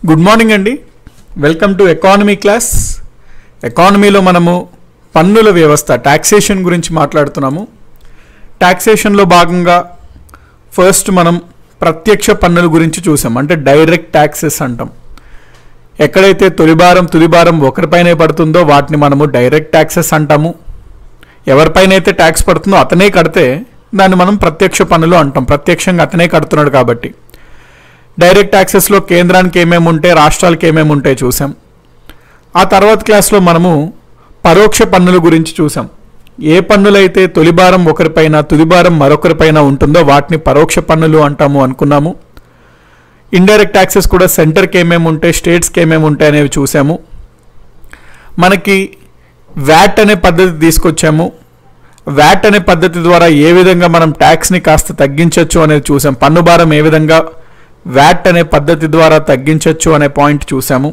Good morning అండి. Welcome to economy class. ఎకానమీలో మనము పన్నుల వ్యవస్థ టాక్సేషన్ గురించి మాట్లాడుతున్నాము. టాక్సేషన్లో భాగంగా ఫస్ట్ మనం ప్రత్యక్ష పన్నుల గురించి చూసాం, అంటే డైరెక్ట్ ట్యాక్సెస్ అంటాం. ఎక్కడైతే తొలిభారం తుదిభారం ఒకరిపైనే పడుతుందో వాటిని మనము డైరెక్ట్ ట్యాక్సెస్ అంటాము. ఎవరిపైనైతే ట్యాక్స్ పడుతుందో అతనే కడితే దాన్ని మనం ప్రత్యక్ష పన్నులు అంటాం. ప్రత్యక్షంగా అతనే కడుతున్నాడు కాబట్టి. డైరెక్ట్ ట్యాక్సెస్లో కేంద్రానికి ఏమేమి ఉంటాయి, రాష్ట్రాలకు ఏమేమి ఉంటాయి చూసాం. ఆ తర్వాత క్లాస్లో మనము పరోక్ష పన్నుల గురించి చూసాం. ఏ పన్నులైతే తొలిభారం ఒకరిపైన తుదిభారం మరొకరిపైన ఉంటుందో వాటిని పరోక్ష పన్నులు అంటాము అనుకున్నాము. ఇండైరెక్ట్ ట్యాక్సెస్ కూడా సెంటర్కి ఏమేమి ఉంటాయి, స్టేట్స్కి ఏమేమి ఉంటాయి అనేవి చూసాము. మనకి వ్యాట్ అనే పద్ధతి తీసుకొచ్చాము. వ్యాట్ అనే పద్ధతి ద్వారా ఏ విధంగా మనం ట్యాక్స్ని కాస్త తగ్గించవచ్చు అనేది చూసాం. పన్ను భారం ఏ విధంగా వ్యాట్ అనే పద్ధతి ద్వారా తగ్గించవచ్చు అనే పాయింట్ చూసాము.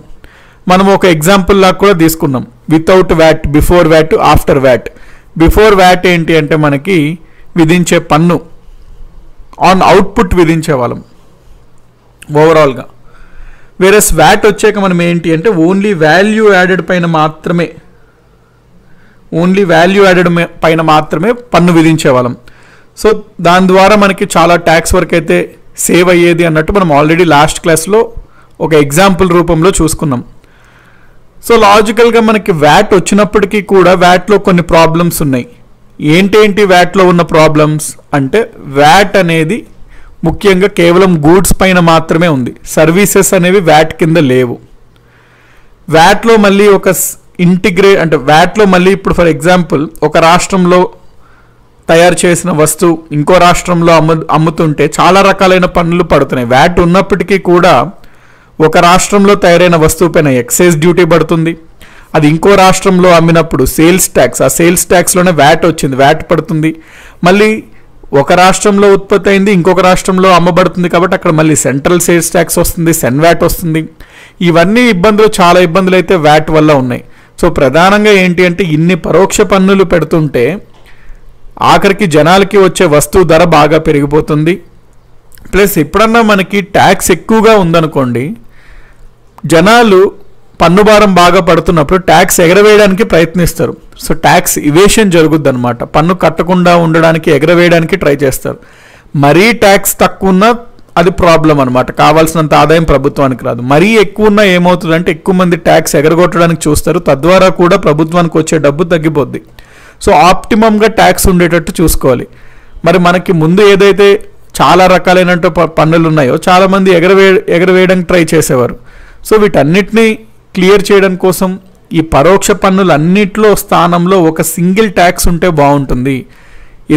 మనం ఒక ఎగ్జాంపుల్ లాగా కూడా తీసుకున్నాం. Without VAT, before VAT, after VAT. Before VAT ఏంటి అంటే మనకి విధించే పన్ను ఆన్ అవుట్పుట్ విధించే వాళ్ళం ఓవరాల్గా. వేరస్ వ్యాట్ వచ్చాక మనం ఏంటి అంటే ఓన్లీ వాల్యూ యాడెడ్ పైన మాత్రమే పన్ను విధించేవాళ్ళం. సో దాని ద్వారా మనకి చాలా ట్యాక్స్ వర్క్ అయితే సేవ్ అయ్యేది అన్నట్టు మనం ఆల్రెడీ లాస్ట్ క్లాస్లో ఒక ఎగ్జాంపుల్ రూపంలో చూసుకున్నాం. సో లాజికల్గా మనకి వ్యాట్ వచ్చినప్పటికీ కూడా వ్యాట్లో కొన్ని ప్రాబ్లమ్స్ ఉన్నాయి. ఏంటేంటి వ్యాట్లో ఉన్న ప్రాబ్లమ్స్ అంటే, వ్యాట్ అనేది ముఖ్యంగా కేవలం గూడ్స్ పైన మాత్రమే ఉంది. సర్వీసెస్ అనేవి వ్యాట్ కింద లేవు. వ్యాట్లో మళ్ళీ ఒక అంటే వ్యాట్లో మళ్ళీ ఇప్పుడు ఫర్ ఎగ్జాంపుల్ ఒక రాష్ట్రంలో తయారు చేసిన వస్తువు ఇంకో రాష్ట్రంలో అమ్ముతుంటే చాలా రకాలైన పన్నులు పడుతున్నాయి. వ్యాట్ ఉన్నప్పటికీ కూడా ఒక రాష్ట్రంలో తయారైన వస్తువు పైన ఎక్సైజ్ డ్యూటీ పడుతుంది. అది ఇంకో రాష్ట్రంలో అమ్మినప్పుడు సేల్స్ ట్యాక్స్, ఆ సేల్స్ ట్యాక్స్లోనే వ్యాట్ వచ్చింది, వ్యాట్ పడుతుంది. మళ్ళీ ఒక రాష్ట్రంలో ఉత్పత్తి అయింది ఇంకొక రాష్ట్రంలో అమ్మబడుతుంది కాబట్టి అక్కడ మళ్ళీ సెంట్రల్ సేల్స్ ట్యాక్స్ వస్తుంది, సెన్ వ్యాట్ వస్తుంది. ఇవన్నీ ఇబ్బందులు, చాలా ఇబ్బందులు అయితే వ్యాట్ వల్ల ఉన్నాయి. సో ప్రధానంగా ఏంటి అంటే ఇన్ని పరోక్ష పన్నులు పెడుతుంటే ఆఖరికి జనాలకి వచ్చే వస్తువు ధర బాగా పెరిగిపోతుంది. ప్లస్ ఎప్పుడన్నా మనకి ట్యాక్స్ ఎక్కువగా ఉందనుకోండి, జనాలు పన్ను భారం బాగా పడుతున్నప్పుడు ట్యాక్స్ ఎగరవేయడానికి ప్రయత్నిస్తారు. సో ట్యాక్స్ ఇవేషన్ జరుగుద్ది అనమాట. పన్ను కట్టకుండా ఉండడానికి ఎగరవేయడానికి ట్రై చేస్తారు. మరీ ట్యాక్స్ తక్కువ ఉన్నా అది ప్రాబ్లం అనమాట. కావాల్సినంత ఆదాయం ప్రభుత్వానికి రాదు. మరీ ఎక్కువ ఉన్నా ఏమవుతుందంటే ఎక్కువ మంది ట్యాక్స్ ఎగరగొట్టడానికి చూస్తారు. తద్వారా కూడా ప్రభుత్వానికి వచ్చే డబ్బు తగ్గిపోద్ది. సో ఆప్టిమమ్గా ట్యాక్స్ ఉండేటట్టు చూసుకోవాలి. మరి మనకి ముందు ఏదైతే చాలా రకాలైన పన్నులు ఉన్నాయో చాలామంది ఎగరవేయడానికి ట్రై చేసేవారు. సో వీటన్నిటినీ క్లియర్ చేయడం కోసం ఈ పరోక్ష పన్నులు అన్నిట్లో స్థానంలో ఒక సింగిల్ ట్యాక్స్ ఉంటే బాగుంటుంది.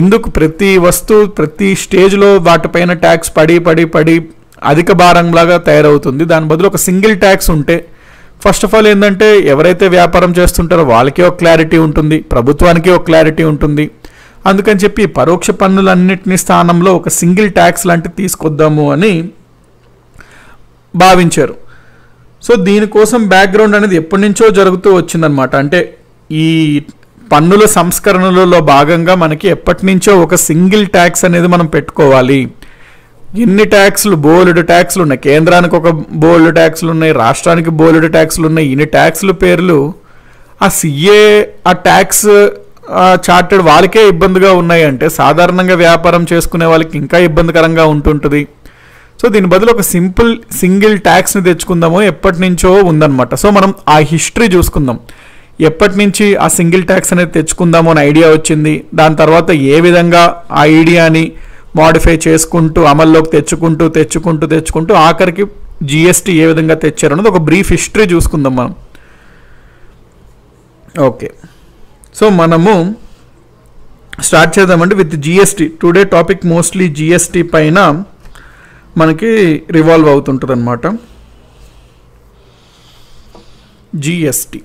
ఎందుకు ప్రతి వస్తువు ప్రతి స్టేజ్లో వాటిపైన ట్యాక్స్ పడి అధిక భారంలాగా తయారవుతుంది. దాని బదులు ఒక సింగిల్ ట్యాక్స్ ఉంటే ఫస్ట్ ఆఫ్ ఆల్ ఏంటంటే ఎవరైతే వ్యాపారం చేస్తుంటారో వాళ్ళకి ఒక క్లారిటీ ఉంటుంది, ప్రభుత్వానికి ఒక క్లారిటీ ఉంటుంది. అందుకని చెప్పి పరోక్ష పన్నులన్నింటినీ స్థానంలో ఒక సింగిల్ ట్యాక్స్ లాంటివి తీసుకొద్దాము అని భావించారు. సో దీనికోసం బ్యాక్గ్రౌండ్ అనేది ఎప్పటి నుంచో జరుగుతూ వచ్చిందనమాట. అంటే ఈ పన్నుల సంస్కరణలలో భాగంగా మనకి ఎప్పటి నుంచో ఒక సింగిల్ ట్యాక్స్ అనేది మనం పెట్టుకోవాలి. ఎన్ని ట్యాక్స్లు, బోలెడు ట్యాక్స్లు ఉన్నాయి. కేంద్రానికి ఒక బోల్డ్ ట్యాక్స్లు ఉన్నాయి, రాష్ట్రానికి బోలెడు ట్యాక్స్లు ఉన్నాయి. ఇన్ని ట్యాక్స్ల పేర్లు ఆ సిఏ ఆ ట్యాక్స్ చార్టెడ్ వాళ్ళకే ఇబ్బందిగా ఉన్నాయి అంటే సాధారణంగా వ్యాపారం చేసుకునే వాళ్ళకి ఇంకా ఇబ్బందికరంగా ఉంటుంటుంది. సో దీని బదులు ఒక సింగిల్ ట్యాక్స్ని తెచ్చుకుందామో ఎప్పటి నుంచో ఉందన్నమాట. సో మనం ఆ హిస్టరీ చూసుకుందాం. ఎప్పటి నుంచి ఆ సింగిల్ ట్యాక్స్ అనేది తెచ్చుకుందామో అని ఐడియా వచ్చింది. దాని తర్వాత ఏ విధంగా ఆ ఐడియాని మాడిఫై చేసుకుంటూ అమల్లోకి తెచ్చుకుంటూ ఆఖరికి జిఎస్టీ ఏ విధంగా తెచ్చారు అన్నది ఒక బ్రీఫ్ హిస్టరీ చూసుకుందాం మనం. ఓకే, సో మనము స్టార్ట్ చేద్దామంటే with GST. Today topic mostly GST పైన మనకి రివాల్వ్ అవుతుంటుంది అనమాట. జిఎస్టీ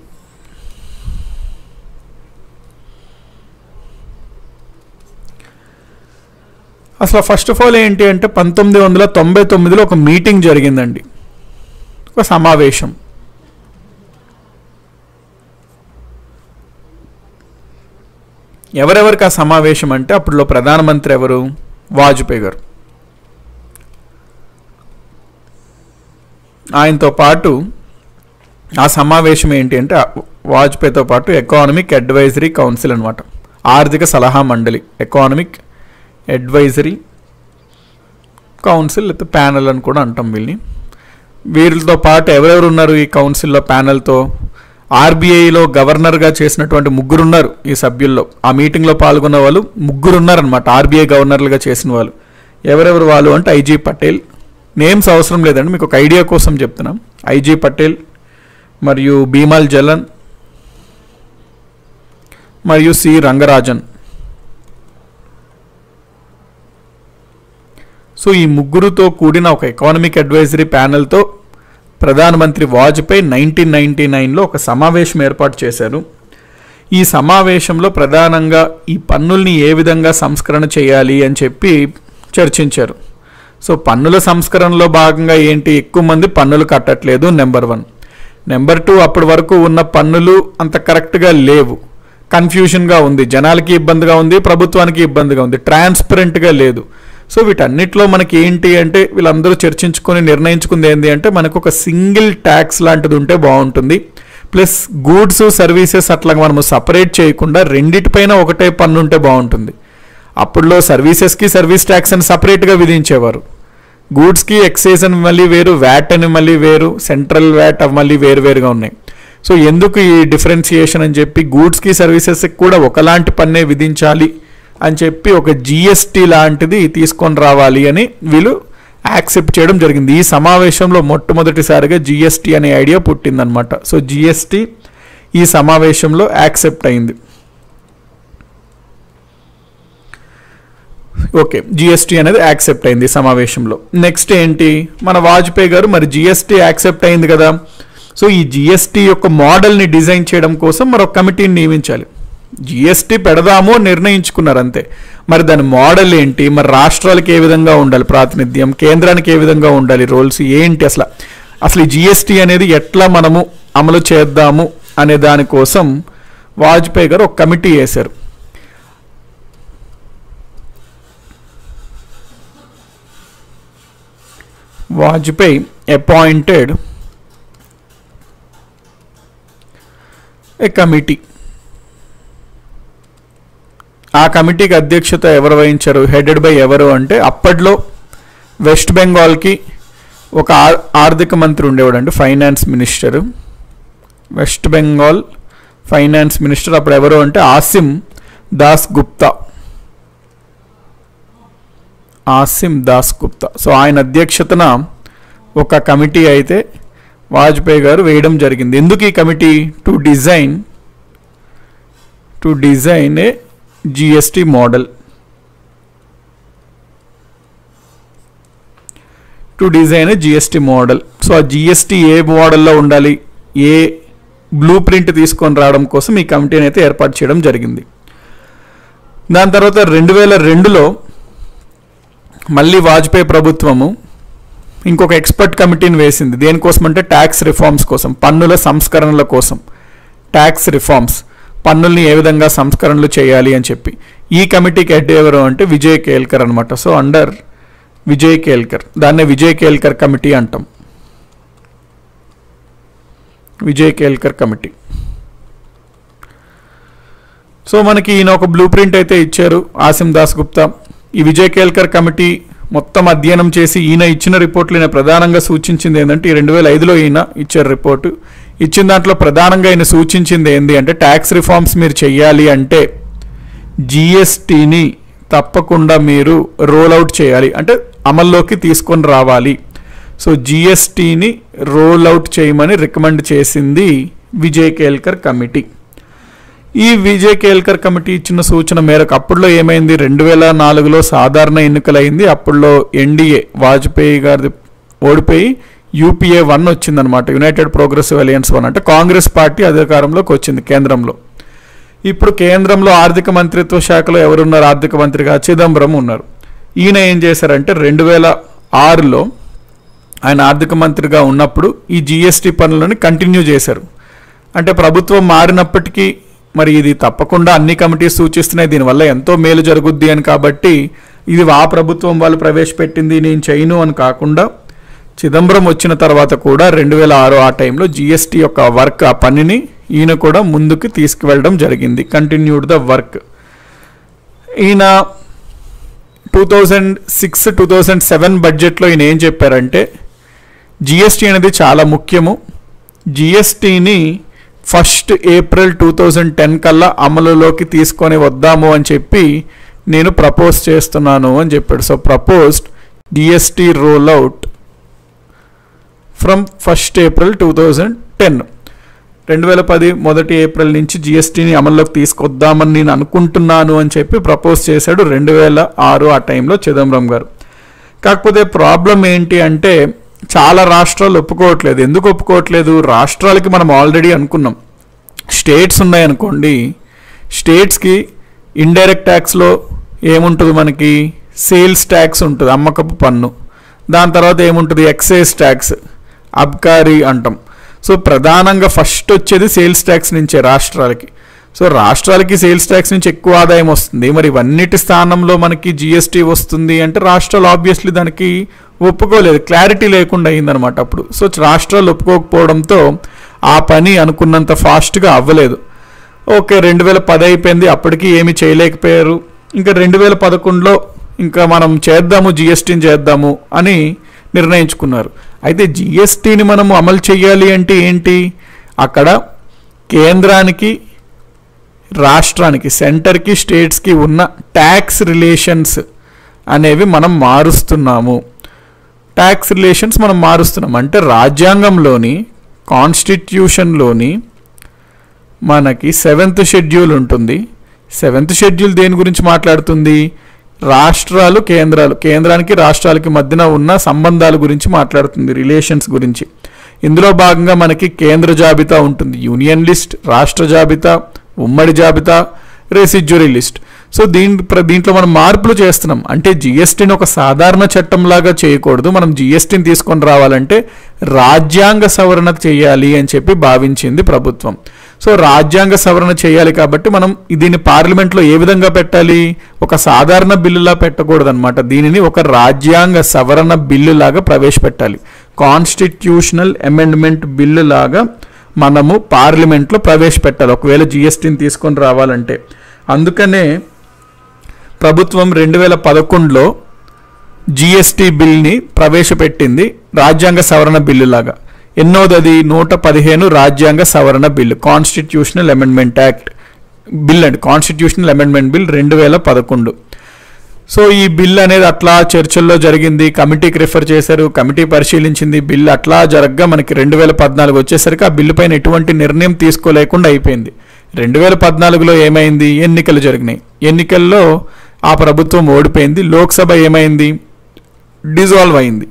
అసలు ఫస్ట్ ఆఫ్ ఆల్ ఏంటి అంటే 1999లో ఒక మీటింగ్ జరిగిందండి, ఒక సమావేశం. ఎవరెవరికి ఆ సమావేశం అంటే అప్పుడులో ప్రధానమంత్రి ఎవరు? వాజ్పేయి గారు. ఆయనతో పాటు ఆ సమావేశం ఏంటి అంటే వాజ్పేయితో పాటు ఎకనామిక్ అడ్వైజరీ కౌన్సిల్ అనమాట, ఆర్థిక సలహా మండలి, ఎకనామిక్ అడ్వైజరీ కౌన్సిల్ లేకపోతే ప్యానెల్ అని కూడా అంటాం వీళ్ళని. వీళ్ళతో పాటు ఎవరెవరు ఉన్నారు ఈ కౌన్సిల్లో ప్యానెల్తో? ఆర్బీఐలో గవర్నర్గా చేసినటువంటి 3 ఉన్నారు ఈ సభ్యుల్లో. ఆ మీటింగ్లో పాల్గొన్న వాళ్ళు 3 ఉన్నారనమాట, ఆర్బీఐ గవర్నర్లుగా చేసిన వాళ్ళు. ఎవరెవరు వాళ్ళు అంటే ఐజీ పటేల్, నేమ్స్ అవసరం లేదండి, మీకు ఒక ఐడియా కోసం చెప్తున్నాం. ఐజీ పటేల్ మరియు బీమల్ జలన్ మరియు సి రంగరాజన్. సో ఈ 3తో కూడిన ఒక ఎకనామిక్ అడ్వైజరీ ప్యానెల్తో ప్రధానమంత్రి వాజ్పేయి 1999లో ఒక సమావేశం ఏర్పాటు చేశారు. ఈ సమావేశంలో ప్రధానంగా ఈ పన్నుల్ని ఏ విధంగా సంస్కరణ చేయాలి అని చెప్పి చర్చించారు. సో పన్నుల సంస్కరణలో భాగంగా ఏంటి, ఎక్కువ మంది పన్నులు కట్టట్లేదు, నెంబర్ 1. నెంబర్ 2, అప్పటి వరకు ఉన్న పన్నులు అంత కరెక్ట్గా లేవు, కన్ఫ్యూషన్గా ఉంది, జనాలకి ఇబ్బందిగా ఉంది, ప్రభుత్వానికి ఇబ్బందిగా ఉంది, ట్రాన్స్పరెంట్గా లేదు. సో వీటన్నిటిలో మనకి ఏంటి అంటే వీళ్ళందరూ చర్చించుకొని నిర్ణయించుకుంది ఏంటి అంటే మనకు ఒక సింగిల్ ట్యాక్స్ లాంటిది ఉంటే బాగుంటుంది, ప్లస్ గూడ్స్ సర్వీసెస్ అట్లా మనము సపరేట్ చేయకుండా రెండిటిపైన ఒకటే పన్ను ఉంటే బాగుంటుంది. అప్పుడులో సర్వీసెస్కి సర్వీస్ ట్యాక్స్ అని సపరేట్గా విధించేవారు, గూడ్స్కి ఎక్సైజ్ అని మళ్ళీ వేరు, వ్యాట్ అని మళ్ళీ వేరు, సెంట్రల్ వ్యాట్ అవి మళ్ళీ వేరువేరుగా ఉన్నాయి. సో ఎందుకు ఈ డిఫరెన్సియేషన్ అని చెప్పి గూడ్స్కి సర్వీసెస్కి కూడా ఒకలాంటి పన్నే విధించాలి అని చెప్పి ఒక జిఎస్టీ లాంటిది తీసుకొని రావాలి అని వీళ్ళు యాక్సెప్ట్ చేయడం జరిగింది. ఈ సమావేశంలో మొట్టమొదటిసారిగా జిఎస్టీ అనే ఐడియా పుట్టిందనమాట. సో జిఎస్టీ ఈ సమావేశంలో యాక్సెప్ట్ అయింది. ఓకే, జిఎస్టీ అనేది యాక్సెప్ట్ అయింది సమావేశంలో. నెక్స్ట్ ఏంటి, మన వాజ్పేయి గారు మరి జిఎస్టీ యాక్సెప్ట్ అయింది కదా, సో ఈ జిఎస్టీ యొక్క మోడల్ని డిజైన్ చేయడం కోసం మరొక కమిటీని నియమించాలి. జిఎస్టీ పెడదామో నిర్ణయించుకున్నారు అంతే, మరి దాని మోడల్ ఏంటి, మరి రాష్ట్రాలకు ఏ విధంగా ఉండాలి ప్రాతినిధ్యం, కేంద్రానికి ఏ విధంగా ఉండాలి రోల్స్ ఏంటి, అసలు ఈ జిఎస్టీ అనేది ఎట్లా మనము అమలు చేద్దాము అనే దానికోసం వాజ్పేయి గారు ఒక కమిటీ వేశారు. వాజ్పేయి అపాయింటెడ్ ఏ కమిటీ. ఆ కమిటీకి అధ్యక్షత ఎవరు వహించారు, హెడెడ్ బై ఎవరు అంటే అప్పట్లో వెస్ట్ బెంగాల్కి ఒక ఆర్థిక మంత్రి ఉండేవాడు అండి, finance minister. West Bengal finance minister అప్పుడు ఎవరు అంటే ఆసిం దాస్ గుప్తా. సో ఆయన అధ్యక్షతన ఒక కమిటీ అయితే వాజ్పేయి గారు వేయడం జరిగింది. ఎందుకు ఈ committee? To design A GST model. So ఆ జిఎస్టీ ఏ మోడల్లో ఉండాలి, ఏ బ్లూ ప్రింట్ తీసుకొని రావడం కోసం ఈ కమిటీని అయితే ఏర్పాటు చేయడం జరిగింది. దాని తర్వాత 2002లో మళ్ళీ వాజ్పేయి ప్రభుత్వము ఇంకొక ఎక్స్పర్ట్ కమిటీని వేసింది. దేనికోసం అంటే ట్యాక్స్ రిఫార్మ్స్ కోసం, పన్నుల సంస్కరణల కోసం. ట్యాక్స్ రిఫార్మ్స్, పన్నుల్ని ఏ విధంగా సంస్కరణలు చేయాలి అని చెప్పి. ఈ కమిటీకి హెడ్ ఎవరు అంటే విజయ్ కేల్కర్ అనమాట. సో అండర్ విజయ్ కేల్కర్, దాన్నే విజయ్ కేల్కర్ కమిటీ అంటాం. విజయ్ కేల్కర్ కమిటీ. సో మనకి ఈయన ఒక బ్లూ ప్రింట్ అయితే ఇచ్చారు ఆసిం దాస్ గుప్తా. ఈ విజయ్ కేల్కర్ కమిటీ మొత్తం అధ్యయనం చేసి ఈయన ఇచ్చిన రిపోర్ట్లు ఈయన ప్రధానంగా సూచించింది ఏంటంటే 2005లో ఈయన ఇచ్చారు రిపోర్టు. ఇచ్చిన దాంట్లో ప్రధానంగా ఈయన సూచించింది ఏంటి అంటే ట్యాక్స్ రిఫార్మ్స్ మీరు చెయ్యాలి అంటే జిఎస్టీని తప్పకుండా మీరు రోల్ అవుట్ చేయాలి, అంటే అమల్లోకి తీసుకొని రావాలి. సో జిఎస్టీని రోల్ అవుట్ చేయమని రికమెండ్ చేసింది విజయ్ కేల్కర్ కమిటీ. ఈ విజయ్ కేల్కర్ కమిటీ ఇచ్చిన సూచన మేరకు అప్పుడులో ఏమైంది, 2004లో సాధారణ ఎన్నికలైంది. అప్పుడులో ఎన్డీఏ వాజ్పేయి గారిది ఓడిపోయి యూపీఏ 1 వచ్చిందనమాట, యునైటెడ్ ప్రోగ్రెసివ్ అలయన్స్ 1, అంటే కాంగ్రెస్ పార్టీ అధికారంలోకి వచ్చింది కేంద్రంలో. ఇప్పుడు కేంద్రంలో ఆర్థిక మంత్రిత్వ శాఖలో ఎవరున్నారు, ఆర్థిక మంత్రిగా చిదంబరం ఉన్నారు. ఈయన ఏం చేశారంటే 2006లో ఆయన ఆర్థిక మంత్రిగా ఉన్నప్పుడు ఈ జిఎస్టీ పనులను కంటిన్యూ చేశారు. అంటే ప్రభుత్వం మారినప్పటికీ మరి ఇది తప్పకుండా అన్ని కమిటీస్ సూచిస్తున్నాయి, దీనివల్ల ఎంతో మేలు జరుగుద్ది అని. కాబట్టి ఇది ఆ ప్రభుత్వం వాళ్ళు ప్రవేశపెట్టింది నేను చేయను అని కాకుండా చిదంబరం వచ్చిన తర్వాత కూడా 2006 ఆ టైంలో జిఎస్టీ యొక్క వర్క్, ఆ పనిని ఈయన కూడా ముందుకు తీసుకువెళ్ళడం జరిగింది. Continued the work. ఈయన 2006-2007 బడ్జెట్లో ఈయన ఏం చెప్పారంటే జిఎస్టీ అనేది చాలా ముఖ్యము, జిఎస్టీని 1 ఏప్రిల్ 2010 కల్లా అమలులోకి తీసుకొని వద్దాము అని చెప్పి నేను ప్రపోజ్ చేస్తున్నాను అని చెప్పాడు. So proposed GST roll out from 1 April 2010. 2010 మొదటి ఏప్రిల్ నుంచి జిఎస్టీని అమల్లోకి తీసుకొద్దామని నేను అనుకుంటున్నాను అని చెప్పి ప్రపోజ్ చేశాడు 2006 ఆ టైంలో చిదంబరం గారు. కాకపోతే ప్రాబ్లం ఏంటి అంటే చాలా రాష్ట్రాలు ఒప్పుకోవట్లేదు. ఎందుకు ఒప్పుకోవట్లేదు? రాష్ట్రాలకి మనం ఆల్రెడీ అనుకున్నాం, స్టేట్స్ ఉన్నాయనుకోండి, స్టేట్స్కి ఇండైరెక్ట్ ట్యాక్స్లో ఏముంటుంది, మనకి సేల్స్ ట్యాక్స్ ఉంటుంది, అమ్మకపు పన్ను. దాని తర్వాత ఏముంటుంది, ఎక్సైజ్ ట్యాక్స్, అబ్కారీ అంటాం. సో ప్రధానంగా ఫస్ట్ వచ్చేది సేల్స్ ట్యాక్స్ నుంచే రాష్ట్రాలకి. సో రాష్ట్రాలకి సేల్స్ ట్యాక్స్ నుంచి ఎక్కువ ఆదాయం వస్తుంది. మరి ఇవన్నిటి స్థానంలో మనకి జిఎస్టీ వస్తుంది అంటే రాష్ట్రాలు ఆబ్వియస్లీ దానికి ఒప్పుకోలేదు, క్లారిటీ లేకుండా అయిందనమాట అప్పుడు. సో రాష్ట్రాలు ఒప్పుకోకపోవడంతో ఆ పని అనుకున్నంత ఫాస్ట్గా అవ్వలేదు. ఓకే, 2010 అయిపోయింది, అప్పటికి ఏమి చేయలేకపోయారు. ఇంకా 2011లో ఇంకా మనం చేద్దాము, జిఎస్టీని చేద్దాము అని నిర్ణయించుకున్నారు. అయితే జిఎస్టీని మనము అమలు చేయాలి అంటే ఏంటి, అక్కడ కేంద్రానికి, రాష్ట్రానికి, సెంటర్కి, స్టేట్స్కి ఉన్న ట్యాక్స్ రిలేషన్స్ అనేవి మనం మారుస్తున్నాము. ట్యాక్స్ రిలేషన్స్ మనం మారుస్తున్నాం అంటే రాజ్యాంగంలోని, కాన్స్టిట్యూషన్లోని మనకి 7th షెడ్యూల్ ఉంటుంది. 7th షెడ్యూల్ దేని గురించి మాట్లాడుతుంది, రాష్ట్రాలు, కేంద్రాలు, కేంద్రానికి రాష్ట్రాలకి మధ్యన ఉన్న సంబంధాల గురించి మాట్లాడుతుంది, రిలేషన్స్ గురించి. ఇందులో భాగంగా మనకి కేంద్ర జాబితా ఉంటుంది, యూనియన్ లిస్ట్, రాష్ట్ర జాబితా, ఉమ్మడి జాబితా, రెసిడ్యూరీ లిస్ట్. సో దీంట్లో మనం మార్పులు చేస్తున్నాం. అంటే జిఎస్టీని ఒక సాధారణ చట్టంలాగా చేయకూడదు, మనం జిఎస్టీని తీసుకొని రావాలంటే రాజ్యాంగ సవరణ చేయాలి అని చెప్పి భావించింది ప్రభుత్వం. సో రాజ్యాంగ సవరణ చేయాలి కాబట్టి మనం దీన్ని పార్లమెంట్లో ఏ విధంగా పెట్టాలి, ఒక సాధారణ బిల్లులా పెట్టకూడదు అనమాట. దీనిని ఒక రాజ్యాంగ సవరణ బిల్లులాగా ప్రవేశపెట్టాలి, కాన్స్టిట్యూషనల్ అమెండ్మెంట్ బిల్లు లాగా మనము పార్లమెంట్లో ప్రవేశపెట్టాలి ఒకవేళ జిఎస్టీని తీసుకొని రావాలంటే. అందుకనే ప్రభుత్వం 2011లో జిఎస్టీ బిల్ని ప్రవేశపెట్టింది రాజ్యాంగ సవరణ బిల్లులాగా. ఎన్నోదది 115 రాజ్యాంగ సవరణ bill, constitutional amendment act bill అండి, కాన్స్టిట్యూషనల్ అమెండ్మెంట్ బిల్ 2011. సో ఈ బిల్ అనేది అట్లా చర్చల్లో జరిగింది, కమిటీకి రిఫర్ చేశారు, కమిటీ పరిశీలించింది, బిల్ అట్లా జరగగా మనకి 2014 వచ్చేసరికి ఆ బిల్లు పైన ఎటువంటి నిర్ణయం తీసుకోలేకుండా అయిపోయింది. 2014లో ఏమైంది, ఎన్నికలు జరిగినాయి. ఎన్నికల్లో ఆ ప్రభుత్వం ఓడిపోయింది. లోక్సభ ఏమైంది, డిజాల్వ్ అయింది.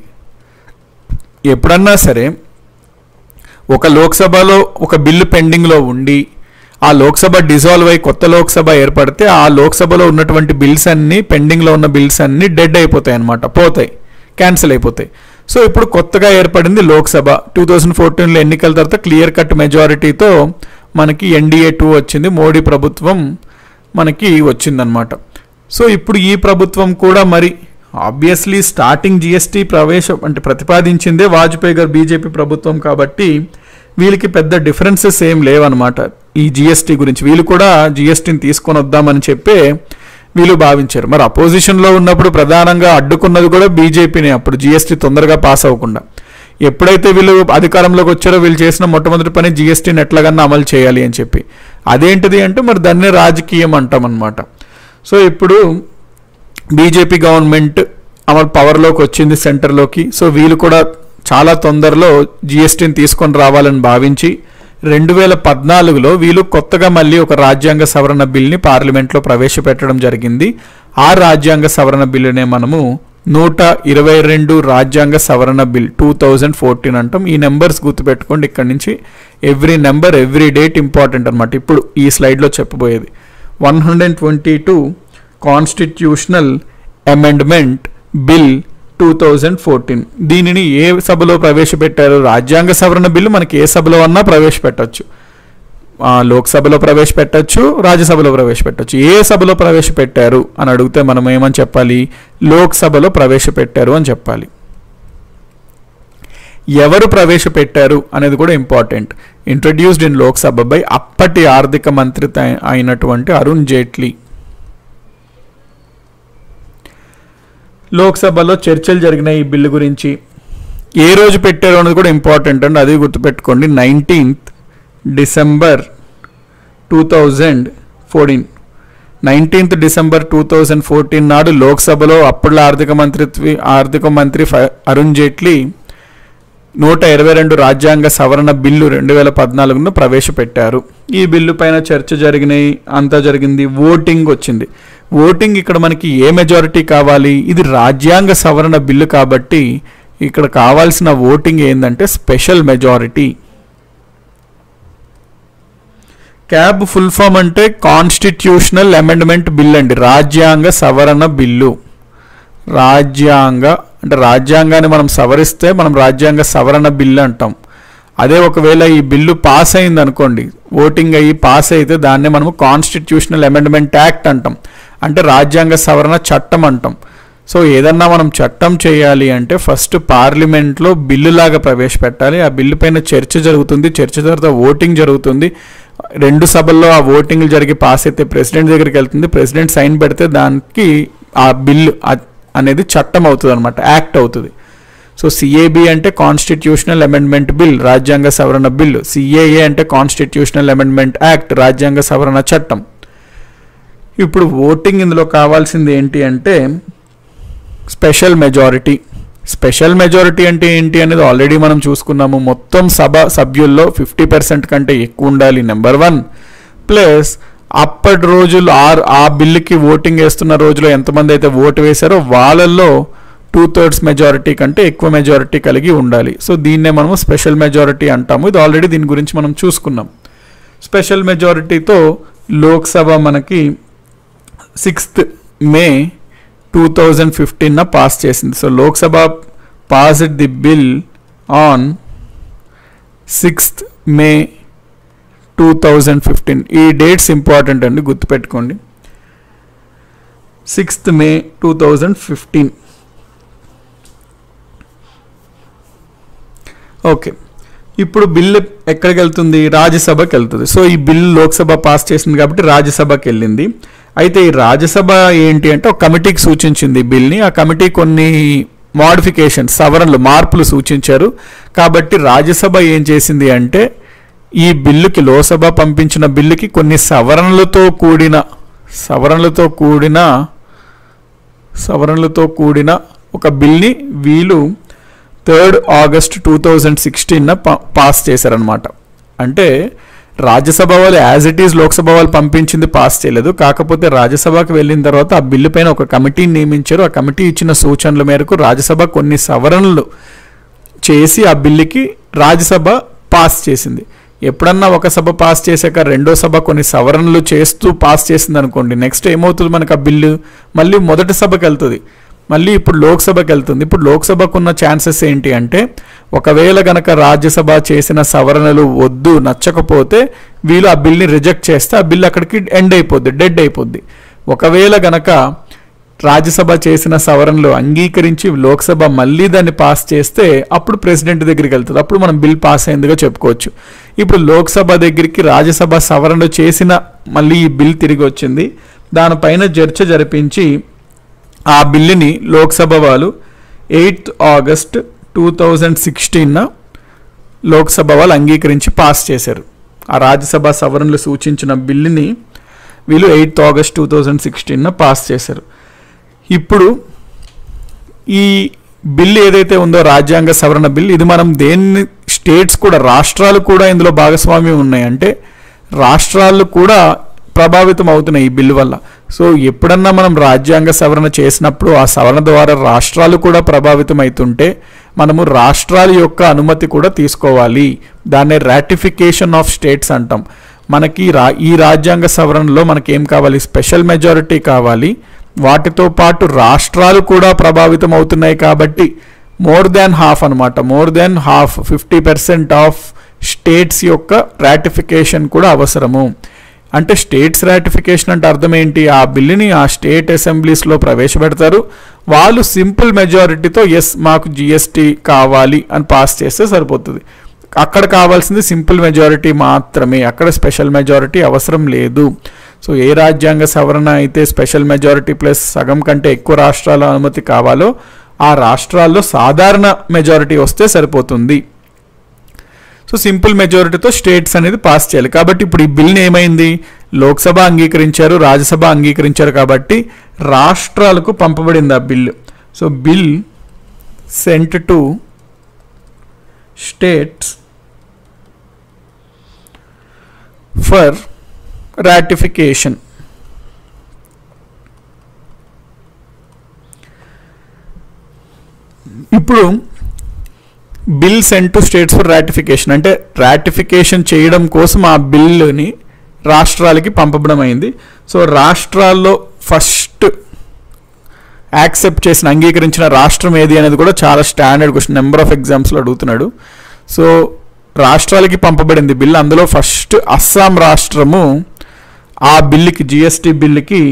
ఎప్పుడన్నా సరే ఒక లోక్సభలో ఒక బిల్లు పెండింగ్లో ఉండి ఆ లోక్సభ డిజాల్వ్ అయ్యి కొత్త లోక్సభ ఏర్పడితే ఆ లోక్సభలో ఉన్నటువంటి బిల్స్ అన్నీ, పెండింగ్లో ఉన్న బిల్స్ అన్నీ డెడ్ అయిపోతాయి అన్నమాట, పోతాయి, క్యాన్సిల్ అయిపోతాయి. సో ఇప్పుడు కొత్తగా ఏర్పడింది లోక్సభ. 2014లో ఎన్నికల తర్వాత క్లియర్ కట్ మెజారిటీతో మనకి ఎన్డీఏ 2 వచ్చింది, మోడీ ప్రభుత్వం మనకి వచ్చిందనమాట. సో ఇప్పుడు ఈ ప్రభుత్వం కూడా మరి ఆబ్వియస్లీ స్టార్టింగ్ జిఎస్టీ ప్రతిపాదించిందే వాజ్పేయి గారు బీజేపీ ప్రభుత్వం కాబట్టి వీళ్ళకి పెద్ద డిఫరెన్సెస్ ఏం లేవన్నమాట ఈ జిఎస్టీ గురించి. వీళ్ళు కూడా జిఎస్టీని తీసుకొని వద్దామని చెప్పే వీళ్ళు భావించారు. మరి అపోజిషన్లో ఉన్నప్పుడు ప్రధానంగా అడ్డుకున్నది కూడా బీజేపీనే అప్పుడు, జిఎస్టీ తొందరగా పాస్ అవ్వకుండా. ఎప్పుడైతే వీళ్ళు అధికారంలోకి వచ్చారో వీళ్ళు చేసిన మొట్టమొదటి పని జిఎస్టీని ఎట్లాగన్నా అమలు చేయాలి అని చెప్పి. అదేంటిది అంటే మరి దాన్ని రాజకీయం అంటాం అన్నమాట. సో ఇప్పుడు బీజేపీ గవర్నమెంట్ పవర్లోకి వచ్చింది సెంటర్లోకి. సో వీళ్ళు కూడా చాలా తొందరలో జిఎస్టీని తీసుకొని రావాలని భావించి 2014లో వీళ్ళు కొత్తగా మళ్ళీ ఒక రాజ్యాంగ సవరణ బిల్ని పార్లమెంట్లో ప్రవేశపెట్టడం జరిగింది. ఆ రాజ్యాంగ సవరణ బిల్లునే మనము 122 రాజ్యాంగ సవరణ బిల్ 2014 అంటాం. ఈ నెంబర్స్ గుర్తుపెట్టుకోండి, ఇక్కడ నుంచి every number every date important అనమాట. ఇప్పుడు ఈ స్లైడ్లో చెప్పబోయేది 122 కాన్స్టిట్యూషనల్ అమెండ్మెంట్ బిల్ 2014. దీనిని ఏ సభలో ప్రవేశపెట్టారు, రాజ్యాంగ సవరణ బిల్లు మనకి ఏ సభలో అన్నా ప్రవేశపెట్టచ్చు, లోక్సభలో ప్రవేశపెట్టచ్చు, రాజ్యసభలో ప్రవేశపెట్టచ్చు. ఏ సభలో ప్రవేశపెట్టారు అని అడిగితే మనం ఏమని చెప్పాలి, లోక్సభలో ప్రవేశపెట్టారు అని చెప్పాలి. ఎవరు ప్రవేశపెట్టారు అనేది కూడా important. Introduced in Lok Sabha by అప్పటి ఆర్థిక మంత్రి అయినటువంటి అరుణ్ జైట్లీ. లోక్సభలో చర్చలు జరిగిన ఈ బిల్లు గురించి ఏ రోజు పెట్టారు అనేది కూడా ఇంపార్టెంట్ అండి, అది గుర్తుపెట్టుకోండి. 19th December 2014. 19th December 2014 నాడు లోక్సభలో అప్పట్లో ఆర్థిక మంత్రి అరుణ్ జైట్లీ 122 రాజ్యాంగ సవరణ బిల్లు 2014ను ప్రవేశపెట్టారు. ఈ బిల్లు పైన చర్చ జరిగినాయి, అంతా జరిగింది, ఓటింగ్ వచ్చింది. ఓటింగ్ ఇక్కడ మనకి ఏ మెజారిటీ కావాలి, ఇది రాజ్యాంగ సవరణ బిల్లు కాబట్టి ఇక్కడ కావాల్సిన ఓటింగ్ ఏంటంటే special majority. CAB full form అంటే కాన్స్టిట్యూషనల్ అమెండ్మెంట్ బిల్ అండి, రాజ్యాంగ సవరణ బిల్లు. రాజ్యాంగాన్ని మనం సవరిస్తే మనం రాజ్యాంగ సవరణ బిల్లు అంటాం. అదే ఒకవేళ ఈ బిల్లు పాస్ అయింది అనుకోండి, ఓటింగ్ అయ్యి పాస్ అయితే దాన్ని మనము కాన్స్టిట్యూషనల్ అమెండ్మెంట్ యాక్ట్ అంటాం, అంటే రాజ్యాంగ సవరణ చట్టం అంటాం. సో ఏదన్నా మనం చట్టం చేయాలి అంటే ఫస్ట్ పార్లమెంట్లో బిల్లులాగా ప్రవేశపెట్టాలి. ఆ బిల్లు పైన చర్చ జరుగుతుంది, చర్చ తర్వాత ఓటింగ్ జరుగుతుంది. 2 సభల్లో ఆ ఓటింగ్లు జరిగి పాస్ అయితే ప్రెసిడెంట్ దగ్గరికి వెళ్తుంది, ప్రెసిడెంట్ సైన్ పెడితే దానికి ఆ బిల్లు అనేది చట్టం అవుతుంది అనమాట, యాక్ట్ అవుతుంది. సో సిఏబి అంటే కాన్స్టిట్యూషనల్ అమెండ్మెంట్ బిల్, రాజ్యాంగ సవరణ బిల్లు. సిఏఏ అంటే కాన్స్టిట్యూషనల్ అమెండ్మెంట్ యాక్ట్, రాజ్యాంగ సవరణ చట్టం. ఇప్పుడు ఓటింగ్ ఇందులో కావాల్సింది ఏంటి అంటే స్పెషల్ మెజారిటీ. స్పెషల్ మెజారిటీ అంటే ఏంటి అనేది ఆల్రెడీ మనం చూసుకున్నాము. మొత్తం సభ సభ్యుల్లో 50% కంటే ఎక్కువ ఉండాలి, నెంబర్ 1. ప్లస్ అప్పటి రోజులు ఆ బిల్లుకి ఓటింగ్ వేస్తున్న రోజులో ఎంతమంది అయితే ఓటు వేశారో వాళ్ళల్లో 2/3 మెజారిటీ కంటే ఎక్కువ మెజారిటీ కలిగి ఉండాలి. సో దీన్నే మనము స్పెషల్ మెజారిటీ అంటాము. ఇది ఆల్రెడీ దీని గురించి మనం చూసుకున్నాం. స్పెషల్ మెజారిటీతో లోక్సభ మనకి 6th May 2015 పాస్ చేసింది. So Lok Sabha passed the bill on 6th May 2015. ఈ డేట్స్ ఇంపార్టెంట్ అండి, గుర్తుపెట్టుకోండి. 6th May 2015. ఓకే, ఇప్పుడు బిల్లు ఎక్కడికి వెళ్తుంది, రాజ్యసభకి వెళ్తుంది. సో ఈ బిల్లు లోక్సభ పాస్ చేసింది కాబట్టి రాజ్యసభకి వెళ్ళింది. అయితే ఈ రాజ్యసభ ఏంటి అంటే ఒక కమిటీకి సూచించింది ఈ బిల్ని. ఆ కమిటీ కొన్ని మోడిఫికేషన్స్, సవరణలు, మార్పులు సూచించారు. కాబట్టి రాజ్యసభ ఏం చేసింది అంటే ఈ బిల్లుకి, లోక్సభ పంపించిన బిల్లుకి కొన్ని సవరణలతో కూడిన ఒక బిల్ని వీళ్ళు 3rd August 2016 పాస్ చేశారనమాట. అంటే రాజ్యసభ వాళ్ళు యాజ్ ఇట్ ఈజ్ లోక్సభ వాళ్ళు పంపించింది పాస్ చేయలేదు. కాకపోతే రాజ్యసభకు వెళ్ళిన తర్వాత ఆ బిల్లు పైన ఒక కమిటీని నియమించారు. ఆ కమిటీ ఇచ్చిన సూచనల మేరకు రాజ్యసభ కొన్ని సవరణలు చేసి ఆ బిల్లుకి రాజ్యసభ పాస్ చేసింది. ఎప్పుడన్నా ఒక సభ పాస్ చేశాక రెండో సభ కొన్ని సవరణలు చేస్తూ పాస్ చేసింది అనుకోండి, నెక్స్ట్ ఏమవుతుంది, మనకు ఆ బిల్లు మళ్ళీ మొదటి సభకి వెళ్తుంది, మళ్ళీ ఇప్పుడు లోక్సభకి వెళ్తుంది. ఇప్పుడు లోక్సభకు ఉన్న ఛాన్సెస్ ఏంటి అంటే ఒకవేళ గనక రాజ్యసభ చేసిన సవరణలు వద్దు, నచ్చకపోతే వీళ్ళు ఆ బిల్ని రిజెక్ట్ చేస్తే ఆ బిల్ అక్కడికి డెడ్ అయిపోద్ది. ఒకవేళ గనక రాజ్యసభ చేసిన సవరణలు అంగీకరించి లోక్సభ మళ్ళీ దాన్ని పాస్ చేస్తే అప్పుడు ప్రెసిడెంట్ దగ్గరికి వెళ్తుంది, అప్పుడు మనం బిల్ పాస్ అయిందిగా చెప్పుకోవచ్చు. ఇప్పుడు లోక్సభ దగ్గరికి రాజ్యసభ సవరణలు చేసిన మళ్ళీ ఈ బిల్ తిరిగి వచ్చింది. దానిపైన చర్చ జరిపించి ఆ బిల్లుని లోక్సభ వాళ్ళు 8th August 2016 లోక్సభ వాళ్ళు అంగీకరించి పాస్ చేశారు. ఆ రాజ్యసభ సవరణలు సూచించిన బిల్లుని వీళ్ళు 8th August 2016 పాస్ చేశారు. ఇప్పుడు ఈ బిల్లు ఏదైతే ఉందో రాజ్యాంగ సవరణ బిల్, ఇది మనం దేన్ని స్టేట్స్ కూడా, రాష్ట్రాలు కూడా ఇందులో భాగస్వామ్యం ఉన్నాయి. అంటే రాష్ట్రాలు కూడా ప్రభావితం అవుతున్నాయి ఈ బిల్లు వల్ల. సో ఎప్పుడన్నా మనం రాజ్యాంగ సవరణ చేసినప్పుడు ఆ సవరణ ద్వారా రాష్ట్రాలు కూడా ప్రభావితం అవుతుంటే మనము రాష్ట్రాల యొక్క అనుమతి కూడా తీసుకోవాలి. దాన్నే రాటిఫికేషన్ ఆఫ్ స్టేట్స్ అంటాం. మనకి ఈ రాజ్యాంగ సవరణలో మనకి ఏం కావాలి, స్పెషల్ మెజారిటీ కావాలి. వాటితో పాటు రాష్ట్రాలు కూడా ప్రభావితం అవుతున్నాయి కాబట్టి మోర్ దాన్ హాఫ్ అనమాట, 50% ఆఫ్ స్టేట్స్ యొక్క రాటిఫికేషన్ కూడా అవసరము. అంటే స్టేట్స్ రాటిఫికేషన్ అంటే అర్థం ఏంటి, ఆ బిల్లుని ఆ స్టేట్ అసెంబ్లీస్లో ప్రవేశపెడతారు, వాళ్ళు సింపుల్ మెజారిటీతో ఎస్ మాకు జిఎస్టీ కావాలి అని పాస్ చేస్తే సరిపోతుంది. అక్కడ కావాల్సింది సింపుల్ మెజారిటీ మాత్రమే, అక్కడ స్పెషల్ మెజారిటీ అవసరం లేదు. సో ఏ రాజ్యాంగ సవరణ అయితే స్పెషల్ మెజారిటీ ప్లస్ సగం కంటే ఎక్కువ రాష్ట్రాల అనుమతి కావాలో ఆ రాష్ట్రాల్లో సాధారణ మెజారిటీ వస్తే సరిపోతుంది. సో సింపుల్ మెజారిటీతో స్టేట్స్ అనేది పాస్ చేయాలి. కాబట్టి ఇప్పుడు ఈ బిల్ని ఏమైంది, లోక్సభ అంగీకరించారు, రాజ్యసభ అంగీకరించారు, కాబట్టి రాష్ట్రాలకు పంపబడింది ఆ bill. So bill sent to states for ratification. ఇప్పుడు bill sent to states for ratification అంటే రాటిఫికేషన్ చేయడం కోసం ఆ బిల్లుని రాష్ట్రాలకి పంపడం అయింది. సో రాష్ట్రాల్లో ఫస్ట్ యాక్సెప్ట్ చేసిన అంగీకరించిన రాష్ట్రం ఏది అనేది కూడా చాలా స్టాండర్డ్ క్వశ్చన్, నెంబర్ ఆఫ్ ఎగ్జామ్స్లో అడుగుతున్నాడు. సో రాష్ట్రాలకి పంపబడింది బిల్. అందులో ఫస్ట్ అస్సాం రాష్ట్రము ఆ బిల్లుకి జిఎస్టీ బిల్లుకి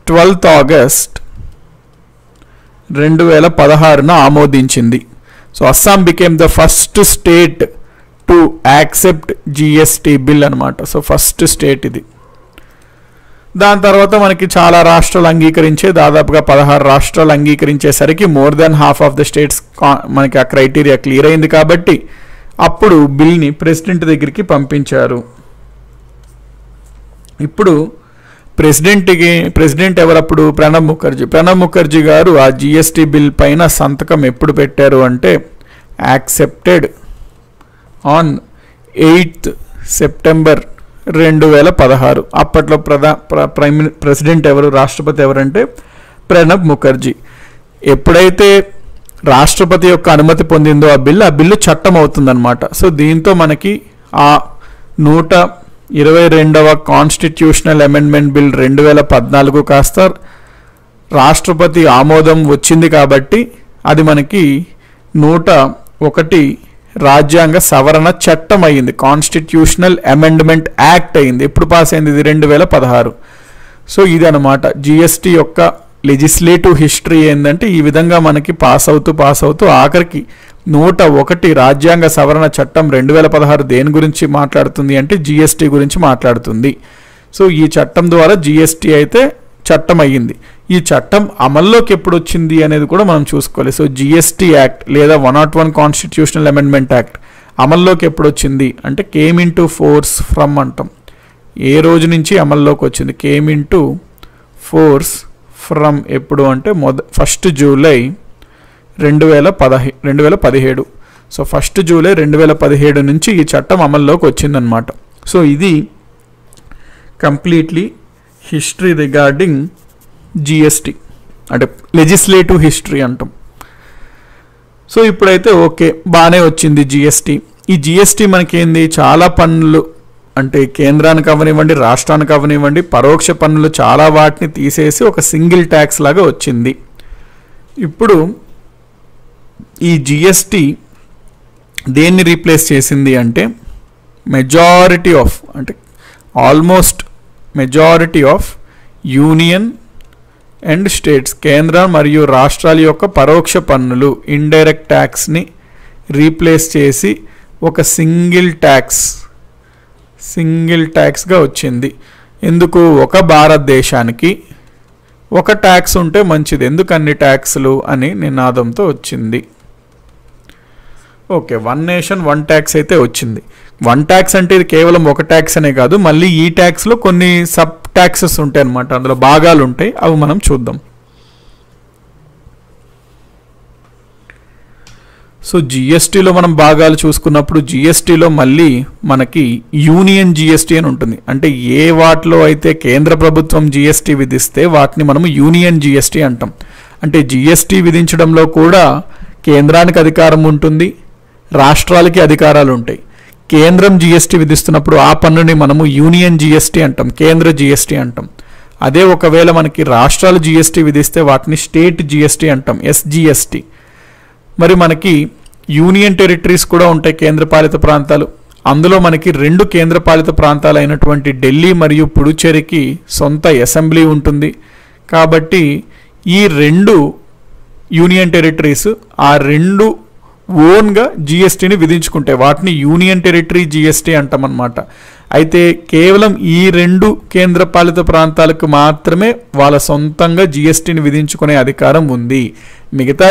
12th August 2016 ఆమోదించింది. So Assam became the first state to accept GST bill అనమాట. సో ఫస్ట్ స్టేట్ ఇది. దాని తర్వాత మనకి చాలా రాష్ట్రాలు అంగీకరించే, దాదాపుగా 16 రాష్ట్రాలు అంగీకరించేసరికి more than half of the states మనకి ఆ క్రైటీరియా క్లియర్ అయింది. కాబట్టి అప్పుడు బిల్ని ప్రెసిడెంట్ దగ్గరికి పంపించారు. ఇప్పుడు ప్రెసిడెంట్ ఎవరప్పుడు, ప్రణబ్ ముఖర్జీ గారు ఆ జిఎస్టీ బిల్ పైన సంతకం ఎప్పుడు పెట్టారు అంటే యాక్సెప్టెడ్ ఆన్ 8th September 2016. అప్పట్లో ప్రెసిడెంట్ ఎవరు, రాష్ట్రపతి ఎవరంటే ప్రణబ్ ముఖర్జీ. ఎప్పుడైతే రాష్ట్రపతి యొక్క అనుమతి పొందిందో ఆ బిల్లు చట్టం అవుతుందన్నమాట. సో దీంతో మనకి ఆ 122వ కాన్స్టిట్యూషనల్ అమెండ్మెంట్ బిల్ 2014 కాస్త రాష్ట్రపతి ఆమోదం వచ్చింది. కాబట్టి అది మనకి 101 రాజ్యాంగ సవరణ చట్టం అయ్యింది, కాన్స్టిట్యూషనల్ అమెండ్మెంట్ యాక్ట్ అయింది. ఎప్పుడు పాస్ అయింది, ఇది 2016. సో ఇది అనమాట జిఎస్టీ యొక్క లెజిస్లేటివ్ హిస్టరీ. ఏంటంటే ఈ విధంగా మనకి పాస్ అవుతూ ఆఖరికి 101 రాజ్యాంగ సవరణ చట్టం 2016 దేని గురించి మాట్లాడుతుంది అంటే జిఎస్టీ గురించి మాట్లాడుతుంది. సో ఈ చట్టం ద్వారా జిఎస్టీ అయితే చట్టం అయ్యింది. ఈ చట్టం అమల్లోకి ఎప్పుడు వచ్చింది అనేది కూడా మనం చూసుకోవాలి. సో జిఎస్టీ యాక్ట్ లేదా 101 కాన్స్టిట్యూషనల్ అమెండ్మెంట్ యాక్ట్ అమల్లోకి ఎప్పుడు వచ్చింది అంటే came in to force from అంటాం. ఏ రోజు నుంచి అమల్లోకి వచ్చింది, came in to force from ఎప్పుడు అంటే 1st July 2017. So 1st July 2017 నుంచి ఈ చట్టం అమల్లోకి వచ్చిందనమాట. సో ఇది కంప్లీట్లీ హిస్టరీ రిగార్డింగ్ జిఎస్టీ అంటే లెజిస్లేటివ్ హిస్టరీ అంటాం. సో ఇప్పుడైతే ఓకే, బాగానే వచ్చింది జిఎస్టీ. ఈ జిఎస్టీ మనకేంది, చాలా పన్నులు అంటే కేంద్రానికి అవనివ్వండి, రాష్ట్రానికి అవనివ్వండి, పరోక్ష పన్నులు చాలా వాటిని తీసేసి ఒక సింగిల్ ట్యాక్స్ లాగా వచ్చింది. ఇప్పుడు ఈ జిఎస్టీ దేన్ని రీప్లేస్ చేసింది అంటే almost majority of union and states, కేంద్ర మరియు రాష్ట్రాల యొక్క పరోక్ష పన్నులు ఇండైరెక్ట్ ట్యాక్స్ని రీప్లేస్ చేసి ఒక సింగిల్ ట్యాక్స్గా వచ్చింది. ఎందుకు, ఒక భారతదేశానికి ఒక ట్యాక్స్ ఉంటే మంచిది, ఎందుకు అన్ని ట్యాక్స్లు అని నినాదంతో వచ్చింది. ఓకే, 1 నేషన్ 1 ట్యాక్స్ అయితే వచ్చింది. 1 ట్యాక్స్ అంటే ఇది కేవలం ఒక ట్యాక్స్ అనే కాదు, మళ్ళీ ఈ ట్యాక్స్లో కొన్ని సబ్ ట్యాక్సెస్ ఉంటాయి అన్నమాట, అందులో భాగాలు ఉంటాయి, అవి మనం చూద్దాం. సో జిఎస్టీలో మనం భాగాలు చూసుకున్నప్పుడు జిఎస్టీలో మళ్ళీ మనకి యూనియన్ జిఎస్టీ అని ఉంటుంది. అంటే ఏ వాటిలో అయితే కేంద్ర ప్రభుత్వం జిఎస్టీ విధిస్తే వాటిని మనము యూనియన్ జిఎస్టీ అంటాం. అంటే జిఎస్టీ విధించడంలో కూడా కేంద్రానికి అధికారం ఉంటుంది, రాష్ట్రాలకి అధికారాలు ఉంటాయి. కేంద్రం జిఎస్టీ విధిస్తున్నప్పుడు ఆ పన్నుని మనము యూనియన్ జిఎస్టీ అంటాం, కేంద్ర జిఎస్టీ అంటాం. అదే ఒకవేళ మనకి రాష్ట్రాలు జిఎస్టీ విధిస్తే వాటిని స్టేట్ జిఎస్టీ అంటాం, ఎస్జిఎస్టీ. మరి మనకి యూనియన్ టెరిటరీస్ కూడా ఉంటాయి, కేంద్రపాలిత ప్రాంతాలు. అందులో మనకి 2 కేంద్రపాలిత ప్రాంతాలు అయినటువంటి ఢిల్లీ మరియు పుడుచేరికి సొంత అసెంబ్లీ ఉంటుంది. కాబట్టి ఈ 2 యూనియన్ టెరిటరీస్ ఆ రెండు ఓన్గా జిఎస్టీని విధించుకుంటాయి. వాటిని యూనియన్ టెరిటరీ జిఎస్టీ అంటామన్నమాట. అయితే కేవలం ఈ రెండు కేంద్రపాలిత ప్రాంతాలకు మాత్రమే వాళ్ళ సొంతంగా జిఎస్టీని విధించుకునే అధికారం ఉంది. మిగతా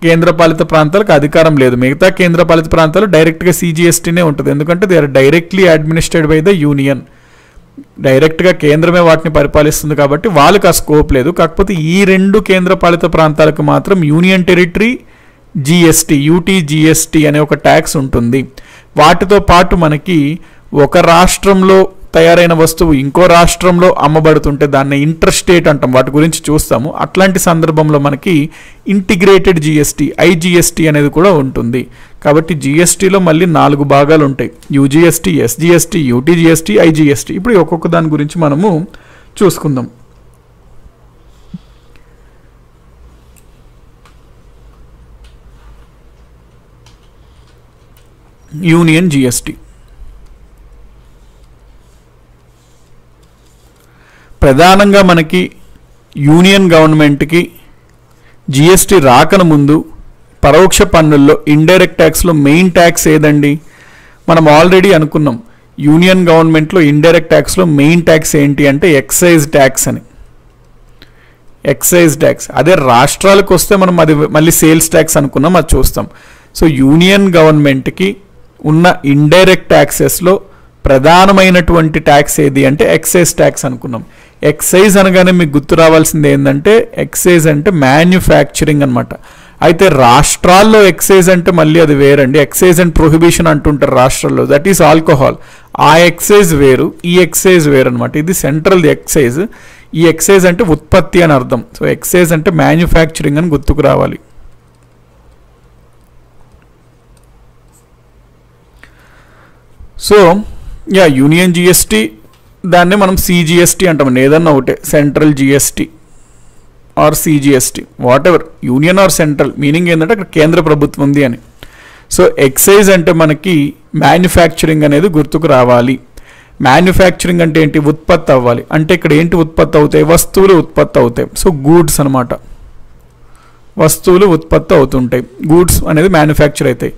కేంద్రపాలిత ప్రాంతాలకు అధికారం లేదు. మిగతా కేంద్రపాలిత ప్రాంతాలు డైరెక్ట్గా సిజిఎస్టీనే ఉంటుంది. ఎందుకంటే they are directly administered by the union. డైరెక్ట్గా కేంద్రమే వాటిని పరిపాలిస్తుంది కాబట్టి వాళ్ళకి ఆ స్కోప్ లేదు. కాకపోతే ఈ రెండు కేంద్రపాలిత ప్రాంతాలకు మాత్రం యూనియన్ టెరిటరీ జిఎస్టీ యూటీజిఎస్టీ అనే ఒక ట్యాక్స్ ఉంటుంది. వాటితో పాటు మనకి ఒక రాష్ట్రంలో తయారైన వస్తువు ఇంకో రాష్ట్రంలో అమ్మబడుతుంటే దాన్ని ఇంటర్ స్టేట్ అంటాం. వాటి గురించి చూస్తాము. అట్లాంటి సందర్భంలో మనకి ఇంటిగ్రేటెడ్ జిఎస్టీ ఐజిఎస్టీ అనేది కూడా ఉంటుంది. కాబట్టి జిఎస్టీలో మళ్ళీ 4 భాగాలు ఉంటాయి. యూజిఎస్టీ, ఎస్జిఎస్టీ, యూటీజిఎస్టీ, ఐజిఎస్టీ. ఇప్పుడు ఒక్కొక్క దాని గురించి మనము చూసుకుందాం. యూనియన్ జిఎస్టీ ప్రధానంగా మనకి యూనియన్ గవర్నమెంట్కి జిఎస్టీ రాకన ముందు పరోక్ష పన్నుల్లో ఇండైరెక్ట్ ట్యాక్స్లో మెయిన్ ట్యాక్స్ ఏదండి? మనం ఆల్రెడీ అనుకున్నాం యూనియన్ గవర్నమెంట్లో ఇండైరెక్ట్ ట్యాక్స్లో మెయిన్ ట్యాక్స్ ఏంటి అంటే ఎక్సైజ్ ట్యాక్స్ అని. Excise tax. అదే రాష్ట్రాలకు వస్తే మనం అది మళ్ళీ సేల్స్ ట్యాక్స్ అనుకున్నాం, అది చూస్తాం. సో యూనియన్ గవర్నమెంట్కి ఉన్న ఇండైరెక్ట్ ట్యాక్సెస్లో ప్రధానమైనటువంటి ట్యాక్స్ ఏది అంటే ఎక్సైజ్ ట్యాక్స్ అనుకున్నాం. ఎక్సైజ్ అనగానే మీకు గుర్తు రావాల్సింది ఏంటంటే ఎక్సైజ్ అంటే మ్యాన్యుఫ్యాక్చరింగ్ అనమాట. అయితే రాష్ట్రాల్లో ఎక్సైజ్ అంటే మళ్ళీ అది వేరండి. ఎక్సైజ్ అండ్ ప్రొహిబిషన్ అంటుంటారు రాష్ట్రాల్లో, దట్ ఈస్ ఆల్కహాల్. ఆ ఎక్సైజ్ వేరు, ఈ ఎక్సైజ్ వేరు అనమాట. ఇది సెంట్రల్ ఎక్సైజ్. ఈ ఎక్సైజ్ అంటే ఉత్పత్తి అని అర్థం. సో ఎక్సైజ్ అంటే మ్యాన్యుఫ్యాక్చరింగ్ అని గుర్తుకు రావాలి. సో యూనియన్ జిఎస్టీ దాన్ని మనం సిజిఎస్టీ అంటామండి. ఏదన్నా ఒకటే, central GST or CGST, whatever, union or central, meaning ఏంటంటే అక్కడ కేంద్ర ప్రభుత్వం ఉంది అని. సో ఎక్సైజ్ అంటే మనకి మ్యానుఫ్యాక్చరింగ్ అనేది గుర్తుకు రావాలి. మ్యానుఫ్యాక్చరింగ్ అంటే ఏంటి? ఉత్పత్తి అవ్వాలి. అంటే ఇక్కడ ఏంటి ఉత్పత్తి అవుతాయి? వస్తువులు ఉత్పత్తి అవుతాయి. సో గూడ్స్ అనమాట. వస్తువులు ఉత్పత్తి అవుతుంటాయి, గూడ్స్ అనేది మ్యానుఫ్యాక్చర్ అవుతాయి.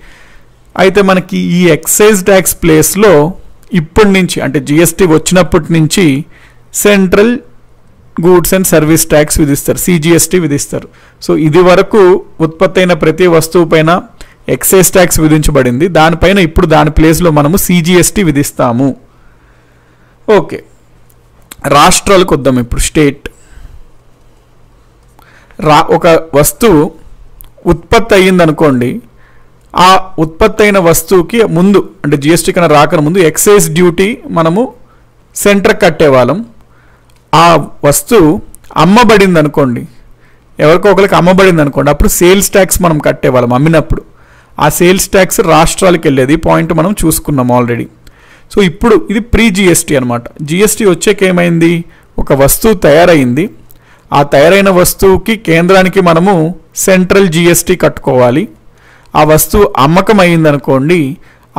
అయితే మనకి ఈ ఎక్సైజ్ ట్యాక్స్ ప్లేస్లో ఇప్పటి నుంచి అంటే జిఎస్టీ వచ్చినప్పటి నుంచి central goods and service tax విధిస్తారు, సిజిఎస్టీ విధిస్తారు. సో ఇది వరకు ఉత్పత్తి అయిన ప్రతి వస్తువు పైన ఎక్సైజ్ ట్యాక్స్ విధించబడింది. దానిపైన ఇప్పుడు దాని ప్లేస్లో మనము సిజిఎస్టీ విధిస్తాము. ఓకే, రాష్ట్రాలకు వద్దాం ఇప్పుడు. స్టేట్ ఒక వస్తువు ఉత్పత్తి అయ్యిందనుకోండి, ఆ ఉత్పత్తి అయిన వస్తువుకి ముందు అంటే జిఎస్టీ కన్నా రాకన ముందు ఎక్సైజ్ డ్యూటీ మనము సెంటర్ కట్టేవాళ్ళం. ఆ వస్తువు అమ్మబడింది అనుకోండి, ఎవరికో ఒకరికి అమ్మబడింది అనుకోండి, అప్పుడు సేల్స్ ట్యాక్స్ మనం కట్టేవాళ్ళం అమ్మినప్పుడు. ఆ సేల్స్ ట్యాక్స్ రాష్ట్రాలకు వెళ్ళేది. పాయింట్ మనం చూసుకున్నాం ఆల్రెడీ. సో ఇప్పుడు ఇది ప్రీ జిఎస్టీ అనమాట. జిఎస్టీ వచ్చాక ఏమైంది? ఒక వస్తువు తయారైంది, ఆ తయారైన వస్తువుకి కేంద్రానికి మనము సెంట్రల్ జిఎస్టీ కట్టుకోవాలి. ఆ వస్తువు అమ్మకం అయిందనుకోండి,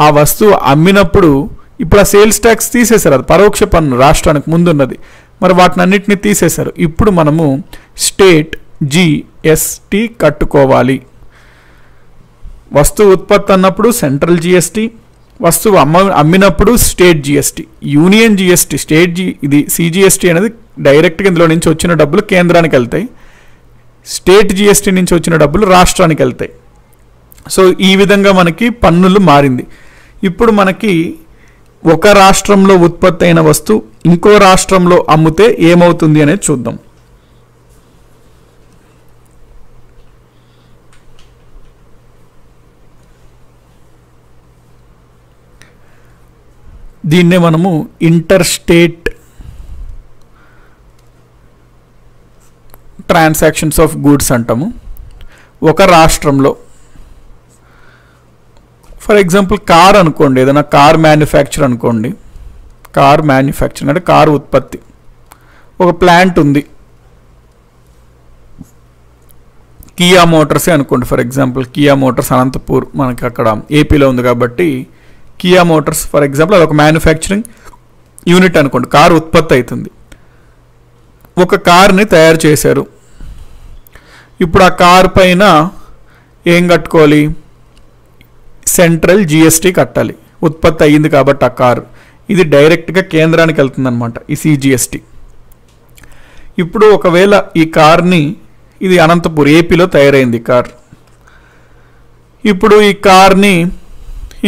ఆ వస్తువు అమ్మినప్పుడు ఇప్పుడు ఆ సేల్స్ ట్యాక్స్ తీసేశారు. అది పరోక్ష పన్ను రాష్ట్రానికి ముందున్నది. మరి వాటిని అన్నింటినీ తీసేశారు. ఇప్పుడు మనము స్టేట్ జిఎస్టీ కట్టుకోవాలి. వస్తువు ఉత్పత్తి అన్నప్పుడు సెంట్రల్ జిఎస్టీ, వస్తువు అమ్మినప్పుడు స్టేట్ జిఎస్టీ. యూనియన్ జిఎస్టీ, ఇది సిజిఎస్టీ అనేది డైరెక్ట్గా ఇందులో నుంచి వచ్చిన డబ్బులు కేంద్రానికి వెళ్తాయి. స్టేట్ జిఎస్టీ నుంచి వచ్చిన డబ్బులు రాష్ట్రానికి వెళ్తాయి. సో ఈ విధంగా మనకి పన్నులు మారింది. ఇప్పుడు మనకి ఒక రాష్ట్రంలో ఉత్పత్తి అయిన వస్తువు ఇంకో రాష్ట్రంలో అమ్మితే ఏమవుతుంది అనేది చూద్దాం. దీన్నే మనము inter state transactions of goods అంటాము. ఒక రాష్ట్రంలో ఫర్ ఎగ్జాంపుల్ కార్ అనుకోండి, ఏదైనా కార్ మ్యానుఫ్యాక్చర్ అనుకోండి. కార్ మ్యానుఫ్యాక్చరింగ్ అంటే కారు ఉత్పత్తి. ఒక ప్లాంట్ ఉంది, కియా మోటార్సే అనుకోండి. For example Kia Motors Anantapur మనకి అక్కడ ఏపీలో ఉంది కాబట్టి కియా మోటార్స్ ఫర్ ఎగ్జాంపుల్ అది ఒక మ్యానుఫ్యాక్చరింగ్ యూనిట్ అనుకోండి. కారు ఉత్పత్తి అవుతుంది. ఒక కార్ని తయారు చేశారు. ఇప్పుడు ఆ కార్ పైన ఏం కట్టుకోవాలి, సెంట్రల్ జిఎస్టీ కట్టాలి. ఉత్పత్తి అయ్యింది కాబట్టి ఆ కారు, ఇది డైరెక్ట్గా కేంద్రానికి వెళ్తుంది అనమాట ఈ సిజిఎస్టీ. ఇప్పుడు ఒకవేళ ఈ కార్ని, ఇది అనంతపూర్ ఏపీలో తయారైంది కార్, ఇప్పుడు ఈ కార్ని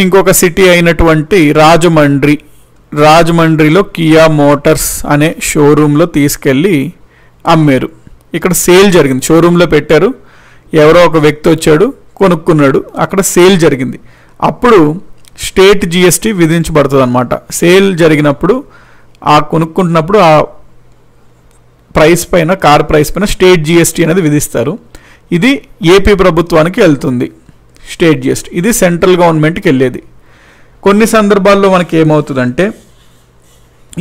ఇంకొక సిటీ అయినటువంటి రాజమండ్రిలో కియా మోటార్స్ అనే షోరూంలో తీసుకెళ్ళి అమ్మారు. ఇక్కడ సేల్ జరిగింది, షోరూంలో పెట్టారు, ఎవరో ఒక వ్యక్తి వచ్చాడు కొనుక్కున్నాడు, అక్కడ సేల్ జరిగింది. అప్పుడు స్టేట్ జిఎస్టీ విధించబడుతుంది అనమాట. సేల్ జరిగినప్పుడు ఆ కొనుక్కుంటున్నప్పుడు ఆ ప్రైస్ పైన, కార్ ప్రైస్ పైన స్టేట్ జిఎస్టీ అనేది విధిస్తారు. ఇది ఏపీ ప్రభుత్వానికి వెళ్తుంది స్టేట్ జిఎస్టీ, ఇది సెంట్రల్ గవర్నమెంట్కి వెళ్ళేది. కొన్ని సందర్భాల్లో మనకి ఏమవుతుందంటే,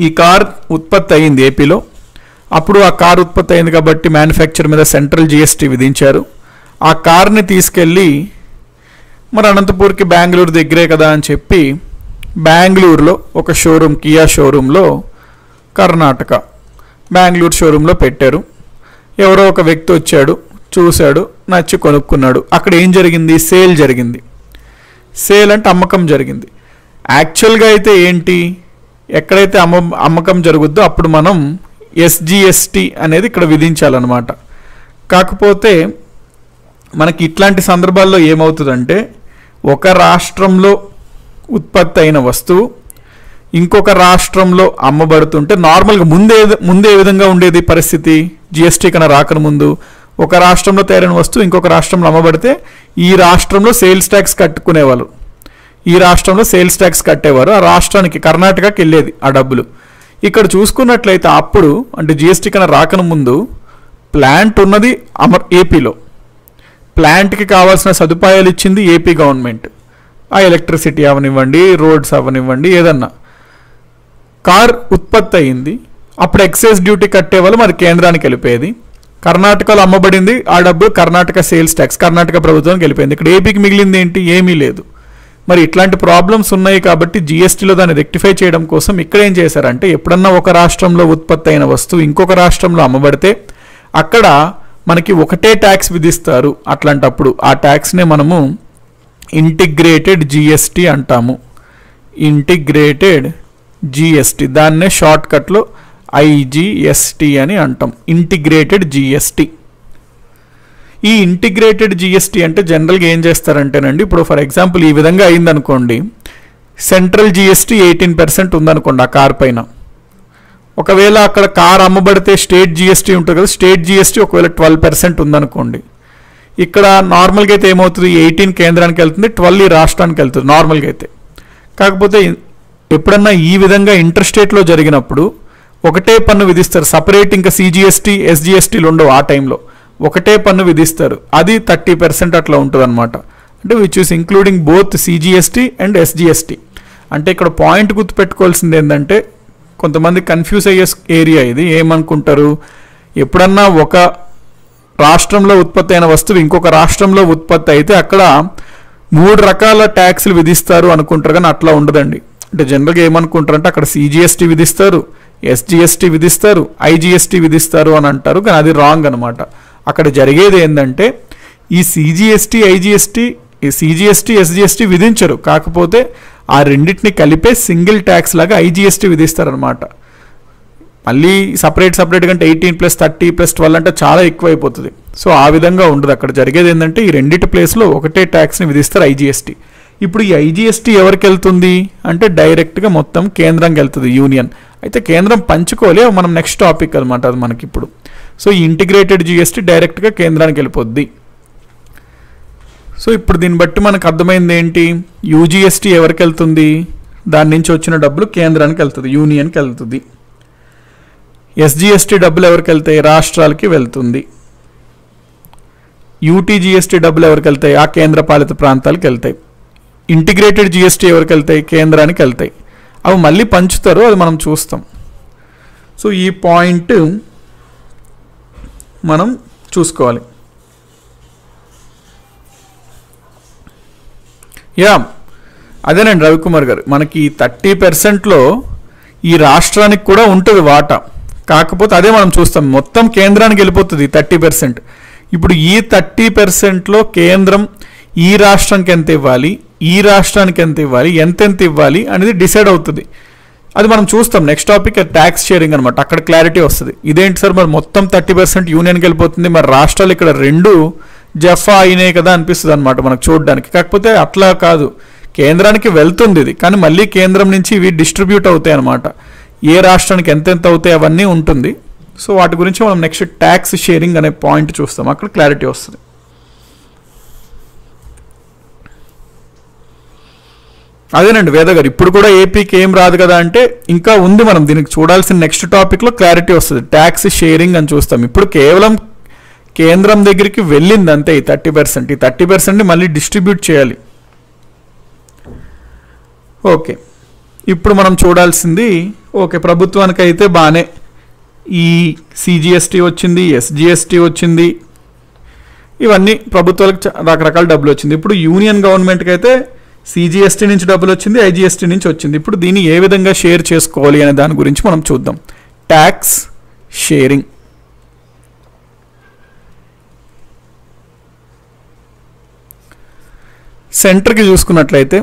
ఈ కార్ ఉత్పత్తి అయింది ఏపీలో, అప్పుడు ఆ కార్ ఉత్పత్తి అయింది కాబట్టి మ్యానుఫ్యాక్చర్ మీద సెంట్రల్ జిఎస్టీ విధించారు. ఆ కార్ని తీసుకెళ్ళి మరి అనంతపూర్కి బెంగళూరు దగ్గరే కదా అని చెప్పి బెంగళూరులో ఒక షోరూమ్, కియా షోరూంలో, కర్ణాటక బెంగళూరు షోరూంలో పెట్టారు. ఎవరో ఒక వ్యక్తి వచ్చాడు, చూశాడు, నచ్చి కొనుక్కున్నాడు. అక్కడ ఏం జరిగింది, సేల్ జరిగింది. సేల్ అంటే అమ్మకం జరిగింది. యాక్చువల్గా అయితే ఏంటి, ఎక్కడైతే అమ్మకం జరుగుద్దో అప్పుడు మనం ఎస్జిఎస్టీ అనేది ఇక్కడ విధించాలన్నమాట. కాకపోతే మనకి ఇట్లాంటి సందర్భాల్లో ఏమవుతుందంటే, ఒక రాష్ట్రంలో ఉత్పత్తి అయిన వస్తువు ఇంకొక రాష్ట్రంలో అమ్మబడుతుంటే, నార్మల్గా ముందే ఏ విధంగా ఉండేది పరిస్థితి, జిఎస్టీ కన్నా రాకముందు ఒక రాష్ట్రంలో తయారైన వస్తువు ఇంకొక రాష్ట్రంలో అమ్మబడితే ఈ రాష్ట్రంలో సేల్స్ ట్యాక్స్ కట్టుకునేవాళ్ళు, ఈ రాష్ట్రంలో సేల్స్ ట్యాక్స్ కట్టేవారు, ఆ రాష్ట్రానికి కర్ణాటకకి వెళ్ళేది ఆ డబ్బులు. ఇక్కడ చూసుకున్నట్లయితే అప్పుడు అంటే జిఎస్టీ కన్నా రాకముందు ప్లాంట్ ఉన్నది ఏపీలో, ప్లాంట్కి కావాల్సిన సదుపాయాలు ఇచ్చింది ఏపీ గవర్నమెంట్, ఆ ఎలక్ట్రిసిటీ అవనివ్వండి, రోడ్స్ అవనివ్వండి, ఏదన్నా. కార్ ఉత్పత్తి అయింది, అప్పుడు ఎక్సైజ్ డ్యూటీ కట్టేవాళ్ళు, మరి కేంద్రానికి వెళ్ళిపోయేది. కర్ణాటకలో అమ్మబడింది, ఆ డబ్బు కర్ణాటక సేల్స్ ట్యాక్స్ కర్ణాటక ప్రభుత్వానికి వెళ్ళిపోయింది. ఇక్కడ ఏపీకి మిగిలింది ఏంటి, ఏమీ లేదు. మరి ఇట్లాంటి ప్రాబ్లమ్స్ ఉన్నాయి కాబట్టి జిఎస్టీలో దాన్ని రెక్టిఫై చేయడం కోసం ఇక్కడ ఏం చేశారంటే, ఎప్పుడన్నా ఒక రాష్ట్రంలో ఉత్పత్తి అయిన వస్తువు ఇంకొక రాష్ట్రంలో అమ్మబడితే అక్కడ మనకి ఒకటే ట్యాక్స్ విధిస్తారు. అట్లాంటప్పుడు ఆ ట్యాక్స్నే మనము ఇంటిగ్రేటెడ్ జిఎస్టీ అంటాము. ఇంటిగ్రేటెడ్ జిఎస్టీ, దాన్నే షార్ట్కట్లో ఐజిఎస్టీ అని అంటాం, ఇంటిగ్రేటెడ్ జిఎస్టీ. ఈ ఇంటిగ్రేటెడ్ జిఎస్టీ అంటే జనరల్గా ఏం చేస్తారంటేనండి, ఇప్పుడు ఫర్ ఎగ్జాంపుల్ ఈ విధంగా అయిందనుకోండి, సెంట్రల్ జిఎస్టీ 18% ఉందనుకోండి ఆ కార్ పైన. ఒకవేళ అక్కడ కార్ అమ్మబడితే స్టేట్ జిఎస్టీ ఉంటుంది కదా, స్టేట్ జిఎస్టీ ఒకవేళ 12% ఉందనుకోండి. ఇక్కడ నార్మల్గా అయితే ఏమవుతుంది, 18 కేంద్రానికి వెళ్తుంది, 12 ఈ రాష్ట్రానికి వెళ్తుంది నార్మల్గా అయితే. కాకపోతే ఎప్పుడన్నా ఈ విధంగా ఇంటర్ స్టేట్లో జరిగినప్పుడు ఒకటే పన్ను విధిస్తారు, సపరేట్ ఇంకా సిజిఎస్టీ ఎస్జిఎస్టీలు ఉండవు. ఆ టైంలో ఒకటే పన్ను విధిస్తారు, అది 30% అట్లా ఉంటుంది అనమాట. అంటే which is including both CGST and SGST. అంటే ఇక్కడ పాయింట్ గుర్తుపెట్టుకోవాల్సింది ఏంటంటే, కొంతమంది కన్ఫ్యూజ్ అయ్యే ఏరియా ఇది. ఏమనుకుంటారు, ఎప్పుడన్నా ఒక రాష్ట్రంలో ఉత్పత్తి అయిన వస్తువు ఇంకొక రాష్ట్రంలో ఉత్పత్తి అయితే అక్కడ 3 రకాల ట్యాక్స్లు విధిస్తారు అనుకుంటారు, కానీ అట్లా ఉండదండి. అంటే జనరల్గా ఏమనుకుంటారంటే అక్కడ సిజిఎస్టీ విధిస్తారు, ఎస్జిఎస్టీ విధిస్తారు, ఐజిఎస్టీ విధిస్తారు అని అంటారు, కానీ అది రాంగ్ అనమాట. అక్కడ జరిగేది ఏంటంటే, ఈ సిజిఎస్టీ ఐజిఎస్టీ, ఈ సిజిఎస్టీ ఎస్జిఎస్టీ విధించరు, కాకపోతే ఆ రెండింటిని కలిపే సింగిల్ ట్యాక్స్ లాగా ఐజిఎస్టీ విధిస్తారనమాట. మళ్ళీ సపరేట్గా అంటే 18+30+12 అంటే చాలా ఎక్కువ అయిపోతుంది. సో ఆ విధంగా ఉండదు. అక్కడ జరిగేది ఏంటంటే ఈ రెండింటి ప్లేస్లో ఒకటే ట్యాక్స్ని విధిస్తారు, ఐజిఎస్టీ. ఇప్పుడు ఈ ఐజిఎస్టీ ఎవరికి వెళ్తుంది అంటే డైరెక్ట్గా మొత్తం కేంద్రంకి వెళ్తుంది, యూనియన్. అయితే కేంద్రం పంచుకోలే, మనం నెక్స్ట్ టాపిక్ అనమాట అది మనకి ఇప్పుడు. సో ఈ ఇంటిగ్రేటెడ్ జిఎస్టీ డైరెక్ట్గా కేంద్రానికి వెళ్ళిపోద్ది. సో ఇప్పుడు దీన్ని బట్టి మనకు అర్థమైంది ఏంటి, యూజిఎస్టీ ఎవరికి వెళ్తుంది, దాని నుంచి వచ్చిన డబ్బులు కేంద్రానికి వెళ్తుంది, యూనియన్కి వెళ్తుంది. ఎస్జిఎస్టీ డబ్బులు ఎవరికి వెళ్తాయి, రాష్ట్రాలకి వెళ్తుంది. యూటీజిఎస్టీ డబ్బులు ఎవరికి వెళ్తాయి, ఆ కేంద్ర పాలిత ప్రాంతాలకు వెళ్తాయి. ఇంటిగ్రేటెడ్ జిఎస్టీ ఎవరికి వెళ్తాయి, కేంద్రానికి వెళ్తాయి. అవి మళ్ళీ పంచుతారు, అది మనం చూస్తాం. సో ఈ పాయింట్ మనం చూసుకోవాలి. అదేనండి రవికుమార్ గారు, మనకి 30%లో ఈ రాష్ట్రానికి కూడా ఉంటుంది వాటా. కాకపోతే అదే మనం చూస్తాం, మొత్తం కేంద్రానికి వెళ్ళిపోతుంది 30%. ఇప్పుడు ఈ 30%లో కేంద్రం ఈ రాష్ట్రానికి ఎంత ఇవ్వాలి, ఈ రాష్ట్రానికి ఎంత ఇవ్వాలి, ఎంతెంత ఇవ్వాలి అనేది డిసైడ్ అవుతుంది. అది మనం చూస్తాం నెక్స్ట్ టాపిక్ ట్యాక్స్ షేరింగ్ అనమాట. అక్కడ క్లారిటీ వస్తుంది. ఇదేంటి సార్ మరి మొత్తం 30% యూనియన్కి వెళ్ళిపోతుంది, మరి రాష్ట్రాలు ఇక్కడ 2 జఫా అయినాయి కదా అనిపిస్తుంది అనమాట మనకు చూడడానికి. కాకపోతే అట్లా కాదు, కేంద్రానికి వెళ్తుంది ఇది, కానీ మళ్ళీ కేంద్రం నుంచి ఇవి డిస్ట్రిబ్యూట్ అవుతాయి అనమాట. ఏ రాష్ట్రానికి ఎంతెంత అవుతాయి అవన్నీ ఉంటుంది. సో వాటి గురించి మనం నెక్స్ట్ ట్యాక్స్ షేరింగ్ అనే పాయింట్ చూస్తాం, అక్కడ క్లారిటీ వస్తుంది. అదేనండి వేద గారు, ఇప్పుడు కూడా ఏపీకి ఏం రాదు కదా అంటే ఇంకా ఉంది, మనం దీనికి చూడాల్సిన నెక్స్ట్ టాపిక్లో క్లారిటీ వస్తుంది. ట్యాక్స్ షేరింగ్ అని చూస్తాం. ఇప్పుడు కేవలం కేంద్రం దగ్గరికి వెళ్ళింది అంతే ఈ 30%. ఈ 30%ని మళ్ళీ డిస్ట్రిబ్యూట్ చేయాలి. ఓకే, ఇప్పుడు మనం చూడాల్సింది ఓకే ప్రభుత్వానికి అయితే బాగానే ఈ సిజిఎస్టీ వచ్చింది, ఎస్జిఎస్టీ వచ్చింది, ఇవన్నీ ప్రభుత్వాలకు రకరకాల డబ్బులు వచ్చింది. ఇప్పుడు యూనియన్ గవర్నమెంట్కి అయితే సిజిఎస్టీ నుంచి డబ్బులు వచ్చింది, ఐజిఎస్టీ నుంచి వచ్చింది. ఇప్పుడు దీన్ని ఏ విధంగా షేర్ చేసుకోవాలి అనే దాని గురించి మనం చూద్దాం. Tax sharing. సెంటర్కి చూసుకున్నట్లయితే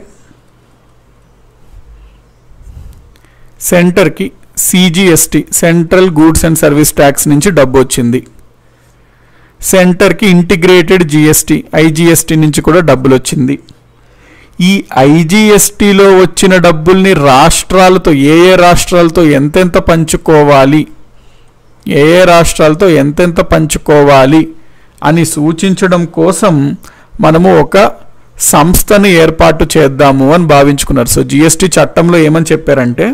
సెంటర్కి CGST central goods and service tax నుంచి డబ్బు వచ్చింది. సెంటర్కి ఇంటిగ్రేటెడ్ జిఎస్టీ ఐజిఎస్టీ నుంచి కూడా డబ్బులు వచ్చింది. ఈ ఐజిఎస్టీలో వచ్చిన డబ్బుల్ని రాష్ట్రాలతో ఏ రాష్ట్రాలతో ఎంతెంత పంచుకోవాలి, ఏ రాష్ట్రాలతో ఎంతెంత పంచుకోవాలి అని సూచించడం కోసం మనము ఒక సంస్థని ఏర్పాటు చేద్దాము అని భావించుకున్నారు. సో జిఎస్టీ చట్టంలో ఏమని చెప్పారంటే,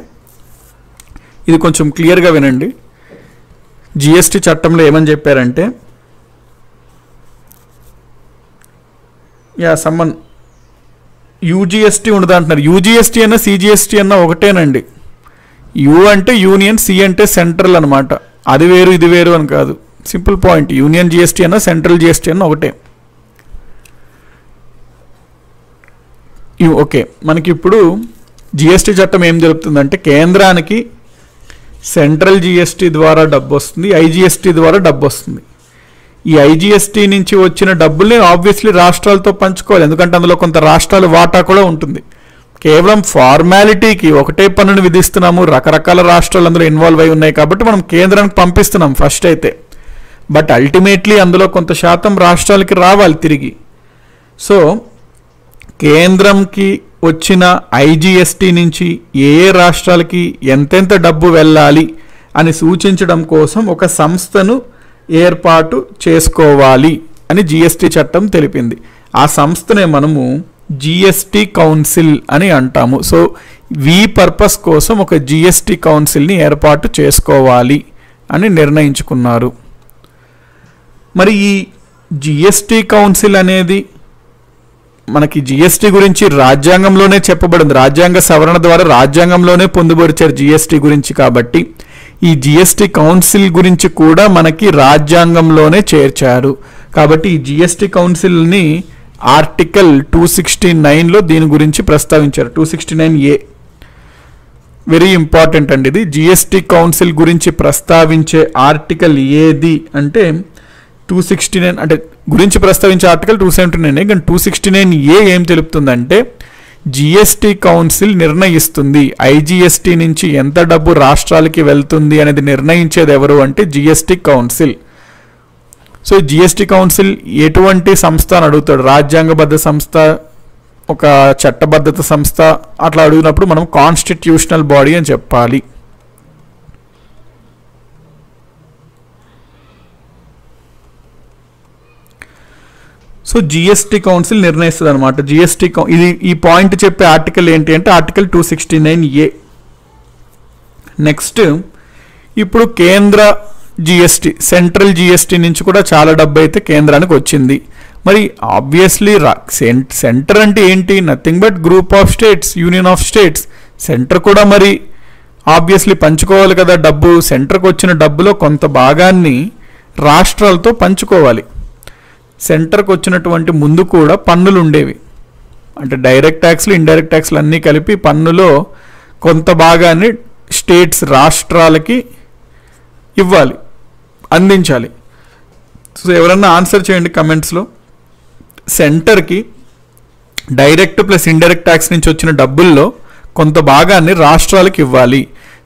ఇది కొంచెం క్లియర్గా వినండి. జిఎస్టీ చట్టంలో ఏమని చెప్పారంటే, సమ్మన్ యూజిఎస్టీ ఉండదు అంటున్నారు. యూజిఎస్టీ అన్న సిజిఎస్టీ అన్న ఒకటేనండి. యూ అంటే యూనియన్, సి అంటే సెంట్రల్ అనమాట. అది వేరు ఇది వేరు అని కాదు, సింపుల్ పాయింట్. యూనియన్ జిఎస్టీ అన్న సెంట్రల్ జిఎస్టీ అన్న ఒకటే. ఓకే, మనకి ఇప్పుడు జిఎస్టీ చట్టం ఏం జరుగుతుందంటే, కేంద్రానికి సెంట్రల్ జిఎస్టీ ద్వారా డబ్బు వస్తుంది, ఐజిఎస్టీ ద్వారా డబ్బు వస్తుంది. ఈ ఐజిఎస్టీ నుంచి వచ్చిన డబ్బుల్ని ఆబ్వియస్లీ రాష్ట్రాలతో పంచుకోవాలి, ఎందుకంటే అందులో కొంత రాష్ట్రాల వాటా కూడా ఉంటుంది. కేవలం ఫార్మాలిటీకి ఒకటే పన్నును విధిస్తున్నాము, రకరకాల రాష్ట్రాలు అందులో ఇన్వాల్వ్ అయి ఉన్నాయి కాబట్టి మనం కేంద్రానికి పంపిస్తున్నాం ఫస్ట్ అయితే. బట్ అల్టిమేట్లీ అందులో కొంత శాతం రాష్ట్రాలకి రావాలి తిరిగి. సో కేంద్రంకి వచ్చిన ఐజిఎస్టీ నుంచి ఏ రాష్ట్రాలకి ఎంతెంత డబ్బు వెళ్ళాలి అని సూచించడం కోసం ఒక సంస్థను ఏర్పాటు చేసుకోవాలి అని జిఎస్టీ చట్టం తెలిపింది. ఆ సంస్థనే మనము జిఎస్టీ కౌన్సిల్ అని అంటాము. సో ఈ పర్పస్ కోసం ఒక జిఎస్టీ కౌన్సిల్ని ఏర్పాటు చేసుకోవాలి అని నిర్ణయించుకున్నారు. మరి ఈ జిఎస్టీ కౌన్సిల్ అనేది మనకి జిఎస్టీ గురించి రాజ్యాంగంలోనే చెప్పబడింది. రాజ్యాంగ సవరణ ద్వారా రాజ్యాంగంలోనే పొందుపరిచారు జిఎస్టీ గురించి. కాబట్టి ఈ జిఎస్టీ కౌన్సిల్ గురించి కూడా మనకి రాజ్యాంగంలోనే చేర్చారు. కాబట్టి ఈ జిఎస్టీ కౌన్సిల్ని ఆర్టికల్ 269లో దీని గురించి ప్రస్తావించారు. 269A వెరీ ఇంపార్టెంట్ అండి. ఇది జిఎస్టీ కౌన్సిల్ గురించి ప్రస్తావించే ఆర్టికల్ ఏది అంటే 269, అంటే గురించి ప్రస్తావించే ఆర్టికల్ 279. కానీ 269A ఏం తెలుపుతుందంటే, జిఎస్టీ కౌన్సిల్ నిర్ణయిస్తుంది ఐజిఎస్టీ నుంచి ఎంత డబ్బు రాష్ట్రాలకి వెళ్తుంది అనేది నిర్ణయించేది ఎవరు అంటే GST council. So GST council ఎటువంటి సంస్థ అని అడుగుతాడు. రాజ్యాంగబద్ధ సంస్థ, ఒక చట్టబద్ధత సంస్థ అట్లా అడిగినప్పుడు మనం కాన్స్టిట్యూషనల్ బాడీ అని చెప్పాలి. సో జిఎస్టీ కౌన్సిల్ నిర్ణయిస్తుంది అనమాట. ఇది ఈ పాయింట్ చెప్పే ఆర్టికల్ ఏంటి అంటే ఆర్టికల్ 269A. నెక్స్ట్, ఇప్పుడు కేంద్ర జిఎస్టీ సెంట్రల్ జిఎస్టీ నుంచి కూడా చాలా డబ్బు అయితే కేంద్రానికి వచ్చింది. మరి ఆబ్వియస్లీ సెంటర్ అంటే ఏంటి? Nothing but group of states, union of states. Centre కూడా మరి ఆబ్వియస్లీ పంచుకోవాలి కదా డబ్బు. సెంటర్కి వచ్చిన డబ్బులో కొంత భాగాన్ని రాష్ట్రాలతో పంచుకోవాలి. సెంటర్కి వచ్చినటువంటి ముందు కూడా పన్నులు ఉండేవి, అంటే డైరెక్ట్ ట్యాక్స్లు, ఇండైరెక్ట్ ట్యాక్స్లు అన్నీ కలిపి పన్నులో కొంత భాగాన్ని స్టేట్స్ రాష్ట్రాలకి ఇవ్వాలి, అందించాలి. సో ఎవరన్నా ఆన్సర్ చేయండి కమెంట్స్లో. సెంటర్కి డైరెక్ట్ ప్లస్ ఇండైరెక్ట్ ట్యాక్స్ నుంచి వచ్చిన డబ్బుల్లో కొంత భాగాన్ని రాష్ట్రాలకు ఇవ్వాలి.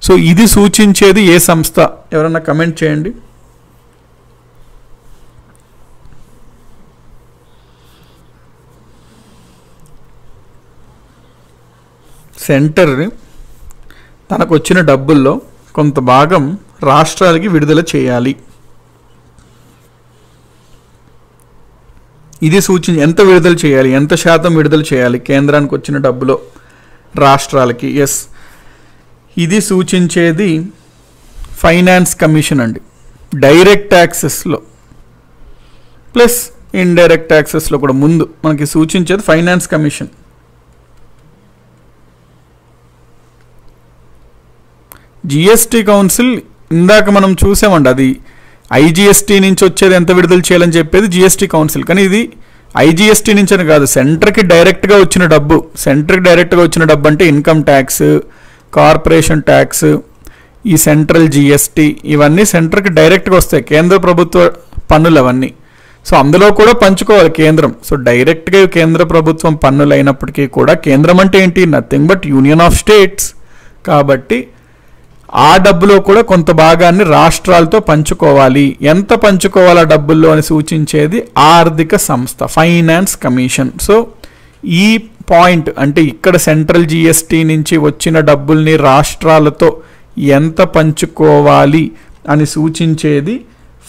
సో ఇది సూచించేది ఏ సంస్థ? ఎవరన్నా కమెంట్ చేయండి. సెంటర్ తనకు వచ్చిన డబ్బుల్లో కొంత భాగం రాష్ట్రాలకి విడుదల చేయాలి. ఇది ఎంత విడుదల చేయాలి, ఎంత శాతం విడుదల చేయాలి కేంద్రానికి వచ్చిన డబ్బులో రాష్ట్రాలకి? ఎస్, ఇది సూచించేది ఫైనాన్స్ కమిషన్ అండి. డైరెక్ట్ ట్యాక్సెస్లో ప్లస్ ఇండైరెక్ట్ ట్యాక్సెస్లో కూడా ముందు మనకి సూచించేది ఫైనాన్స్ కమిషన్. జిఎస్టీ కౌన్సిల్ ఇందాక మనం చూసామండి, అది ఐజిఎస్టీ నుంచి వచ్చేది ఎంత విడుదల చేయాలని చెప్పేది జిఎస్టీ కౌన్సిల్. కానీ ఇది ఐజిఎస్టీ నుంచి అని కాదు, సెంటర్కి డైరెక్ట్గా వచ్చిన డబ్బు. సెంటర్కి డైరెక్ట్గా వచ్చిన డబ్బు అంటే ఇన్కమ్ ట్యాక్స్, కార్పొరేషన్ ట్యాక్స్, ఈ సెంట్రల్ జిఎస్టీ, ఇవన్నీ సెంటర్కి డైరెక్ట్గా వస్తాయి, కేంద్ర ప్రభుత్వ పన్నులు అవన్నీ. సో అందులో కూడా పంచుకోవాలి కేంద్రం. సో డైరెక్ట్గా కేంద్ర ప్రభుత్వం పన్నులు అయినప్పటికీ కూడా కేంద్రం అంటే ఏంటి? Nothing but union of states. కాబట్టి ఆ డబ్బులో కూడా కొంత భాగాన్ని రాష్ట్రాలతో పంచుకోవాలి. ఎంత పంచుకోవాలి ఆ డబ్బుల్లో అని సూచించేది ఆర్థిక సంస్థ, ఫైనాన్స్ కమిషన్. సో ఈ పాయింట్ అంటే ఇక్కడ సెంట్రల్ జిఎస్టీ నుంచి వచ్చిన డబ్బుల్ని రాష్ట్రాలతో ఎంత పంచుకోవాలి అని సూచించేది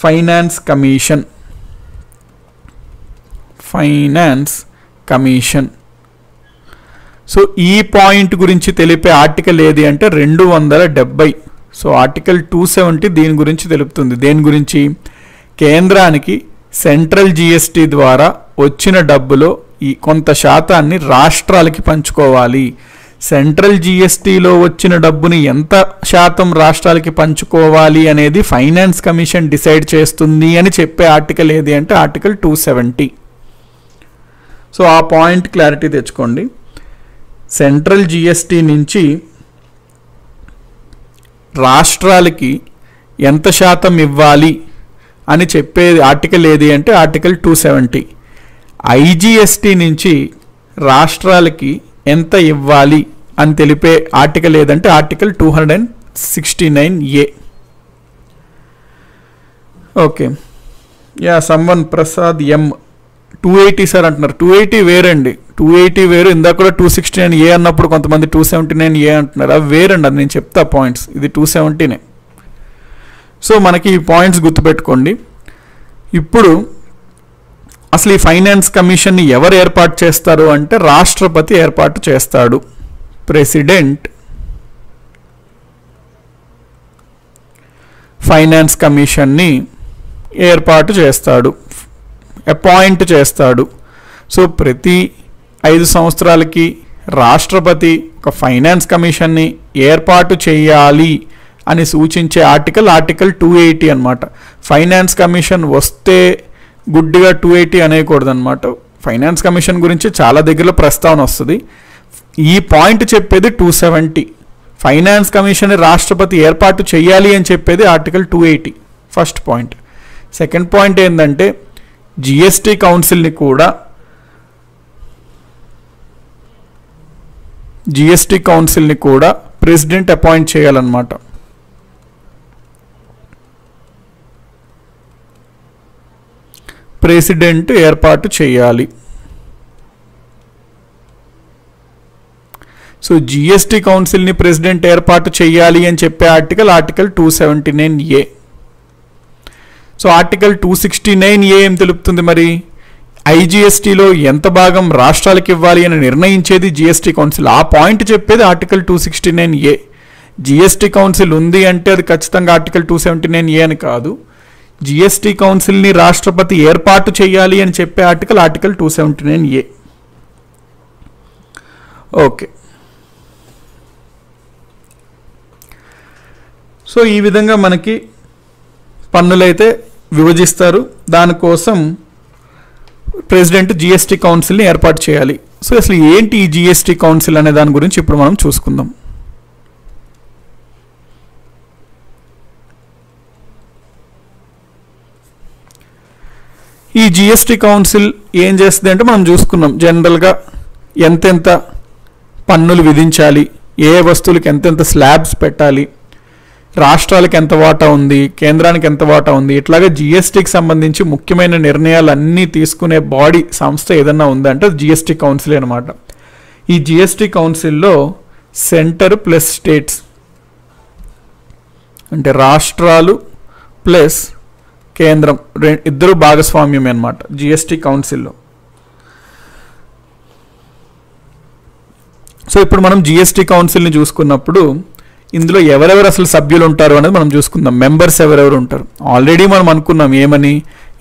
finance commission. Finance commission. So ఈ పాయింట్ గురించి తెలిపే ఆర్టికల్ ఏది అంటే 270. సో ఆర్టికల్ 270 దీని గురించి తెలుపుతుంది. దేని గురించి? కేంద్రానికి సెంట్రల్ జిఎస్టీ ద్వారా వచ్చిన డబ్బులో ఈ కొంత శాతాన్ని రాష్ట్రాలకి పంచుకోవాలి. సెంట్రల్ జిఎస్టీలో వచ్చిన డబ్బుని ఎంత శాతం రాష్ట్రాలకి పంచుకోవాలి అనేది ఫైనాన్స్ కమిషన్ డిసైడ్ చేస్తుంది అని చెప్పే ఆర్టికల్ ఏది అంటే ఆర్టికల్ 270. సో ఆ పాయింట్ క్లారిటీ తెచ్చుకోండి. సెంట్రల్ జిఎస్టీ నుంచి రాష్ట్రాలకి ఎంత శాతం ఇవ్వాలి అని చెప్పేది ఆర్టికల్ ఏది అంటే ఆర్టికల్ 270. ఐజిఎస్టీ నుంచి రాష్ట్రాలకి ఎంత ఇవ్వాలి అని తెలిపే ఆర్టికల్ ఏదంటే article 269A. Okay, ya, someone Prasad M 280 sir అంటున్నారు. 280 వేరండి, 280 వేరు. ఇందాక కూడా 269A అన్నప్పుడు కొంతమంది 279A అంటున్నారు. అవి వేరండి, అది నేను చెప్తా పాయింట్స్. ఇది 270. సో మనకి ఈ పాయింట్స్ గుర్తుపెట్టుకోండి. ఇప్పుడు అసలు ఈ ఫైనాన్స్ కమిషన్ని ఎవరు ఏర్పాటు చేస్తారు అంటే రాష్ట్రపతి ఏర్పాటు చేస్తాడు. ప్రెసిడెంట్ ఫైనాన్స్ కమిషన్ని ఏర్పాటు చేస్తాడు, అపాయింట్ చేస్తాడు. సో ప్రతి 5 సంవత్సరాలకి రాష్ట్రపతి ఒక ఫైనాన్స్ కమిషన్ని ఏర్పాటు చేయాలి అని సూచించే ఆర్టికల్ 280 అన్నమాట. ఫైనాన్స్ కమిషన్ వస్తే గుడ్డిగా 280 అనేయకూడదు అనమాట. ఫైనాన్స్ కమిషన్ గురించి చాలా దగ్గరలో ప్రస్తావన వస్తుంది. ఈ పాయింట్ చెప్పేది 270. ఫైనాన్స్ కమిషన్ రాష్ట్రపతి ఏర్పాటు చేయాలి అని చెప్పేది article 280 first point. Second point ఏంటంటే జిఎస్టీ కౌన్సిల్ని కూడా ప్రెసిడెంట్ అపాయింట్ చేయాలన్నమాట. ప్రెసిడెంట్ ఏర్పాటు చేయాలి. సో జిఎస్టీ కౌన్సిల్ని ప్రెసిడెంట్ ఏర్పాటు చేయాలి అని చెప్పే article 279A. So article 269A ఏం తెలుపుతుంది? మరి ఐజిఎస్టీలో ఎంత భాగం రాష్ట్రాలకు ఇవ్వాలి అని నిర్ణయించేది జిఎస్టీ కౌన్సిల్. ఆ పాయింట్ చెప్పేది ఆర్టికల్ 269A. జిఎస్టీ కౌన్సిల్ ఉంది అంటే అది ఖచ్చితంగా ఆర్టికల్ 279A అని కాదు. జిఎస్టీ కౌన్సిల్ని రాష్ట్రపతి ఏర్పాటు చేయాలి అని చెప్పే ఆర్టికల్ 279A. ఓకే, సో ఈ విధంగా మనకి పన్నులైతే విభజిస్తారు. దానికోసం ప్రెసిడెంట్ జిఎస్టీ కౌన్సిల్ని ఏర్పాటు చేయాలి. సో అసలు ఏంటి ఈ జిఎస్టీ కౌన్సిల్ అనే దాని గురించి ఇప్పుడు మనం చూసుకుందాం. ఈ జిఎస్టీ కౌన్సిల్ ఏం చేస్తుంది అంటే మనం చూసుకున్నాం జనరల్గా ఎంతెంత పన్నులు విధించాలి, ఏ వస్తువులకి ఎంతెంత స్లాబ్స్ పెట్టాలి, రాష్ట్రాలకు ఎంత వాటా ఉంది, కేంద్రానికి ఎంత వాటా ఉంది, ఇట్లాగే జిఎస్టీకి సంబంధించి ముఖ్యమైన నిర్ణయాలు అన్నీ తీసుకునే బాడీ సంస్థ ఏదన్నా ఉందంటే జిఎస్టీ కౌన్సిల్ అనమాట. ఈ జిఎస్టీ కౌన్సిల్లో సెంటర్ ప్లస్ స్టేట్స్ అంటే రాష్ట్రాలు ప్లస్ కేంద్రం ఇద్దరు భాగస్వామ్యమే అనమాట జిఎస్టీ కౌన్సిల్లో. సో ఇప్పుడు మనం జిఎస్టీ కౌన్సిల్ని చూసుకున్నప్పుడు ఇందులో ఎవరెవరు అసలు సభ్యులు ఉంటారు అనేది మనం చూసుకుందాం. మెంబర్స్ ఎవరెవరు ఉంటారు ఆల్రెడీ మనం అనుకున్నాం ఏమని,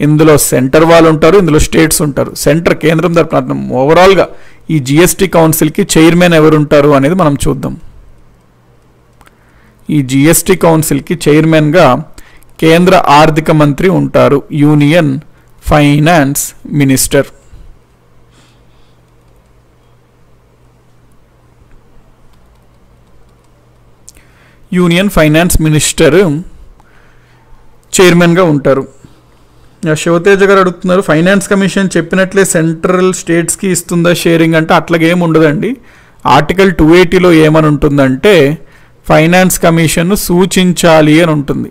ఇందులో సెంటర్ వాళ్ళు ఉంటారు, ఇందులో స్టేట్స్ ఉంటారు. సెంటర్ కేంద్రం తరపున ఓవరాల్గా ఈ జిఎస్టీ కౌన్సిల్కి చైర్మన్ ఎవరు ఉంటారు అనేది మనం చూద్దాం. ఈ జిఎస్టీ కౌన్సిల్కి చైర్మన్గా కేంద్ర ఆర్థిక మంత్రి ఉంటారు, union finance minister. Union finance minister చైర్మన్గా ఉంటారు. శివతేజ గారు అడుగుతున్నారు, ఫైనాన్స్ కమిషన్ చెప్పినట్లే సెంట్రల్ స్టేట్స్కి ఇస్తుందా షేరింగ్ అంటే అట్లాగేం ఉండదండి. ఆర్టికల్ 280లో ఏమని ఉంటుందంటే ఫైనాన్స్ కమిషన్ సూచించాలి అని ఉంటుంది.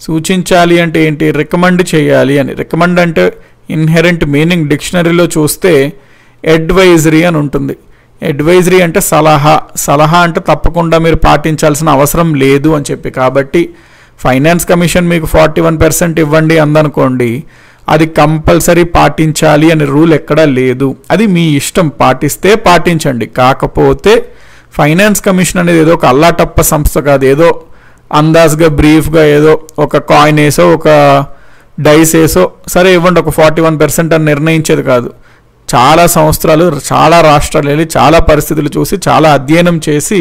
సూచించాలి అంటే ఏంటి, రికమెండ్ చేయాలి అని. రికమెండ్ అంటే ఇన్హెరెంట్ మీనింగ్ డిక్షనరీలో చూస్తే అడ్వైజరీ అని ఉంటుంది. అడ్వైజరీ అంటే సలహా అంటే తప్పకుండా మీరు పాటించాల్సిన అవసరం లేదు అని చెప్పి. కాబట్టి ఫైనాన్స్ కమిషన్ మీకు 41% ఇవ్వండి అందనుకోండి, అది కంపల్సరీ పాటించాలి అనే రూల్ ఎక్కడా లేదు. అది మీ ఇష్టం, పాటిస్తే పాటించండి. కాకపోతే ఫైనాన్స్ కమిషన్ అనేది ఏదో ఒక అల్లాటప్ప సంస్థ కాదు, ఏదో అందాజ్గా బ్రీఫ్గా ఏదో ఒక కాయిన్ వేసో ఒక డైస్ వేసో సరే ఇవ్వండి ఒక 41% అని నిర్ణయించేది కాదు. చాలా సంవత్సరాలు చాలా రాష్ట్రాలు వెళ్ళి చాలా పరిస్థితులు చూసి చాలా అధ్యయనం చేసి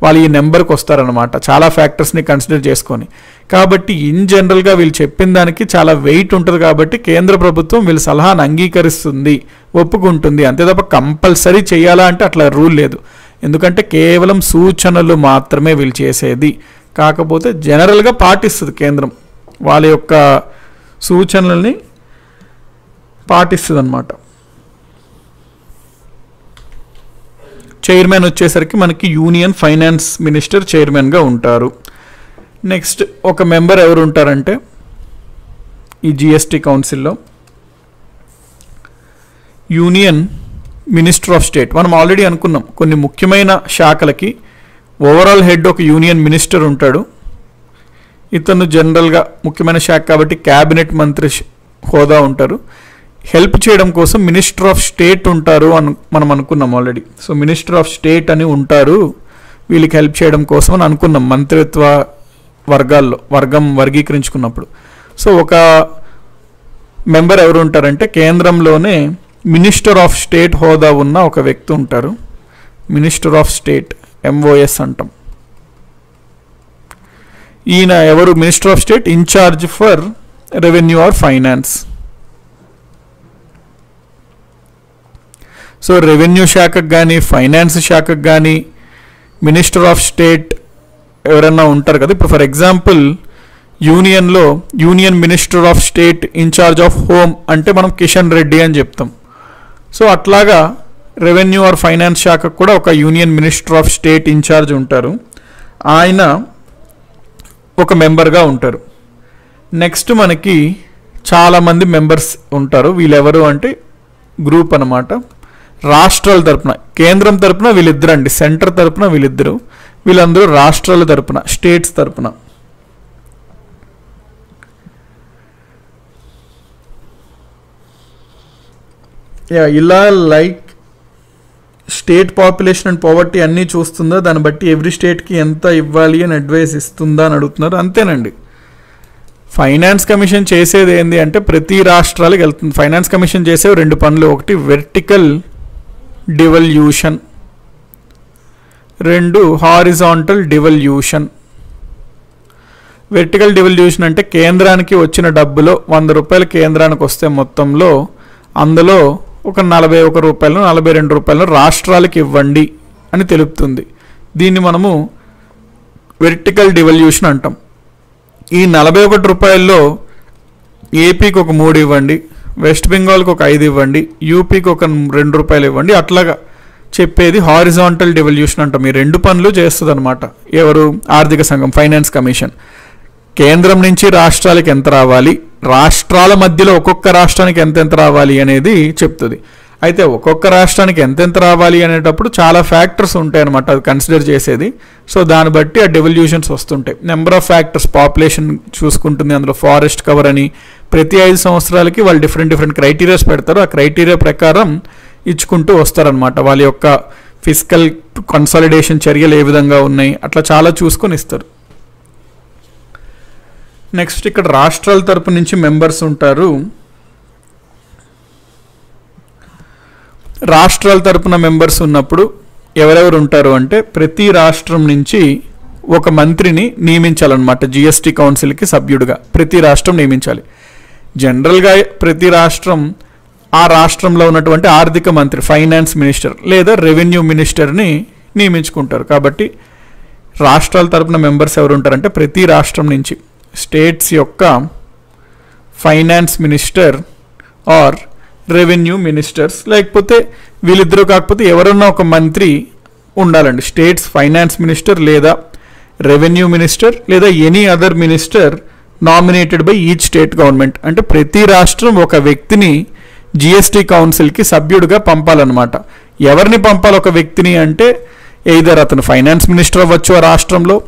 వాళ్ళు ఈ నెంబర్కి వస్తారనమాట, చాలా ఫ్యాక్టర్స్ని కన్సిడర్ చేసుకొని. కాబట్టి ఇన్ జనరల్గా వీళ్ళు చెప్పిన దానికి చాలా వెయిట్ ఉంటుంది. కాబట్టి కేంద్ర ప్రభుత్వం వీళ్ళ సలహాను అంగీకరిస్తుంది, ఒప్పుకుంటుంది. అంతే తప్ప కంపల్సరీ చేయాలా అంటే అట్లా రూల్ లేదు. ఎందుకంటే కేవలం సూచనలు మాత్రమే వీళ్ళు చేసేది. కాకపోతే జనరల్గా పాటిస్తుంది కేంద్రం, వాళ్ళ యొక్క సూచనల్ని పాటిస్తుంది అన్నమాట. చైర్మన్ వచ్చేసరికి మనకి యూనియన్ ఫైనాన్స్ మినిస్టర్ చైర్మన్గా ఉంటారు. నెక్స్ట్ ఒక మెంబర్ ఎవరు ఉంటారంటే ఈ జిఎస్టీ కౌన్సిల్లో యూనియన్ మినిస్టర్ ఆఫ్ స్టేట్. మనం ఆల్రెడీ అనుకున్నాం కొన్ని ముఖ్యమైన శాఖలకి ఓవరాల్ హెడ్ ఒక యూనియన్ మినిస్టర్ ఉంటాడు. ఇతను జనరల్గా ముఖ్యమైన శాఖ కాబట్టి క్యాబినెట్ మంత్రి హోదా ఉంటారు. హెల్ప్ చేయడం కోసం మినిస్టర్ ఆఫ్ స్టేట్ ఉంటారు అని మనం అనుకున్నాం already. So minister of state అని ఉంటారు, వీళ్ళకి హెల్ప్ చేయడం కోసం అని అనుకున్నాం మంత్రిత్వ వర్గాల్లో వర్గీకరించుకున్నప్పుడు. సో ఒక మెంబర్ ఎవరు ఉంటారంటే కేంద్రంలోనే మినిస్టర్ ఆఫ్ స్టేట్ హోదా ఉన్న ఒక వ్యక్తి ఉంటారు. మినిస్టర్ ఆఫ్ స్టేట్ MOS అంటాం. ఈయన ఎవరు, minister of state incharge for revenue or finance. So revenue శాఖకు కానీ ఫైనాన్స్ శాఖకు కానీ మినిస్టర్ ఆఫ్ స్టేట్ ఎవరైనా ఉంటారు కదా. ఇప్పుడు ఫర్ ఎగ్జాంపుల్ యూనియన్లో union minister of state incharge of home అంటే మనం కిషన్ రెడ్డి అని చెప్తాం. సో అట్లాగా రెవెన్యూ ఆర్ ఫైనాన్స్ శాఖకు కూడా ఒక union minister of state incharge ఉంటారు, ఆయన ఒక మెంబర్గా ఉంటారు. నెక్స్ట్ మనకి చాలామంది మెంబర్స్ ఉంటారు. వీళ్ళెవరు అంటే గ్రూప్ అన్నమాట. రాష్ట్రాల తరపున, కేంద్రం తరపున వీళ్ళిద్దరు అండి, సెంటర్ తరపున వీళ్ళిద్దరు, వీళ్ళందరూ రాష్ట్రాల తరపున స్టేట్స్ తరపున. ఇలా like state population and poverty అన్నీ చూస్తుందా, దాన్ని బట్టి ఎవ్రీ స్టేట్కి ఎంత ఇవ్వాలి అని అడ్వైస్ ఇస్తుందా అని అడుగుతున్నారు. అంతేనండి. ఫైనాన్స్ కమిషన్ చేసేది ఏంటి అంటే ప్రతి రాష్ట్రాలకు వెళ్తుంది. ఫైనాన్స్ కమిషన్ చేసే 2 పనులు, ఒకటి vertical devolution, 2 horizontal devolution. Vertical devolution అంటే కేంద్రానికి వచ్చిన డబ్బులో 100 రూపాయలు కేంద్రానికి వస్తే మొత్తంలో అందులో ఒక 41 రూపాయలు 42 రూపాయలు రాష్ట్రాలకు ఇవ్వండి అని తెలుపుతుంది. దీన్ని మనము వెర్టికల్ డివల్యూషన్ అంటాం. ఈ 41 రూపాయల్లో ఏపీకి ఒక 3 ఇవ్వండి, వెస్ట్ బెంగాల్కి ఒక 5 ఇవ్వండి, యూపీకి ఒక 2 రూపాయలు ఇవ్వండి, అట్లాగా చెప్పేది హారిజాంటల్ డివల్యూషన్ అంటాం. ఈ 2 పనులు చేస్తుంది అనమాట ఎవరు? ఆర్థిక సంఘం, ఫైనాన్స్ కమిషన్. కేంద్రం నుంచి రాష్ట్రాలకు ఎంత రావాలి, రాష్ట్రాల మధ్యలో ఒక్కొక్క రాష్ట్రానికి ఎంతెంత రావాలి అనేది చెప్తుంది. అయితే ఒక్కొక్క రాష్ట్రానికి ఎంతెంత రావాలి అనేటప్పుడు చాలా ఫ్యాక్టర్స్ ఉంటాయి అనమాట, అది కన్సిడర్ చేసేది. సో దాన్ని బట్టి ఆ డెవల్యూషన్స్ వస్తుంటాయి. నెంబర్ ఆఫ్ ఫ్యాక్టర్స్, పాపులేషన్ చూసుకుంటుంది, అందులో ఫారెస్ట్ కవర్ అని, ప్రతి 5 సంవత్సరాలకి వాళ్ళు డిఫరెంట్ క్రైటీరియాస్ పెడతారు. ఆ క్రైటీరియా ప్రకారం ఇచ్చుకుంటూ వస్తారనమాట. వాళ్ళ యొక్క ఫిజికల్ కన్సాలిడేషన్ చర్యలు ఏ విధంగా ఉన్నాయి అట్లా చాలా చూసుకొని ఇస్తారు. నెక్స్ట్ ఇక్కడ రాష్ట్రాల తరపు నుంచి మెంబర్స్ ఉంటారు. రాష్ట్రాల తరపున మెంబర్స్ ఉన్నప్పుడు ఎవరెవరు ఉంటారు అంటే ప్రతి రాష్ట్రం నుంచి ఒక మంత్రిని నియమించాలన్నమాట. జిఎస్టీ కౌన్సిల్కి సభ్యుడిగా ప్రతి రాష్ట్రం నియమించాలి. జనరల్గా ప్రతి రాష్ట్రం ఆ రాష్ట్రంలో ఉన్నటువంటి ఆర్థిక మంత్రి, ఫైనాన్స్ మినిస్టర్ లేదా రెవెన్యూ మినిస్టర్ని నియమించుకుంటారు. కాబట్టి రాష్ట్రాల తరపున మెంబర్స్ ఎవరు ఉంటారంటే ప్రతి రాష్ట్రం నుంచి స్టేట్స్ యొక్క finance minister or revenue ministers, లేకపోతే వీళ్ళిద్దరూ కాకపోతే ఎవరన్నా ఒక మంత్రి ఉండాలండి. స్టేట్స్ ఫైనాన్స్ మినిస్టర్ లేదా రెవెన్యూ మినిస్టర్ లేదా any other minister nominated by each state government. అంటే ప్రతి రాష్ట్రం ఒక వ్యక్తిని జిఎస్టీ కౌన్సిల్కి సభ్యుడిగా పంపాలన్నమాట. ఎవరిని పంపాలి ఒక వ్యక్తిని అంటే ఎయిదర్ అతను ఫైనాన్స్ మినిస్టర్ అవ్వచ్చు ఆ రాష్ట్రంలో,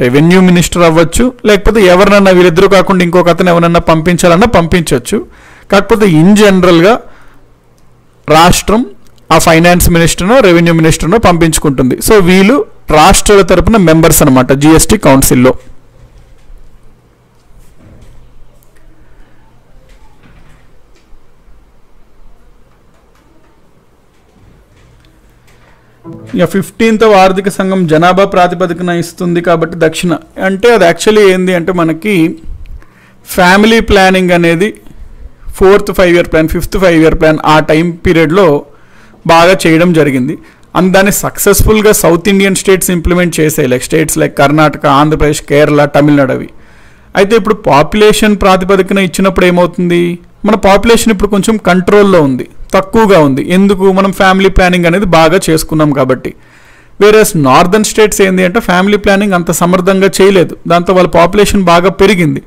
రెవెన్యూ మినిస్టర్ అవ్వచ్చు, లేకపోతే ఎవరినన్నా వీళ్ళిద్దరూ కాకుండా ఇంకొక అతను ఎవరన్నా పంపించాలన్నా పంపించవచ్చు. కాకపోతే ఇన్ జనరల్గా రాష్ట్రం ఆ ఫైనాన్స్ మినిస్టర్నో రెవెన్యూ మినిస్టర్నో పంపించుకుంటుంది. సో వీళ్ళు రాష్ట్రాల తరపున మెంబర్స్ అనమాట జిఎస్టీ కౌన్సిల్లో. ఇక 15వ ఆర్థిక సంఘం జనాభా ప్రాతిపదికన ఇస్తుంది కాబట్టి దక్షిణ అంటే అది యాక్చువల్లీ ఏంది అంటే మనకి ఫ్యామిలీ ప్లానింగ్ అనేది 4th 5-year plan, 5th 5-year plan ఆ టైం పీరియడ్లో బాగా చేయడం జరిగింది. అండ్ దాన్ని సక్సెస్ఫుల్గా సౌత్ ఇండియన్ స్టేట్స్ ఇంప్లిమెంట్ చేసాయి, like states like Karnataka, Andhra Pradesh, Kerala, Tamil Nadu అవి. అయితే ఇప్పుడు పాపులేషన్ ప్రాతిపదికన ఇచ్చినప్పుడు ఏమవుతుంది, మన పాపులేషన్ ఇప్పుడు కొంచెం కంట్రోల్లో ఉంది, తక్కువగా ఉంది. ఎందుకు? మనం ఫ్యామిలీ ప్లానింగ్ అనేది బాగా చేసుకున్నాం కాబట్టి. వేరేస్ నార్దర్న్ స్టేట్స్ ఏంటి అంటే ఫ్యామిలీ ప్లానింగ్ అంత సమర్థంగా చేయలేదు, దాంతో వాళ్ళ పాపులేషన్ బాగా పెరిగింది.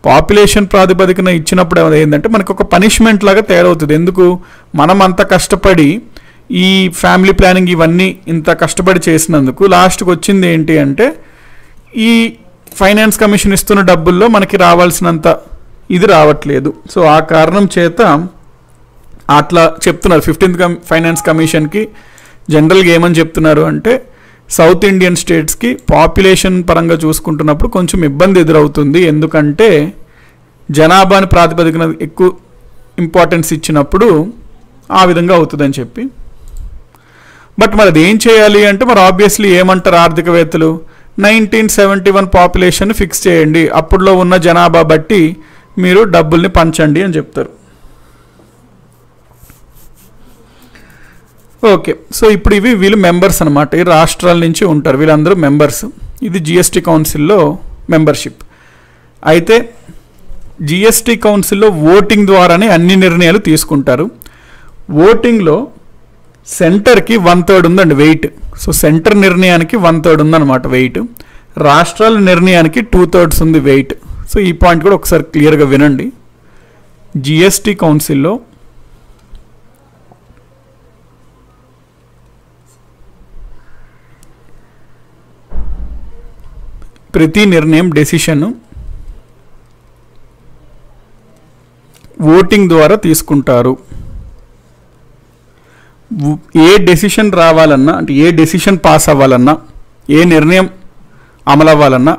పాపులేషన్ ప్రాతిపదికన ఇచ్చినప్పుడు ఏంటంటే మనకు ఒక పనిష్మెంట్ లాగా తయారవుతుంది. ఎందుకు? మనం అంత కష్టపడి ఈ ఫ్యామిలీ ప్లానింగ్ ఇవన్నీ ఇంత కష్టపడి చేసినందుకు లాస్ట్కి వచ్చింది ఏంటి అంటే ఈ ఫైనాన్స్ కమిషన్ ఇస్తున్న డబ్బుల్లో మనకి రావాల్సినంత ఇది రావట్లేదు. సో ఆ కారణం చేత అట్లా చెప్తున్నారు. 15th ఫైనాన్స్ కమిషన్కి జనరల్గా ఏమని చెప్తున్నారు అంటే సౌత్ ఇండియన్ స్టేట్స్కి పాపులేషన్ పరంగా చూసుకుంటున్నప్పుడు కొంచెం ఇబ్బంది ఎదురవుతుంది, ఎందుకంటే జనాభాని ప్రాతిపదికన ఎక్కువ ఇంపార్టెన్స్ ఇచ్చినప్పుడు ఆ విధంగా అవుతుందని చెప్పి. బట్ మరి అది ఏం చేయాలి అంటే మరి ఆబ్వియస్లీ ఏమంటారు ఆర్థికవేత్తలు, 1971 పాపులేషన్ ఫిక్స్ చేయండి, అప్పుడులో ఉన్న జనాభా బట్టి మీరు డబ్బుల్ని పంచండి అని చెప్తారు. ఓకే, సో ఇప్పుడు వీళ్ళు మెంబర్స్ అనమాట, ఈ రాష్ట్రాల నుంచి ఉంటారు, వీళ్ళందరూ మెంబర్స్. ఇది జిఎస్టీ కౌన్సిల్లో మెంబర్షిప్. అయితే జిఎస్టీ కౌన్సిల్లో ఓటింగ్ ద్వారానే అన్ని నిర్ణయాలు తీసుకుంటారు. ఓటింగ్లో సెంటర్కి 1/3 ఉందండి వెయిట్. సో సెంటర్ నిర్ణయానికి 1/3 ఉందన్నమాట వెయిట్, రాష్ట్రాల నిర్ణయానికి 2/3 ఉంది వెయిట్. సో ఈ పాయింట్ కూడా ఒకసారి క్లియర్గా వినండి. జిఎస్టీ కౌన్సిల్లో ప్రతి నిర్ణయం డెసిషన్ ఓటింగ్ ద్వారా తీసుకుంటారు. ఏ డెసిషన్ రావాలన్నా అంటే ఏ డెసిషన్ పాస్ అవ్వాలన్నా ఏ నిర్ణయం అమలు అవ్వాలన్నా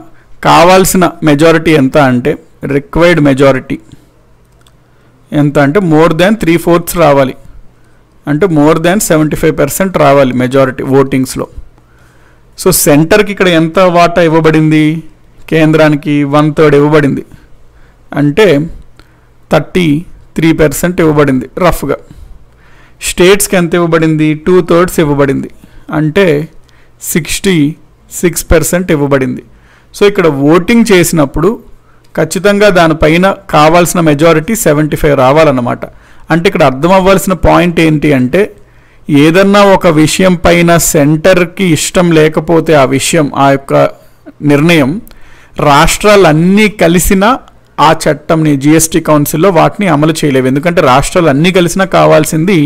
కావాల్సిన మెజారిటీ ఎంత అంటే రిక్వైర్డ్ మెజారిటీ ఎంత అంటే మోర్ దాన్ 3/4 రావాలి, అంటే మోర్ దాన్ 75% రావాలి మెజారిటీ ఓటింగ్స్లో. సో సెంటర్కి ఇక్కడ ఎంత వాటా ఇవ్వబడింది, కేంద్రానికి 1/3 ఇవ్వబడింది, అంటే 33% ఇవ్వబడింది రఫ్గా. స్టేట్స్కి ఎంత ఇవ్వబడింది, 2/3 ఇవ్వబడింది, అంటే 66% ఇవ్వబడింది. సో ఇక్కడ ఓటింగ్ చేసినప్పుడు ఖచ్చితంగా దానిపైన కావాల్సిన మెజారిటీ 75 రావాలన్నమాట. అంటే ఇక్కడ అర్థం అవ్వాల్సిన పాయింట్ ఏంటి అంటే, ఏదన్నా ఒక విషయం పైన సెంటర్కి ఇష్టం లేకపోతే ఆ విషయం, ఆ యొక్క నిర్ణయం, రాష్ట్రాలన్నీ కలిసినా ఆ చట్టంని జిఎస్టీ కౌన్సిల్లో వాటిని అమలు చేయలేవు. ఎందుకంటే రాష్ట్రాలు అన్నీ కలిసినా కావాల్సింది